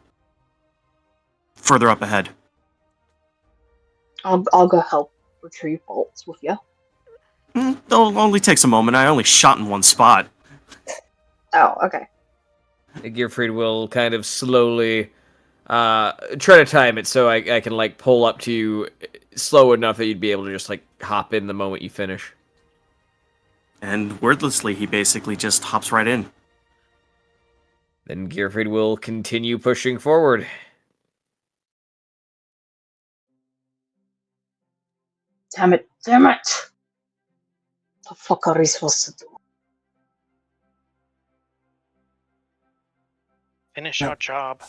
Speaker 6: Further up ahead.
Speaker 2: I'll go help retrieve bolts with you.
Speaker 6: It'll only takes a moment. I only shot in one spot.
Speaker 2: Oh, okay.
Speaker 4: Gearfried will kind of slowly try to time it so I can like pull up to you slow enough that you'd be able to just like hop in the moment you finish.
Speaker 6: And wordlessly, he basically just hops right in.
Speaker 4: Then Gearfried will continue pushing forward.
Speaker 2: Damn it! Damn it! The fuck are we supposed to do?
Speaker 3: Finish our job.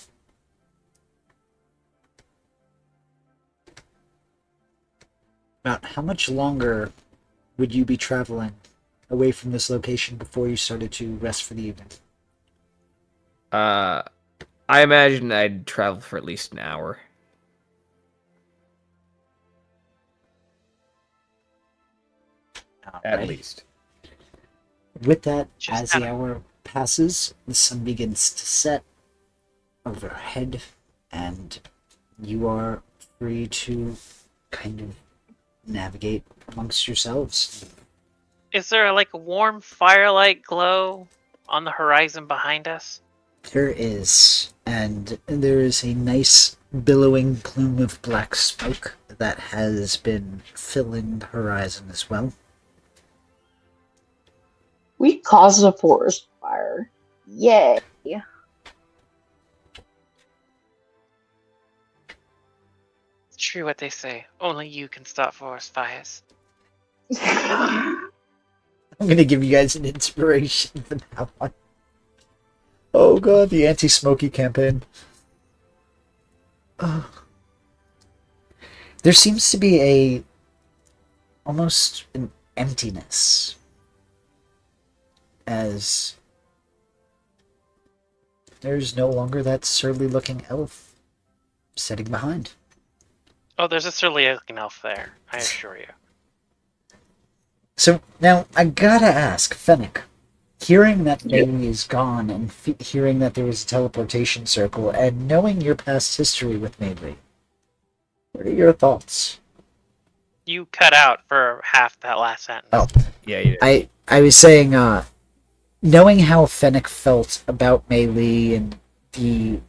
Speaker 1: About how much longer would you be traveling away from this location before you started to rest for the evening?
Speaker 4: I imagine I'd travel for at least an hour. At
Speaker 1: Alright.
Speaker 4: least.
Speaker 1: With that,
Speaker 3: Just
Speaker 1: as the
Speaker 3: kinda-
Speaker 1: hour passes, the sun begins to set overhead, and you are free to kind of navigate amongst yourselves.
Speaker 3: Is there like a warm firelight glow on the horizon behind us?
Speaker 1: There is, and there is a nice billowing plume of black smoke that has been filling the horizon as well.
Speaker 2: We caused a forest fire. Yay!
Speaker 3: It's true what they say. Only you can stop forest fires.
Speaker 1: I'm gonna give you guys an inspiration for that one. Oh god, the anti-smoky campaign. Ugh. There seems to be almost an emptiness as there's no longer that surly looking elf sitting behind.
Speaker 3: Oh, there's a surly looking elf there, I assure you.
Speaker 1: So now I gotta ask, Fennec, hearing that Maylee is gone and hearing that there was a teleportation circle and knowing your past history with Maylee, what are your thoughts?
Speaker 3: You cut out for half that last sentence.
Speaker 1: Oh.
Speaker 4: Yeah, you did.
Speaker 1: I was saying, knowing how Fennec felt about Maylee and the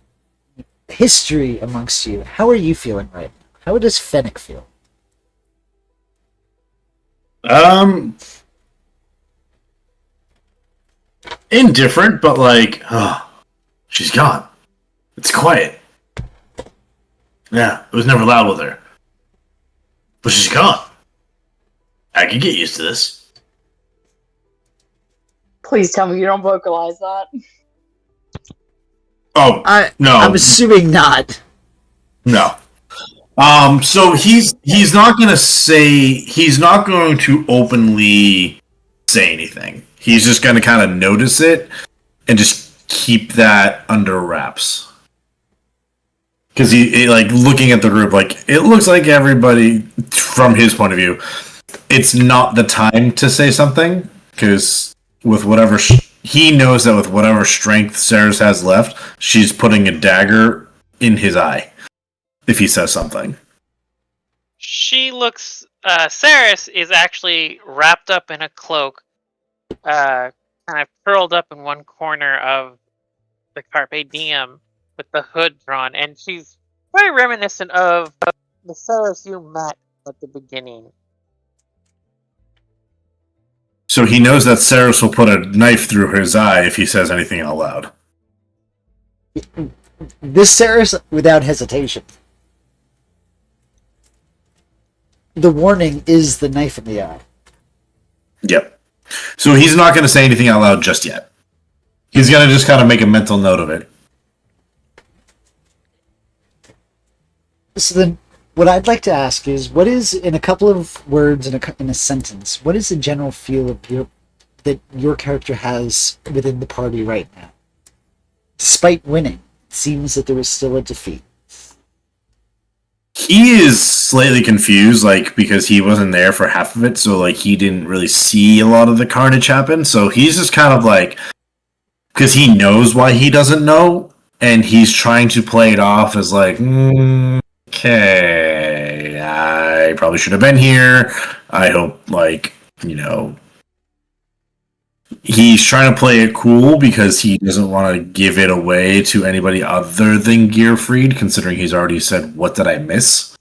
Speaker 1: history amongst you, how are you feeling right now? How does Fennec feel?
Speaker 5: indifferent, but like, oh, she's gone. It's quiet. Yeah, it was never loud with her. But she's gone. I can get used to this.
Speaker 2: Please tell me you don't vocalize that.
Speaker 5: Oh, no.
Speaker 1: I'm assuming not.
Speaker 5: No. So he's not going to openly say anything. He's just going to kind of notice it and just keep that under wraps. Because he like looking at the group, like it looks like everybody, from his point of view, it's not the time to say something. Because with whatever he knows that with whatever strength Ceres has left, she's putting a dagger in his eye if he says something.
Speaker 3: She looks. Ceres is actually wrapped up in a cloak, kind of curled up in one corner of the Carpe Diem with the hood drawn, and she's very reminiscent of the Ceres you met at the beginning.
Speaker 5: So he knows that Ceres will put a knife through his eye if he says anything out loud.
Speaker 1: This Ceres, without hesitation. The warning is the knife in the eye.
Speaker 5: Yep. So he's not going to say anything out loud just yet. He's going to just kind of make a mental note of it.
Speaker 1: So then, what I'd like to ask is, what is, in a couple of words, in a sentence, what is the general feel of that your character has within the party right now? Despite winning, it seems that there is still a defeat.
Speaker 5: He is slightly confused, like, because he wasn't there for half of it, so, like, he didn't really see a lot of the carnage happen, so he's just kind of like, because he knows why he doesn't know, and he's trying to play it off as like, okay, I probably should have been here. I hope, like, you know, he's trying to play it cool because he doesn't want to give it away to anybody other than Gearfried, considering he's already said, "What did I miss?"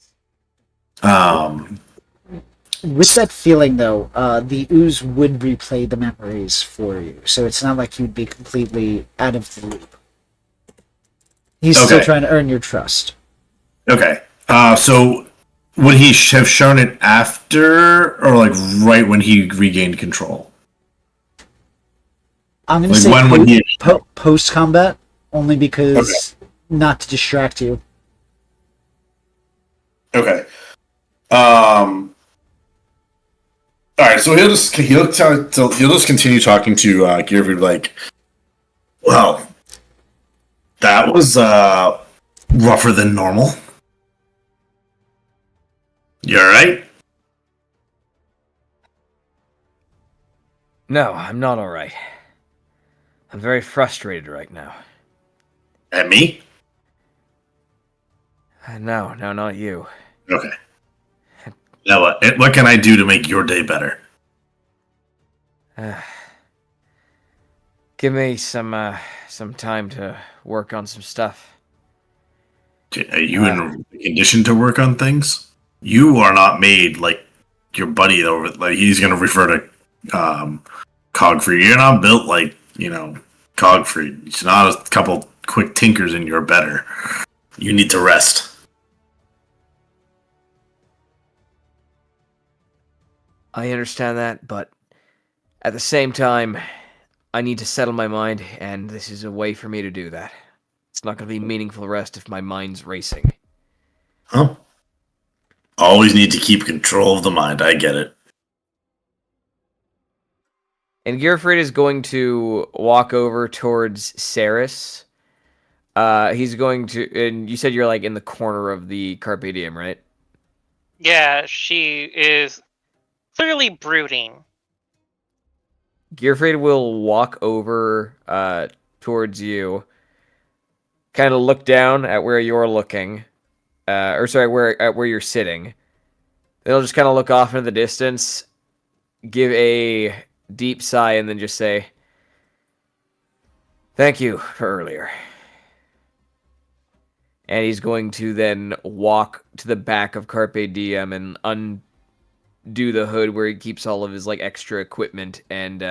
Speaker 1: With that feeling, though, the ooze would replay the memories for you, so it's not like you'd be completely out of the loop. He's still
Speaker 5: Okay.
Speaker 1: trying to earn your trust.
Speaker 5: Okay. So would he have shown it after, or like right when he regained control?
Speaker 1: I'm going to
Speaker 5: Like
Speaker 1: say
Speaker 5: when would he?
Speaker 1: post-combat, only because not to distract you.
Speaker 5: Okay. All right. So he'll just continue talking to Gearfried, like, well, that was rougher than normal. You all right?
Speaker 4: No, I'm not alright. I'm very frustrated right now.
Speaker 5: At me?
Speaker 4: No, not you.
Speaker 5: Okay. Now what can I do to make your day better?
Speaker 4: Give me some time to work on some stuff.
Speaker 5: Are you in a condition to work on things? You are not made like your buddy over. Like he's going to refer to Cogfree. You're not built like Cogfree. It's not a couple quick tinkers and you're better. You need to rest.
Speaker 4: I understand that, but at the same time, I need to settle my mind, and this is a way for me to do that. It's not going to be meaningful rest if my mind's racing.
Speaker 5: Huh? Always need to keep control of the mind. I get it.
Speaker 4: And Gearfried is going to walk over towards Ceres. He's going to, and you said you're like in the corner of the Carpe Diem, right?
Speaker 3: Yeah, she is clearly brooding.
Speaker 4: Gearfried will walk over towards you, kind of look down at where you're looking, where you're sitting. Then he'll just kind of look off into the distance, give a deep sigh, and then just say, "Thank you for earlier." And he's going to then walk to the back of Carpe Diem and undo the hood where he keeps all of his like extra equipment, and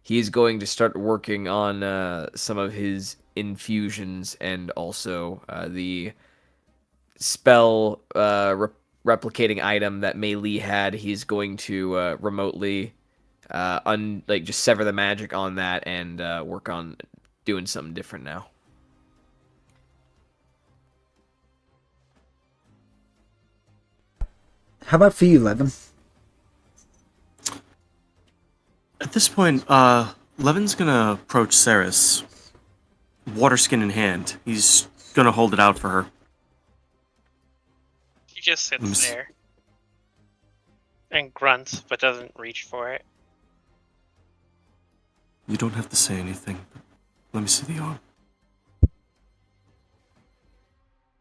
Speaker 4: he's going to start working on some of his infusions and also the spell replicating item that Mei Li had. He's going to remotely just sever the magic on that and work on doing something different now.
Speaker 1: How about for you, Levin?
Speaker 6: At this point, Levin's gonna approach Ceres, water skin in hand. He's gonna hold it out for her.
Speaker 3: She just
Speaker 6: Let me
Speaker 3: sits
Speaker 6: s-
Speaker 3: there and grunts, but doesn't reach for it.
Speaker 6: You don't have to say anything. Let me see the arm.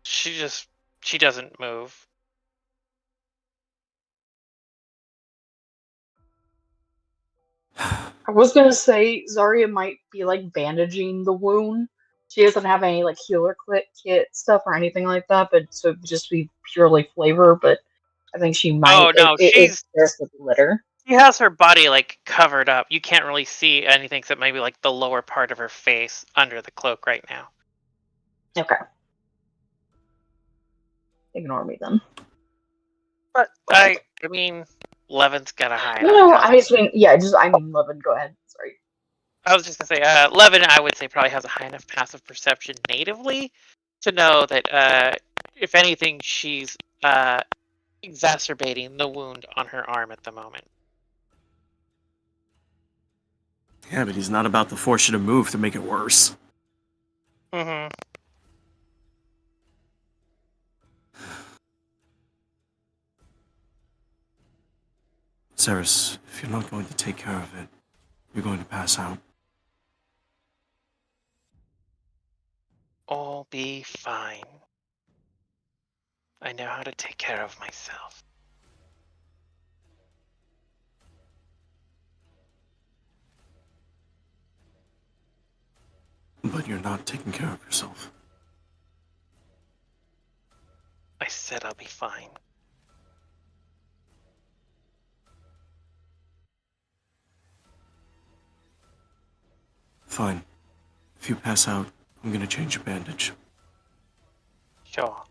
Speaker 3: She doesn't move.
Speaker 2: I was gonna say Zarya might be like bandaging the wound. She doesn't have any like healer kit stuff or anything like that, but so it would just be purely flavor. But I think she might.
Speaker 3: Oh no,
Speaker 2: If there's the glitter.
Speaker 3: she has her body like covered up. You can't really see anything except maybe like the lower part of her face under the cloak right now.
Speaker 2: Okay. Ignore me then.
Speaker 3: But I mean, Levin's got a high
Speaker 2: No,
Speaker 3: enough.
Speaker 2: I just mean I mean Levin. Go ahead. Sorry.
Speaker 3: I was just gonna say, Levin, I would say probably has a high enough passive perception natively to know that if anything, she's exacerbating the wound on her arm at the moment.
Speaker 6: Yeah, but he's not about to force you to move to make it worse.
Speaker 3: Mm-hmm.
Speaker 6: Ceres, if you're not going to take care of it, you're going to pass out.
Speaker 3: All be fine. I know how to take care of myself.
Speaker 6: But you're not taking care of yourself.
Speaker 3: I said I'll be fine.
Speaker 6: Fine. If you pass out, I'm gonna change your bandage.
Speaker 3: Sure.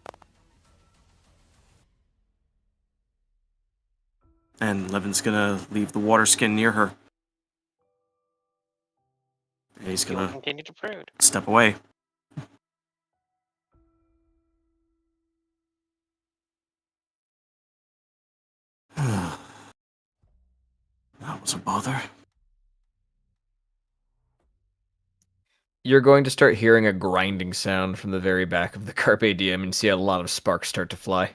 Speaker 6: And Levin's gonna leave the water skin near her. And he's
Speaker 3: You will
Speaker 6: gonna
Speaker 3: continue to brood.
Speaker 6: step away. That was a bother.
Speaker 4: You're going to start hearing a grinding sound from the very back of the Carpe Diem and see a lot of sparks start to fly.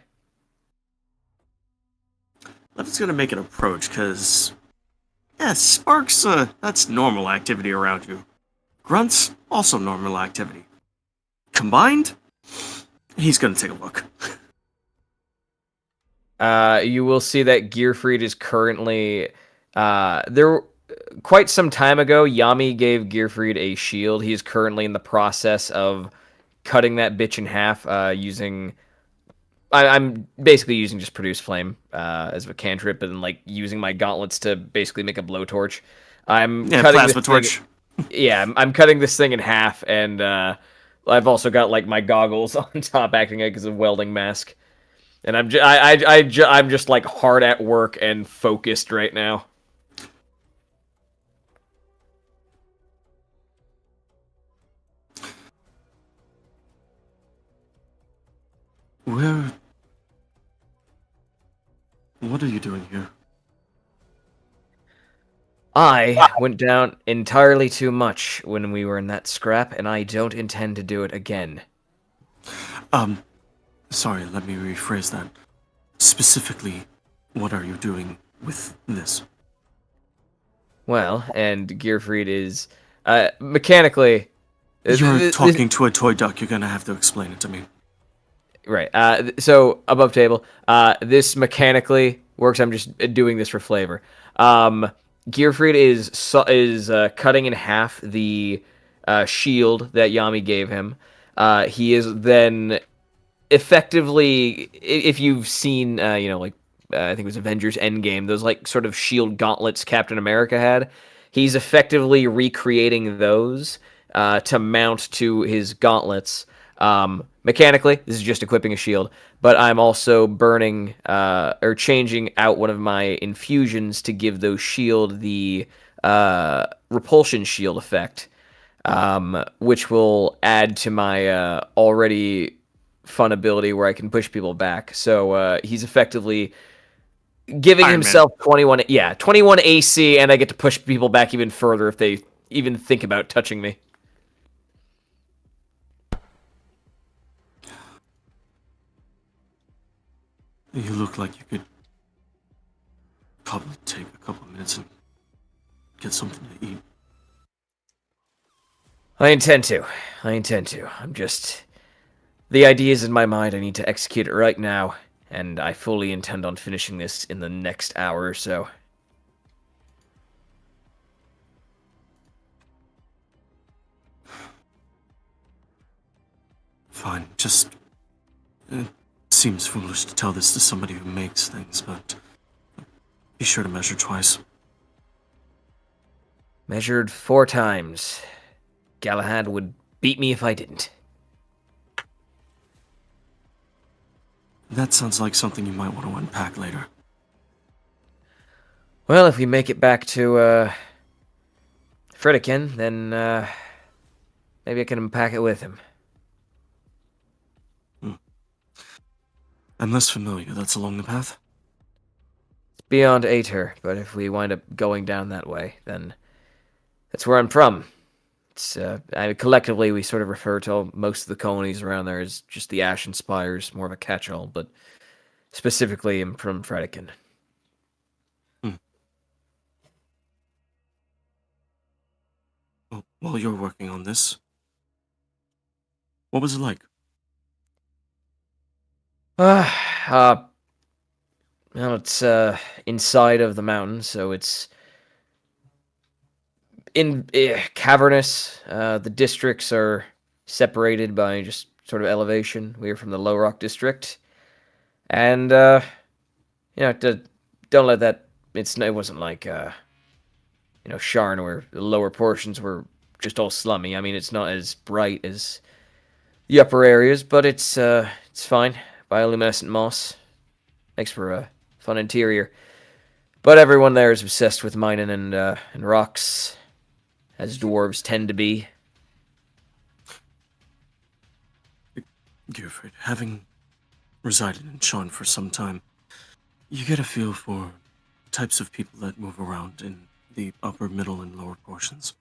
Speaker 6: Levin's gonna make an approach, because... Yeah, sparks, that's normal activity around you. Grunts, also normal activity. Combined, he's gonna take a look.
Speaker 4: You will see that Gearfried is currently there. Quite some time ago, Yami gave Gearfried a shield. He is currently in the process of cutting that bitch in half using. I'm basically using just Produce Flame as a cantrip, and like using my gauntlets to basically make a blowtorch. I'm
Speaker 6: Yeah,
Speaker 4: cutting
Speaker 6: plasma
Speaker 4: this
Speaker 6: torch.
Speaker 4: Yeah, I'm cutting this thing in half, and I've also got like my goggles on top, acting like as a welding mask. And I'm just like hard at work and focused right now.
Speaker 6: Where... What are you doing here?
Speaker 4: I went down entirely too much when we were in that scrap, and I don't intend to do it again.
Speaker 6: Sorry, let me rephrase that. Specifically, what are you doing with this?
Speaker 4: Well, and Gearfried is mechanically.
Speaker 6: You're talking to a toy duck, you're gonna have to explain it to me.
Speaker 4: Right. So above table, this mechanically works. I'm just doing this for flavor. Gearfried is cutting in half the shield that Yami gave him. He is then effectively, if you've seen, I think it was Avengers Endgame, those like sort of shield gauntlets Captain America had. he's effectively recreating those to mount to his gauntlets. Mechanically, this is just equipping a shield, but I'm also burning or changing out one of my infusions to give those shield the repulsion shield effect, which will add to my already fun ability where I can push people back. So he's effectively giving
Speaker 6: Iron
Speaker 4: himself 21 AC, and I get to push people back even further if they even think about touching me.
Speaker 6: You look like you could probably take a couple of minutes and get something to eat.
Speaker 4: I intend to. I'm just... The idea's in my mind. I need to execute it right now, and I fully intend on finishing this in the next hour or so.
Speaker 6: Fine, just... It seems foolish to tell this to somebody who makes things, but... Be sure to measure twice.
Speaker 4: Measured 4 times. Galahad would beat me if I didn't.
Speaker 6: That sounds like something you might want to unpack later.
Speaker 4: Well, if we make it back to, Fredikin, then, maybe I can unpack it with him.
Speaker 6: I'm less familiar. That's along the path?
Speaker 4: It's beyond Aether, but if we wind up going down that way, then that's where I'm from. It's, collectively, we sort of refer to most of the colonies around there as just the Ashen Spires, more of a catch-all, but specifically I'm from Fredikin.
Speaker 6: Well, while you're working on this, what was it like?
Speaker 4: Well, it's, inside of the mountain, so it's cavernous. The districts are separated by just sort of elevation. We are from the Low Rock district, and don't let that. It wasn't like Sharn, where the lower portions were just all slummy. I mean, it's not as bright as the upper areas, but it's fine. Bioluminescent moss makes for a fun interior. But everyone there is obsessed with mining and rocks, as dwarves tend to be.
Speaker 6: Gearfried, having resided in Sean for some time, you get a feel for types of people that move around in the upper, middle, and lower portions.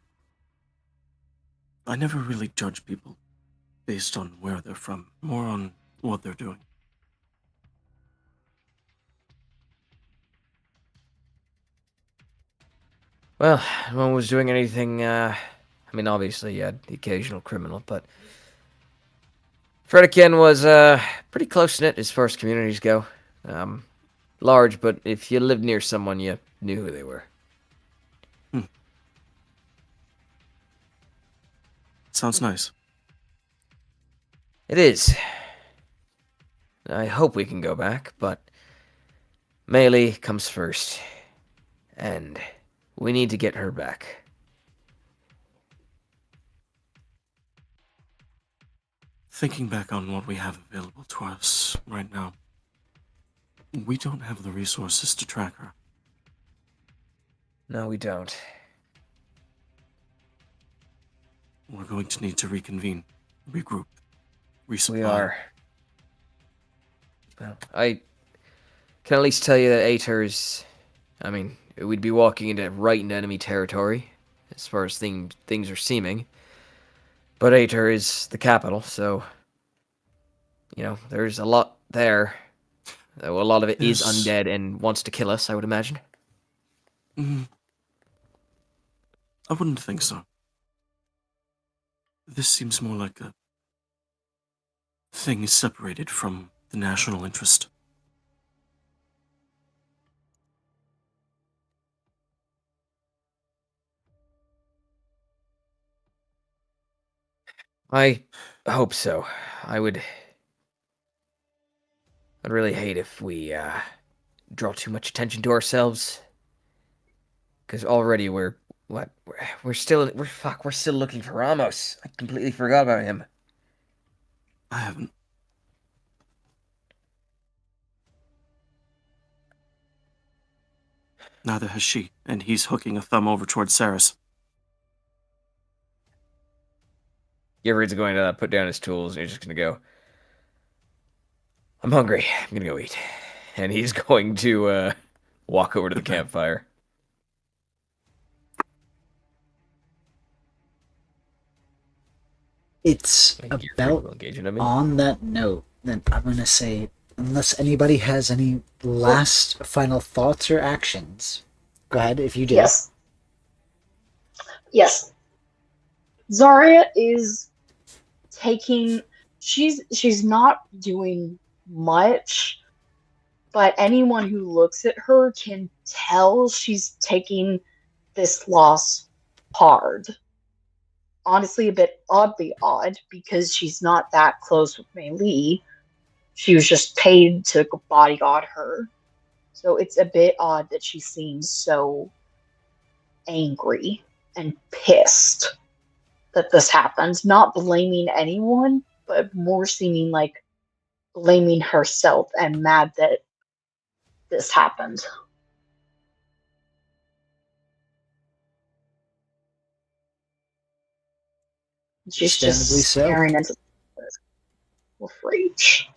Speaker 6: I never really judge people based on where they're from, more on what they're doing.
Speaker 4: Well, no one was doing anything, obviously you had the occasional criminal, but Fredikin was, pretty close-knit as far as communities go. Large, but if you lived near someone, you knew who they were.
Speaker 6: Sounds nice.
Speaker 4: It is. I hope we can go back, but Melee comes first. And we need to get her back.
Speaker 6: Thinking back on what we have available to us right now, we don't have the resources to track her.
Speaker 4: No, we don't.
Speaker 6: We're going to need to reconvene, regroup, resupply.
Speaker 4: We are. Well, I can at least tell you that Aether is... we'd be walking into enemy territory, as far as things are seeming. But Aether is the capital, so... there's a lot there. A lot of it is undead and wants to kill us, I would imagine.
Speaker 6: I wouldn't think so. This seems more like a thing separated from the national interest.
Speaker 4: I hope so. I'd really hate if we draw too much attention to ourselves. Because already we're
Speaker 7: What? We're still looking for Ramos. I completely forgot about him.
Speaker 6: I haven't. Neither has she, and he's hooking a thumb over towards Saris.
Speaker 7: Givrid's going to put down his tools and he's just going to go, I'm hungry. I'm going to go eat. And he's going to walk over to the campfire.
Speaker 1: It's
Speaker 7: Like, you're
Speaker 1: about
Speaker 7: pretty engaging, I mean.
Speaker 1: on that note, then I'm going to say, unless anybody has any last final thoughts or actions, go ahead if you do.
Speaker 2: Yes. Yes. Zarya is taking she's not doing much, but anyone who looks at her can tell she's taking this loss hard. Honestly, a bit oddly odd because she's not that close with Mei Li. She was just paid to bodyguard her. So it's a bit odd that she seems so angry and pissed that this happened. Not blaming anyone, but more seeming like blaming herself and mad that this happened. She's just
Speaker 1: Understandably so.
Speaker 2: staring into with rage.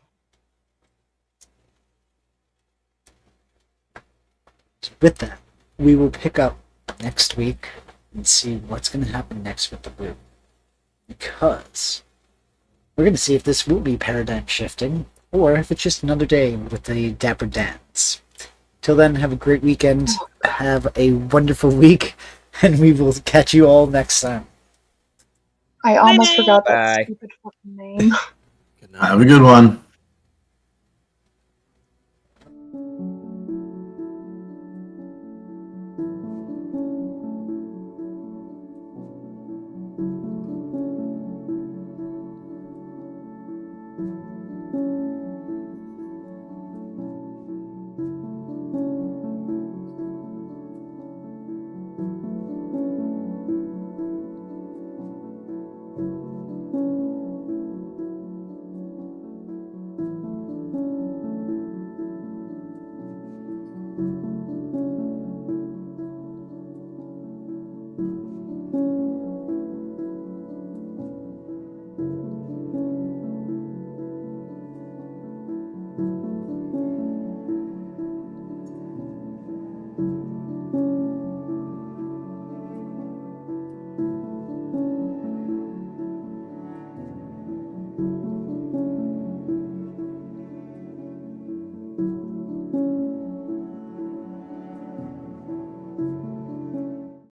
Speaker 1: With that, we will pick up next week and see what's going to happen next with the group. Because we're going to see if this will be paradigm shifting or if it's just another day with the Dapper Dance. Till then, have a great weekend, have a wonderful week, and we will catch you all next time.
Speaker 2: I almost
Speaker 3: Bye-bye.
Speaker 2: forgot that
Speaker 7: Bye.
Speaker 2: stupid fucking name.
Speaker 6: Good night.
Speaker 5: Have a good one.